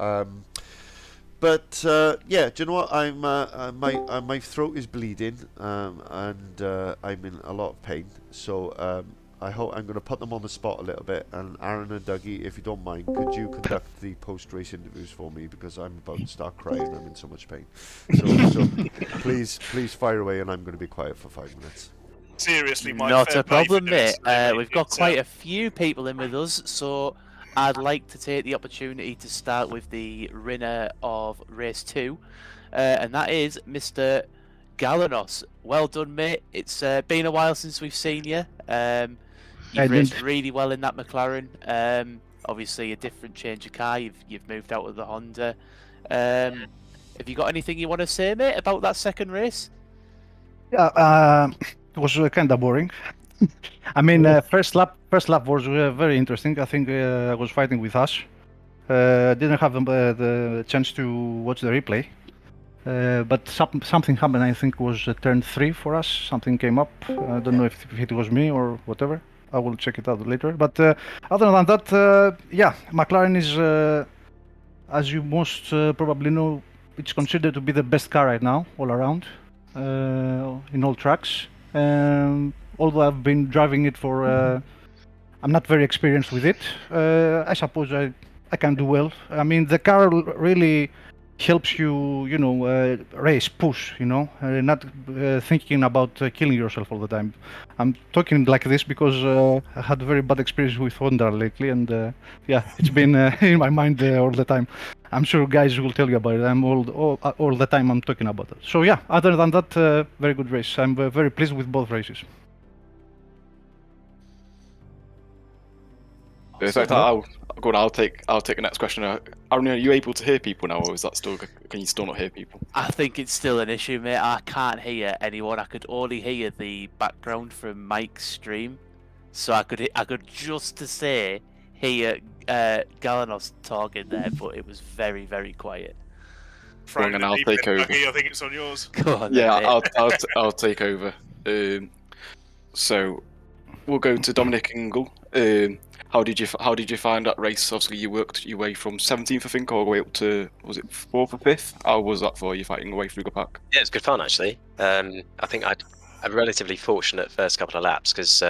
But do you know what? I'm my throat is bleeding, and I'm in a lot of pain. So I hope I'm going to put them on the spot a little bit. And Aaron and Dougie, if you don't mind, could you conduct the post-race interviews for me, because I'm about to start crying. I'm in so much pain. So please fire away, and I'm going to be quiet for 5 minutes. Seriously, my not fair a play for problem, doing mate. so. We've got quite a few people in with us, so I'd like to take the opportunity to start with the winner of race 2, and that is Mr. Galanos. Well done, mate. It's been a while since we've seen you. You've raced really well in that McLaren. Obviously, a different change of car. You've moved out of the Honda. Have you got anything you want to say, mate, about that second race? Yeah, it was kind of boring. I mean, first lap was very interesting. I think I was fighting with Ash. Didn't have the chance to watch the replay. But something happened. I think it was turn 3 for us. Something came up. I don't know if it was me or whatever. I will check it out later. But other than that, McLaren is, as you most probably know, it's considered to be the best car right now, all around, in all tracks. Although I've been driving it for, I'm not very experienced with it. I suppose I can do well. I mean, the car really helps you, race, push, not thinking about killing yourself all the time. I'm talking like this because I had a very bad experience with Honda lately, and it's been in my mind all the time. I'm sure guys will tell you about it. I'm all the time I'm talking about it. So yeah, other than that, very good race. I'm very pleased with both races. Perfect. I'll take the next question. Aaron, are you able to hear people now, or is that still? Can you still not hear people? I think it's still an issue, mate. I can't hear anyone. I could only hear the background from Mike's stream, so I could just to say hear Galanos talking there, but it was very, very quiet. Frank, and I'll take over. I think it's on yours. Go on, Yeah, then, I'll take over. So we'll go to Dominic Ingle. How did you find that race? Obviously, you worked your way from 17th, I think, all the way up to, was it 4th or 5th? How was that for you, fighting your way through the pack? Yeah, it was good fun actually. I think I'd a relatively fortunate first couple of laps because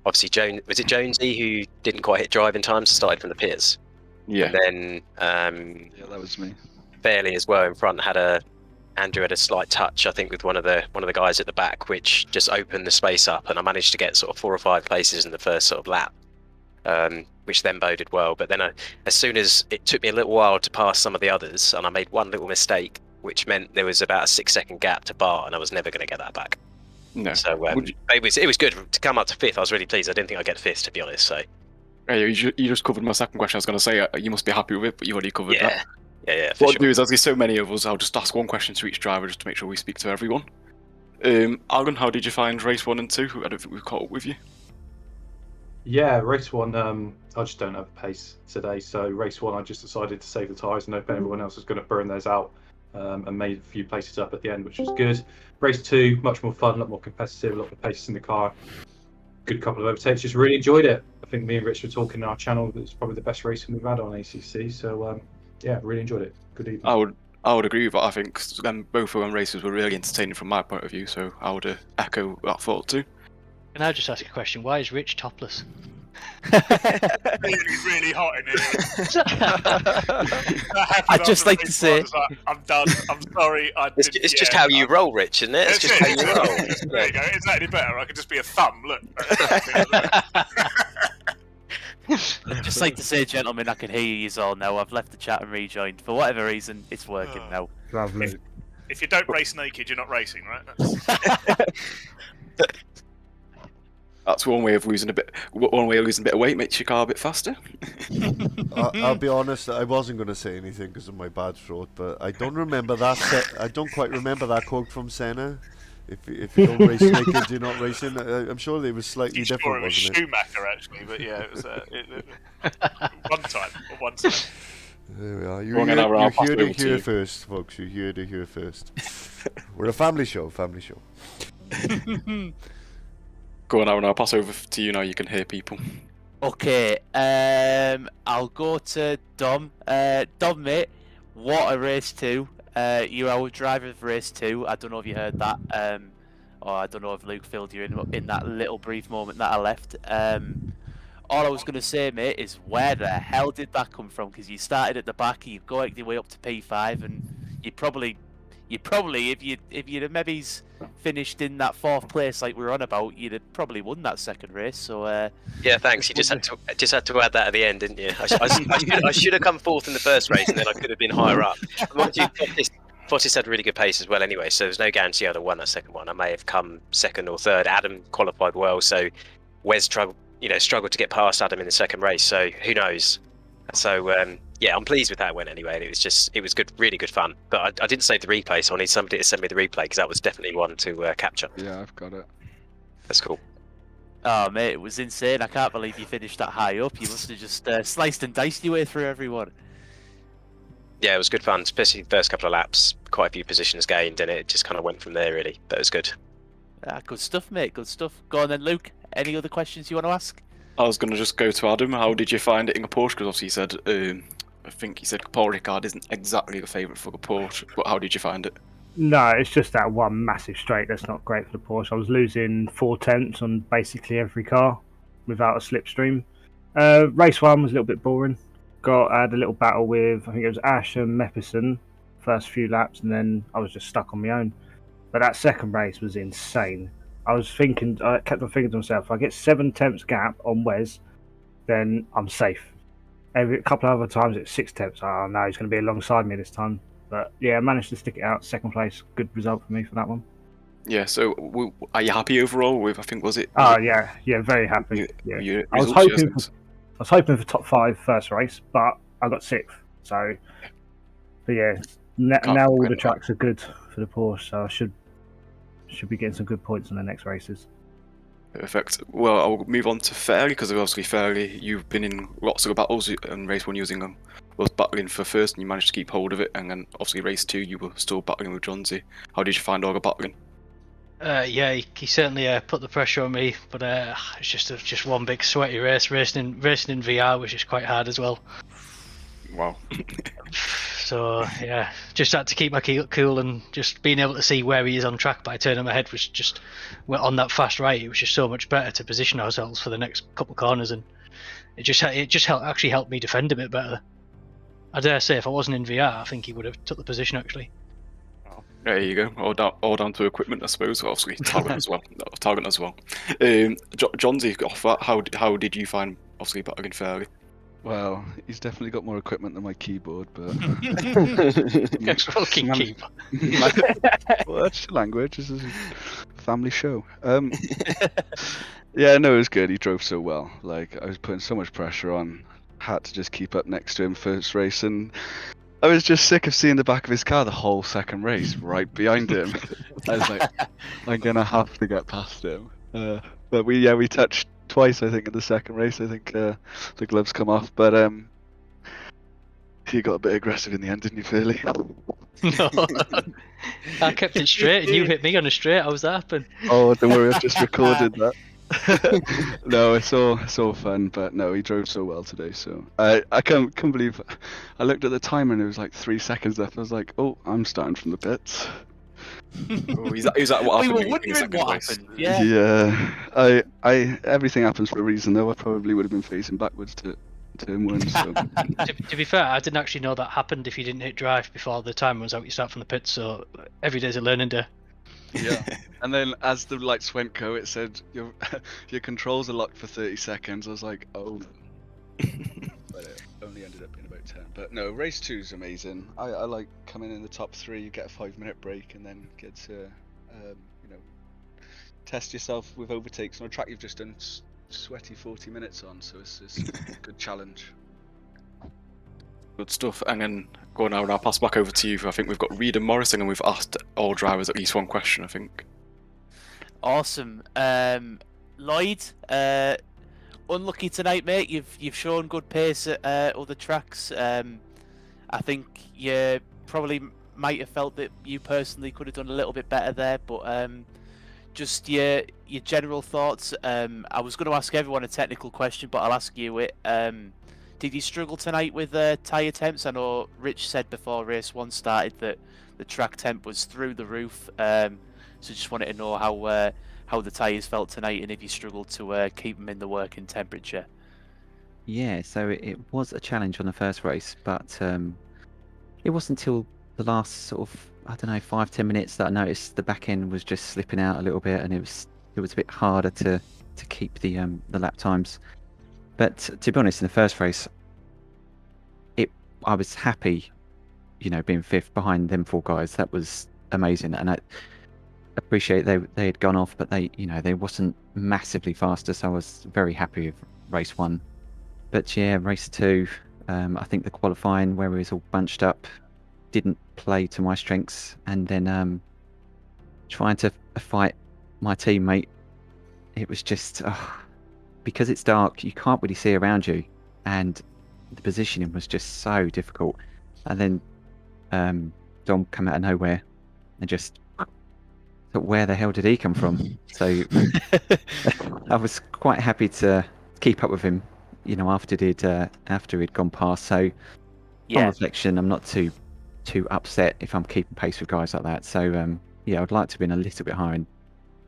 obviously was it Jonesy who didn't quite hit drive in time, so started from the pits. Yeah. And then Yeah, that was me. Fairley as well in front Andrew had a slight touch, I think, with one of the guys at the back, which just opened the space up, and I managed to get sort of 4 or 5 places in the first sort of lap. which then boded well. But then as soon as it took me a little while to pass some of the others, and I made one little mistake, which meant there was about a 6-second gap to bar, and I was never going to get that back. No. So it was good to come up to 5th. I was really pleased. I didn't think I'd get 5th, to be honest. So You just covered my second question. I was going to say you must be happy with it, but you already covered that. Yeah. What I'll do is, as there's so many of us, I'll just ask one question to each driver just to make sure we speak to everyone. Aaron, how did you find race 1 and 2? I don't think we've caught up with you. Yeah, race 1, I just don't have a pace today. So race 1, I just decided to save the tyres and hope everyone else was going to burn theirs out, and made a few places up at the end, which was good. Race 2, much more fun, a lot more competitive, a lot of paces in the car. Good couple of overtakes, just really enjoyed it. I think me and Rich were talking on our channel, it's probably the best racing we've had on ACC. So yeah, really enjoyed it. Good evening. I would agree with that. I think both of them races were really entertaining from my point of view, so I would echo that thought too. Can I just ask a question? Why is Rich topless? really hot in here. I'd just like to say, I'm done. I'm sorry. It's just how you roll, Rich, isn't it? It's just how you roll. There you go. Is that any better? I could just be a thumb. Look. I'd just like to say, gentlemen, I can hear you all now. I've left the chat and rejoined. For whatever reason, it's working now. Lovely. If you don't race naked, you're not racing, right? That's one way of losing a bit. One way of losing a bit of weight makes your car a bit faster. I'll be honest. I wasn't going to say anything because of my bad throat, but I don't remember that. I don't quite remember that quote from Senna. If you don't race naked, you're not racing. I'm sure it was slightly different, sure it was wasn't it? Schumacher actually, but yeah, it was one time. There we are. You're here to hear first, folks. You're here to hear first. We're a family show. Go on, Aaron. I'll pass over to you now. You can hear people. Okay, I'll go to Dom. Dom, mate, what a race 2. You're our driver of race 2. I don't know if you heard that, or I don't know if Luke filled you in that little brief moment that I left. All I was going to say, mate, is where the hell did that come from? Because you started at the back, you go your way up to P5, and you probably if you'd have maybe finished in that 4th place like we were on about, you'd have probably won that second race. So yeah, thanks. You just had to add that at the end, didn't you? I should have come 4th in the first race, and then I could have been higher up. Fortis had really good pace as well, anyway. So there's no guarantee I'd have won that second one. I may have come 2nd or 3rd. Adam qualified well, so Wes struggled to get past Adam in the second race. So who knows? So yeah, I'm pleased with how it went anyway. It was good, really good fun. But I didn't save the replay, so I need somebody to send me the replay because that was definitely one to capture. Yeah, I've got it. That's cool. Oh, mate, it was insane. I can't believe you finished that high up. You must have just sliced and diced your way through everyone. Yeah, it was good fun, especially the first couple of laps. Quite a few positions gained, and it just kind of went from there, really. But it was good. Good stuff, mate. Good stuff. Go on then, Luke. Any other questions you want to ask? I was going to just go to Adam. How did you find it in a Porsche? Because obviously you said, I think you said Paul Ricard isn't exactly the favourite for a Porsche. But how did you find it? No, it's just that one massive straight that's not great for the Porsche. I was losing 4 tenths on basically every car without a slipstream. Race 1 was a little bit boring. I had a little battle with, I think it was Ash and Mepperson, first few laps, and then I was just stuck on my own. But that second race was insane. I kept on thinking to myself, if I get 7 tenths gap on Wes, then I'm safe. A couple of other times it's 6 tenths. Oh no, he's going to be alongside me this time. But yeah, I managed to stick it out. Second place, good result for me for that one. Yeah, so are you happy overall with, I think, was it? Yeah, very happy. I was hoping for top 5 first race, but I got 6th. So, but yeah, now all the tracks are good for the Porsche, so I should be getting some good points in the next races. Perfect. Well, I'll move on to Fairley, because obviously Fairley, you've been in lots of battles, and race 1 using them was battling for first, and you managed to keep hold of it, and then obviously race 2 you were still battling with Johnsy. How did you find all the battling? Yeah, he certainly put the pressure on me, but it's just one big sweaty race. Racing in VR was just quite hard as well. Wow. So yeah, just had to keep my cool, and just being able to see where he is on track by turning my head was just on that fast right. It was just so much better to position ourselves for the next couple of corners, and it just helped me defend a bit better. I dare say if I wasn't in VR, I think he would have took the position actually. There you go. All down to equipment, I suppose. Obviously, talent as well. Johnsy, off that, how did you find obviously battling fairly. Well, he's definitely got more equipment than my keyboard, but Fucking Man- keep. well, that's the language. This is a family show. Yeah, no, it was good. He drove so well. Like, I was putting so much pressure on. Had to just keep up next to him first race, and I was just sick of seeing the back of his car the whole second race, right behind him. I was like, I'm gonna have to get past him. But we touched twice, I think, in the second race. I think the gloves come off, but he got a bit aggressive in the end, didn't he, Fairly? No. I kept it straight, and you hit me on a straight. How was that happen? Oh, don't worry, I've just recorded that. No, it's all fun, but no, he drove so well today. So I can't believe. I looked at the timer and it was like 3 seconds left. I was like, oh, I'm starting from the pits. Oh, is that what We happened? were in the wondering second what race? happened. Yeah. Yeah, I everything happens for a reason. Though I probably would have been facing backwards to turn one. So To be fair, I didn't actually know that happened if you didn't hit drive before the timer was out. You start from the pit, so every day's a learning day. yeah, and then as the lights went go, it said your controls are locked for 30 seconds. I was like, oh. But it only ended up being about 10. But no, race 2 is amazing. I like coming in the top 3, you get a 5-minute break, and then get to test yourself with overtakes on a track you've just done sweaty 40 minutes on. So it's a good challenge. Good stuff. And then going now, and I'll pass back over to you. I think we've got Reed and Morrison, and we've asked all drivers at least one question, I think. Awesome. Lloyd, unlucky tonight, mate. You've shown good pace at other tracks. I think you probably might have felt that you personally could have done a little bit better there, but just your general thoughts. I was going to ask everyone a technical question, but I'll ask you it. Did you struggle tonight with tyre temps? I know Rich said before race 1 started that the track temp was through the roof. So just wanted to know how the tyres felt tonight and if you struggled to keep them in the working temperature. Yeah, so it was a challenge on the first race, but it wasn't until the last sort of, I don't know, 5-10 minutes that I noticed the back end was just slipping out a little bit, and it was a bit harder to keep the lap times. But to be honest, in the first race, I was happy, being 5th behind them 4 guys. That was amazing, and I appreciate they had gone off, but they wasn't massively faster, so I was very happy with race 1. But yeah, race 2, I think the qualifying where we was all bunched up didn't play to my strengths, and then trying to fight my teammate, it was just because it's dark, you can't really see around you, and the positioning was just so difficult. And then Dom come out of nowhere and just thought, where the hell did he come from? So I was quite happy to keep up with him, after he'd gone past. So on reflection, I'm not too upset if I'm keeping pace with guys like that. So yeah, I'd like to have been a little bit higher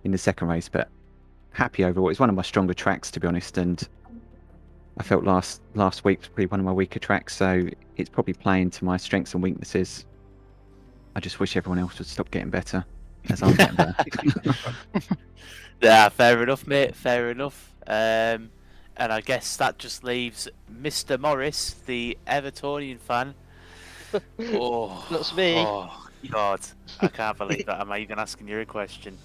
in the second race, but happy overall. It's one of my stronger tracks, to be honest, and I felt last week was probably one of my weaker tracks, so it's probably playing to my strengths and weaknesses. I just wish everyone else would stop getting better as I'm getting better. Yeah, fair enough, mate. Fair enough. And I guess that just leaves Mr. Morris, the Evertonian fan. Oh, that's me. Oh God, I can't believe that. I'm even asking you a question.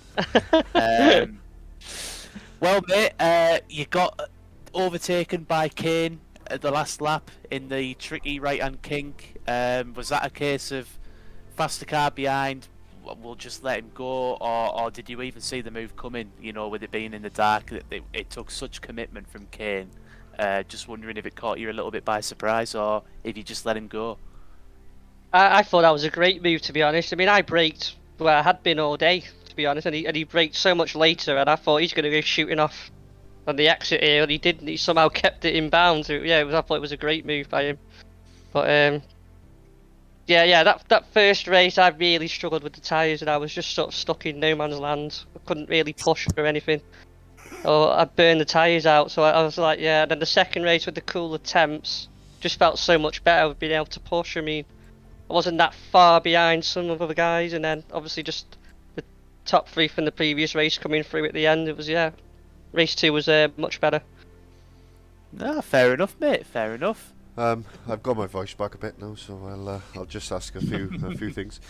Well, mate, you got overtaken by Kane at the last lap in the tricky right-hand kink. Was that a case of faster car behind, we'll just let him go, or did you even see the move coming? With it being in the dark, it took such commitment from Kane. Just wondering if it caught you a little bit by surprise, or if you just let him go. I thought that was a great move, to be honest. I mean, I braked where I had been all day, to be honest, and he braked so much later, and I thought he's going to go shooting off on the exit here, and he didn't. He somehow kept it in bounds. Yeah, I thought it was a great move by him. But yeah, that first race I really struggled with the tyres, and I was just sort of stuck in no man's land. I couldn't really push or anything. Or I'd burn the tyres out, so I was like, yeah. And then the second race with the cooler temps just felt so much better with being able to push. I mean, I wasn't that far behind some of the other guys, and then obviously just the top 3 from the previous race coming through at the end. It was, yeah, race 2 was much better. No, fair enough, mate. Fair enough. I've got my voice back a bit now, so I'll just ask a few things.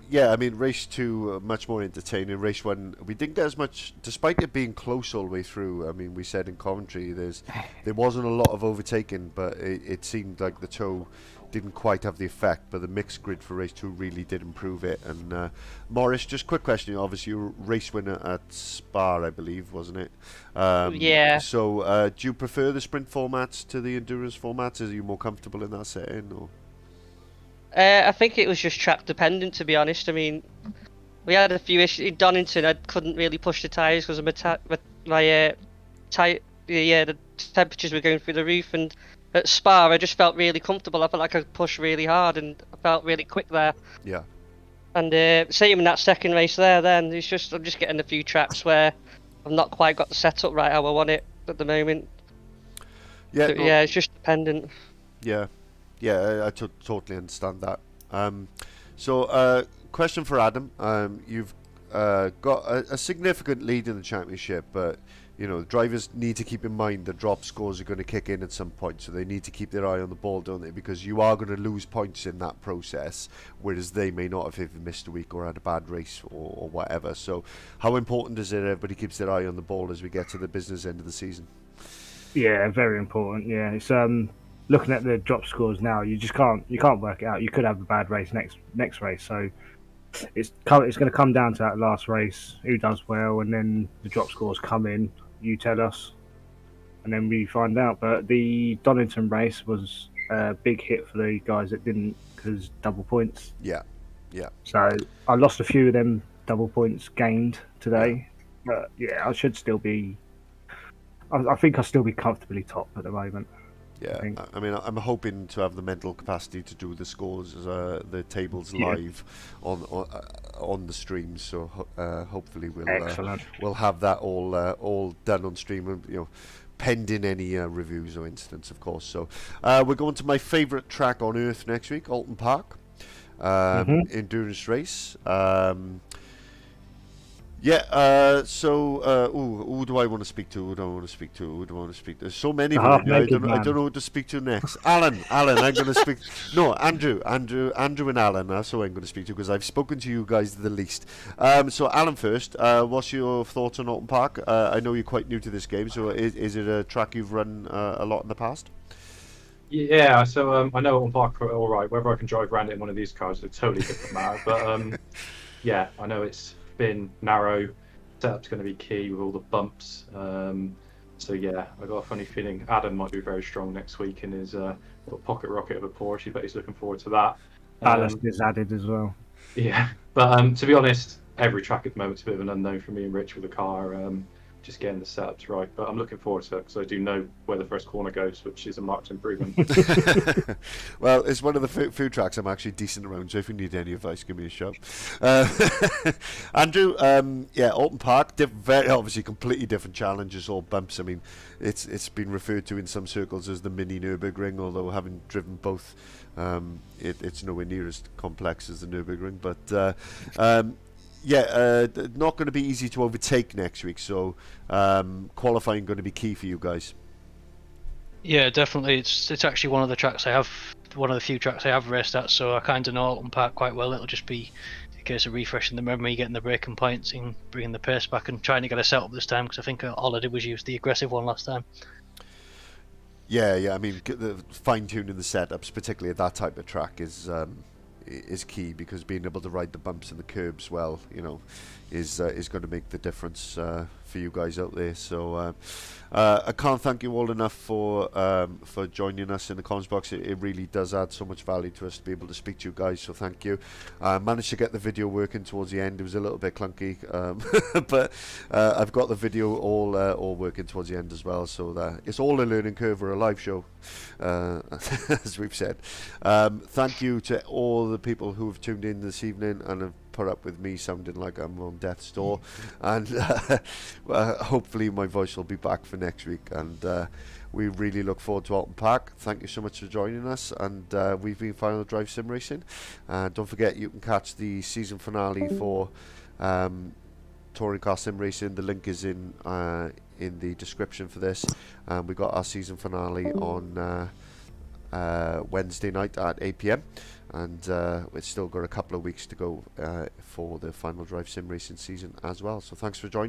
Yeah, I mean, race 2 much more entertaining. Race 1 we didn't get as much, despite it being close all the way through. I mean, we said in commentary there wasn't a lot of overtaking, but it seemed like the tow didn't quite have the effect. But the mixed grid for race 2 really did improve it. And Morris, just quick question. Obviously, you were race winner at Spa, I believe, wasn't it? Yeah. So, do you prefer the sprint formats to the endurance formats? Are you more comfortable in that setting, or? I think it was just track dependent, to be honest. I mean, we had a few issues in Donington. I couldn't really push the tyres because the temperatures were going through the roof, and at Spa I just felt really comfortable. I felt like I could push really hard, and I felt really quick there. Yeah. And same in that second race there. Then I'm just getting a few tracks where I've not quite got the setup right how I want it at the moment. Yeah. So, yeah, it's just dependent. Yeah. I totally understand that. Question for Adam. You've got a significant lead in the championship, but you know, drivers need to keep in mind the drop scores are going to kick in at some point, so they need to keep their eye on the ball, don't they? Because you are going to lose points in that process, whereas they may not have even missed a week or had a bad race or whatever. So how important is it everybody keeps their eye on the ball as we get to the business end of the season? Yeah, very important. Yeah, it's looking at the drop scores now, you can't work it out. You could have a bad race next race, so it's going to come down to that last race, who does well, and then the drop scores come in. You tell us, and then we find out. But the Donington race was a big hit for the guys that didn't, because double points. Yeah. So I lost a few of them double points gained today, but yeah, I should still be. I think I'll still be comfortably top at the moment. Yeah, I mean, I'm hoping to have the mental capacity to do the scores, the tables live on the stream. So hopefully we'll have that all done on stream, and you know, pending any reviews or incidents, of course. So we're going to my favourite track on earth next week, Alton Park, endurance race. Who do I want to speak to? Who do I want to speak to? Who do I want to speak to? There's so many. I don't know who to speak to next. Alan, I'm going to speak. No, Andrew, and Alan. That's who I'm going to speak to because I've spoken to you guys the least. So Alan first. What's your thoughts on Alton Park? I know you're quite new to this game, so is it a track you've run a lot in the past? Yeah, so I know Alton Park all right. Whether I can drive around it in one of these cars is a totally different matter. But yeah, I know it's been narrow. Setup's going to be key with all the bumps. So yeah, I got a funny feeling Adam might be very strong next week in his little pocket rocket of a Porsche. But he's looking forward to that. Ballast is added as well. Yeah, but to be honest, every track at the moment is a bit of an unknown for me and Rich with the car. Just getting the setups right, but I'm looking forward to it because I do know where the first corner goes, which is a marked improvement. Well, it's one of the few tracks I'm actually decent around, so if you need any advice, give me a shout. Andrew, Alton Park, very obviously completely different challenges, all bumps. I mean, it's been referred to in some circles as the mini Nürburgring, although having driven both, it's nowhere near as complex as the Nürburgring, but not going to be easy to overtake next week, so qualifying going to be key for you guys. Yeah, definitely. It's actually one of the few tracks I have raced at, so I kind of know Alton Park quite well. It'll just be a case of refreshing the memory, getting the braking points, and bringing the pace back, and trying to get a setup this time, because I think all I did was use the aggressive one last time. Yeah. I mean, the fine-tuning the setups, particularly at that type of track, is key, because being able to ride the bumps and the curbs well, you know, is going to make the difference for you guys out there. So I can't thank you all enough for joining us in the comms box. It really does add so much value to us to be able to speak to you guys, so thank you. I managed to get the video working towards the end. It was a little bit clunky, but I've got the video all working towards the end as well, so that it's all a learning curve for a live show, as we've said. Thank you to all the people who have tuned in this evening and have put up with me sounding like I'm on death's door, and hopefully my voice will be back for next week, and we really look forward to Alton Park. Thank you so much for joining us, and we've been Final Drive Sim Racing. Don't forget, you can catch the season finale for Touring Car Sim Racing. The link is in in the description for this. We got our season finale on Wednesday night at 8 PM, and we've still got a couple of weeks to go for the final drive sim racing season as well. So thanks for joining.